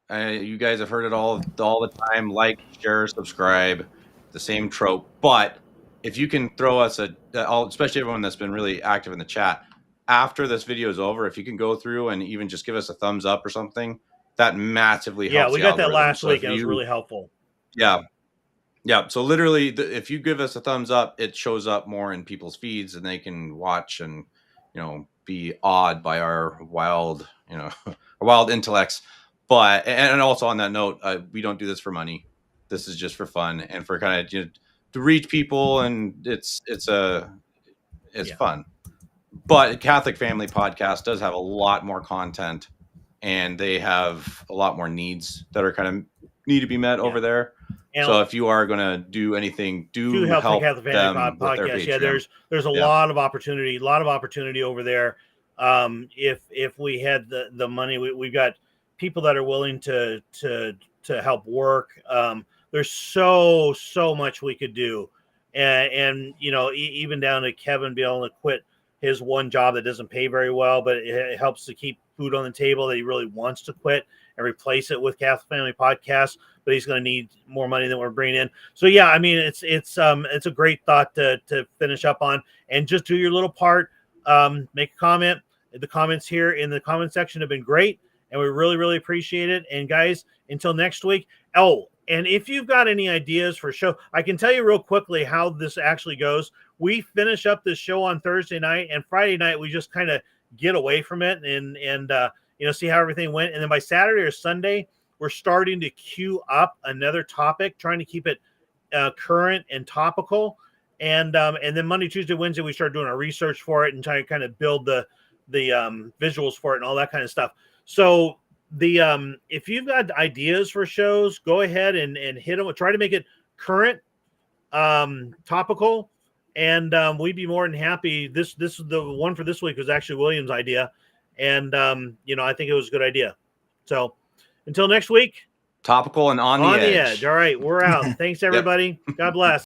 R: you guys have heard it all the time. Like, share, subscribe, the same trope. But if you can throw us especially everyone that's been really active in the chat, after this video is over, if you can go through and even just give us a thumbs up or something, that massively helps.
N: Yeah, we got that last week. It was really helpful.
R: Yeah. So literally, if you give us a thumbs up, it shows up more in people's feeds, and they can watch and be awed by our wild intellects. But and also on that note, we don't do this for money. This is just for fun and for kind of to reach people, and it's fun. But Catholic Family Podcast does have a lot more content, and they have a lot more needs that are kind of need to be met over there. And so if you are going to do anything, do help the Catholic Family Podcast.
N: Yeah, there's a lot of opportunity over there. If we had the money, we've got people that are willing to help work. There's so much we could do, and even down to Kevin being able to quit his one job that doesn't pay very well, but it helps to keep food on the table, that he really wants to quit and replace it with Catholic Family Podcast. But he's going to need more money than we're bringing in. So yeah, I mean, it's a great thought to finish up on, and just do your little part. Make a comment. The comments here in the comment section have been great, and we really, really appreciate it. And guys, until next week. Oh, and if you've got any ideas for show, I can tell you real quickly how this actually goes. We finish up this show on Thursday night, and Friday night we just kind of get away from it and see how everything went. And then by Saturday or Sunday, we're starting to queue up another topic, trying to keep it current and topical. And then Monday, Tuesday, Wednesday, we start doing our research for it and try to kind of build the visuals for it and all that kind of stuff. So if you've got ideas for shows, go ahead and hit them. Try to make it current, topical, and we'd be more than happy. This is the one for this week was actually William's idea, and I think it was a good idea. So until next week,
R: topical and on the edge.
N: All right, we're out. Thanks everybody. God bless.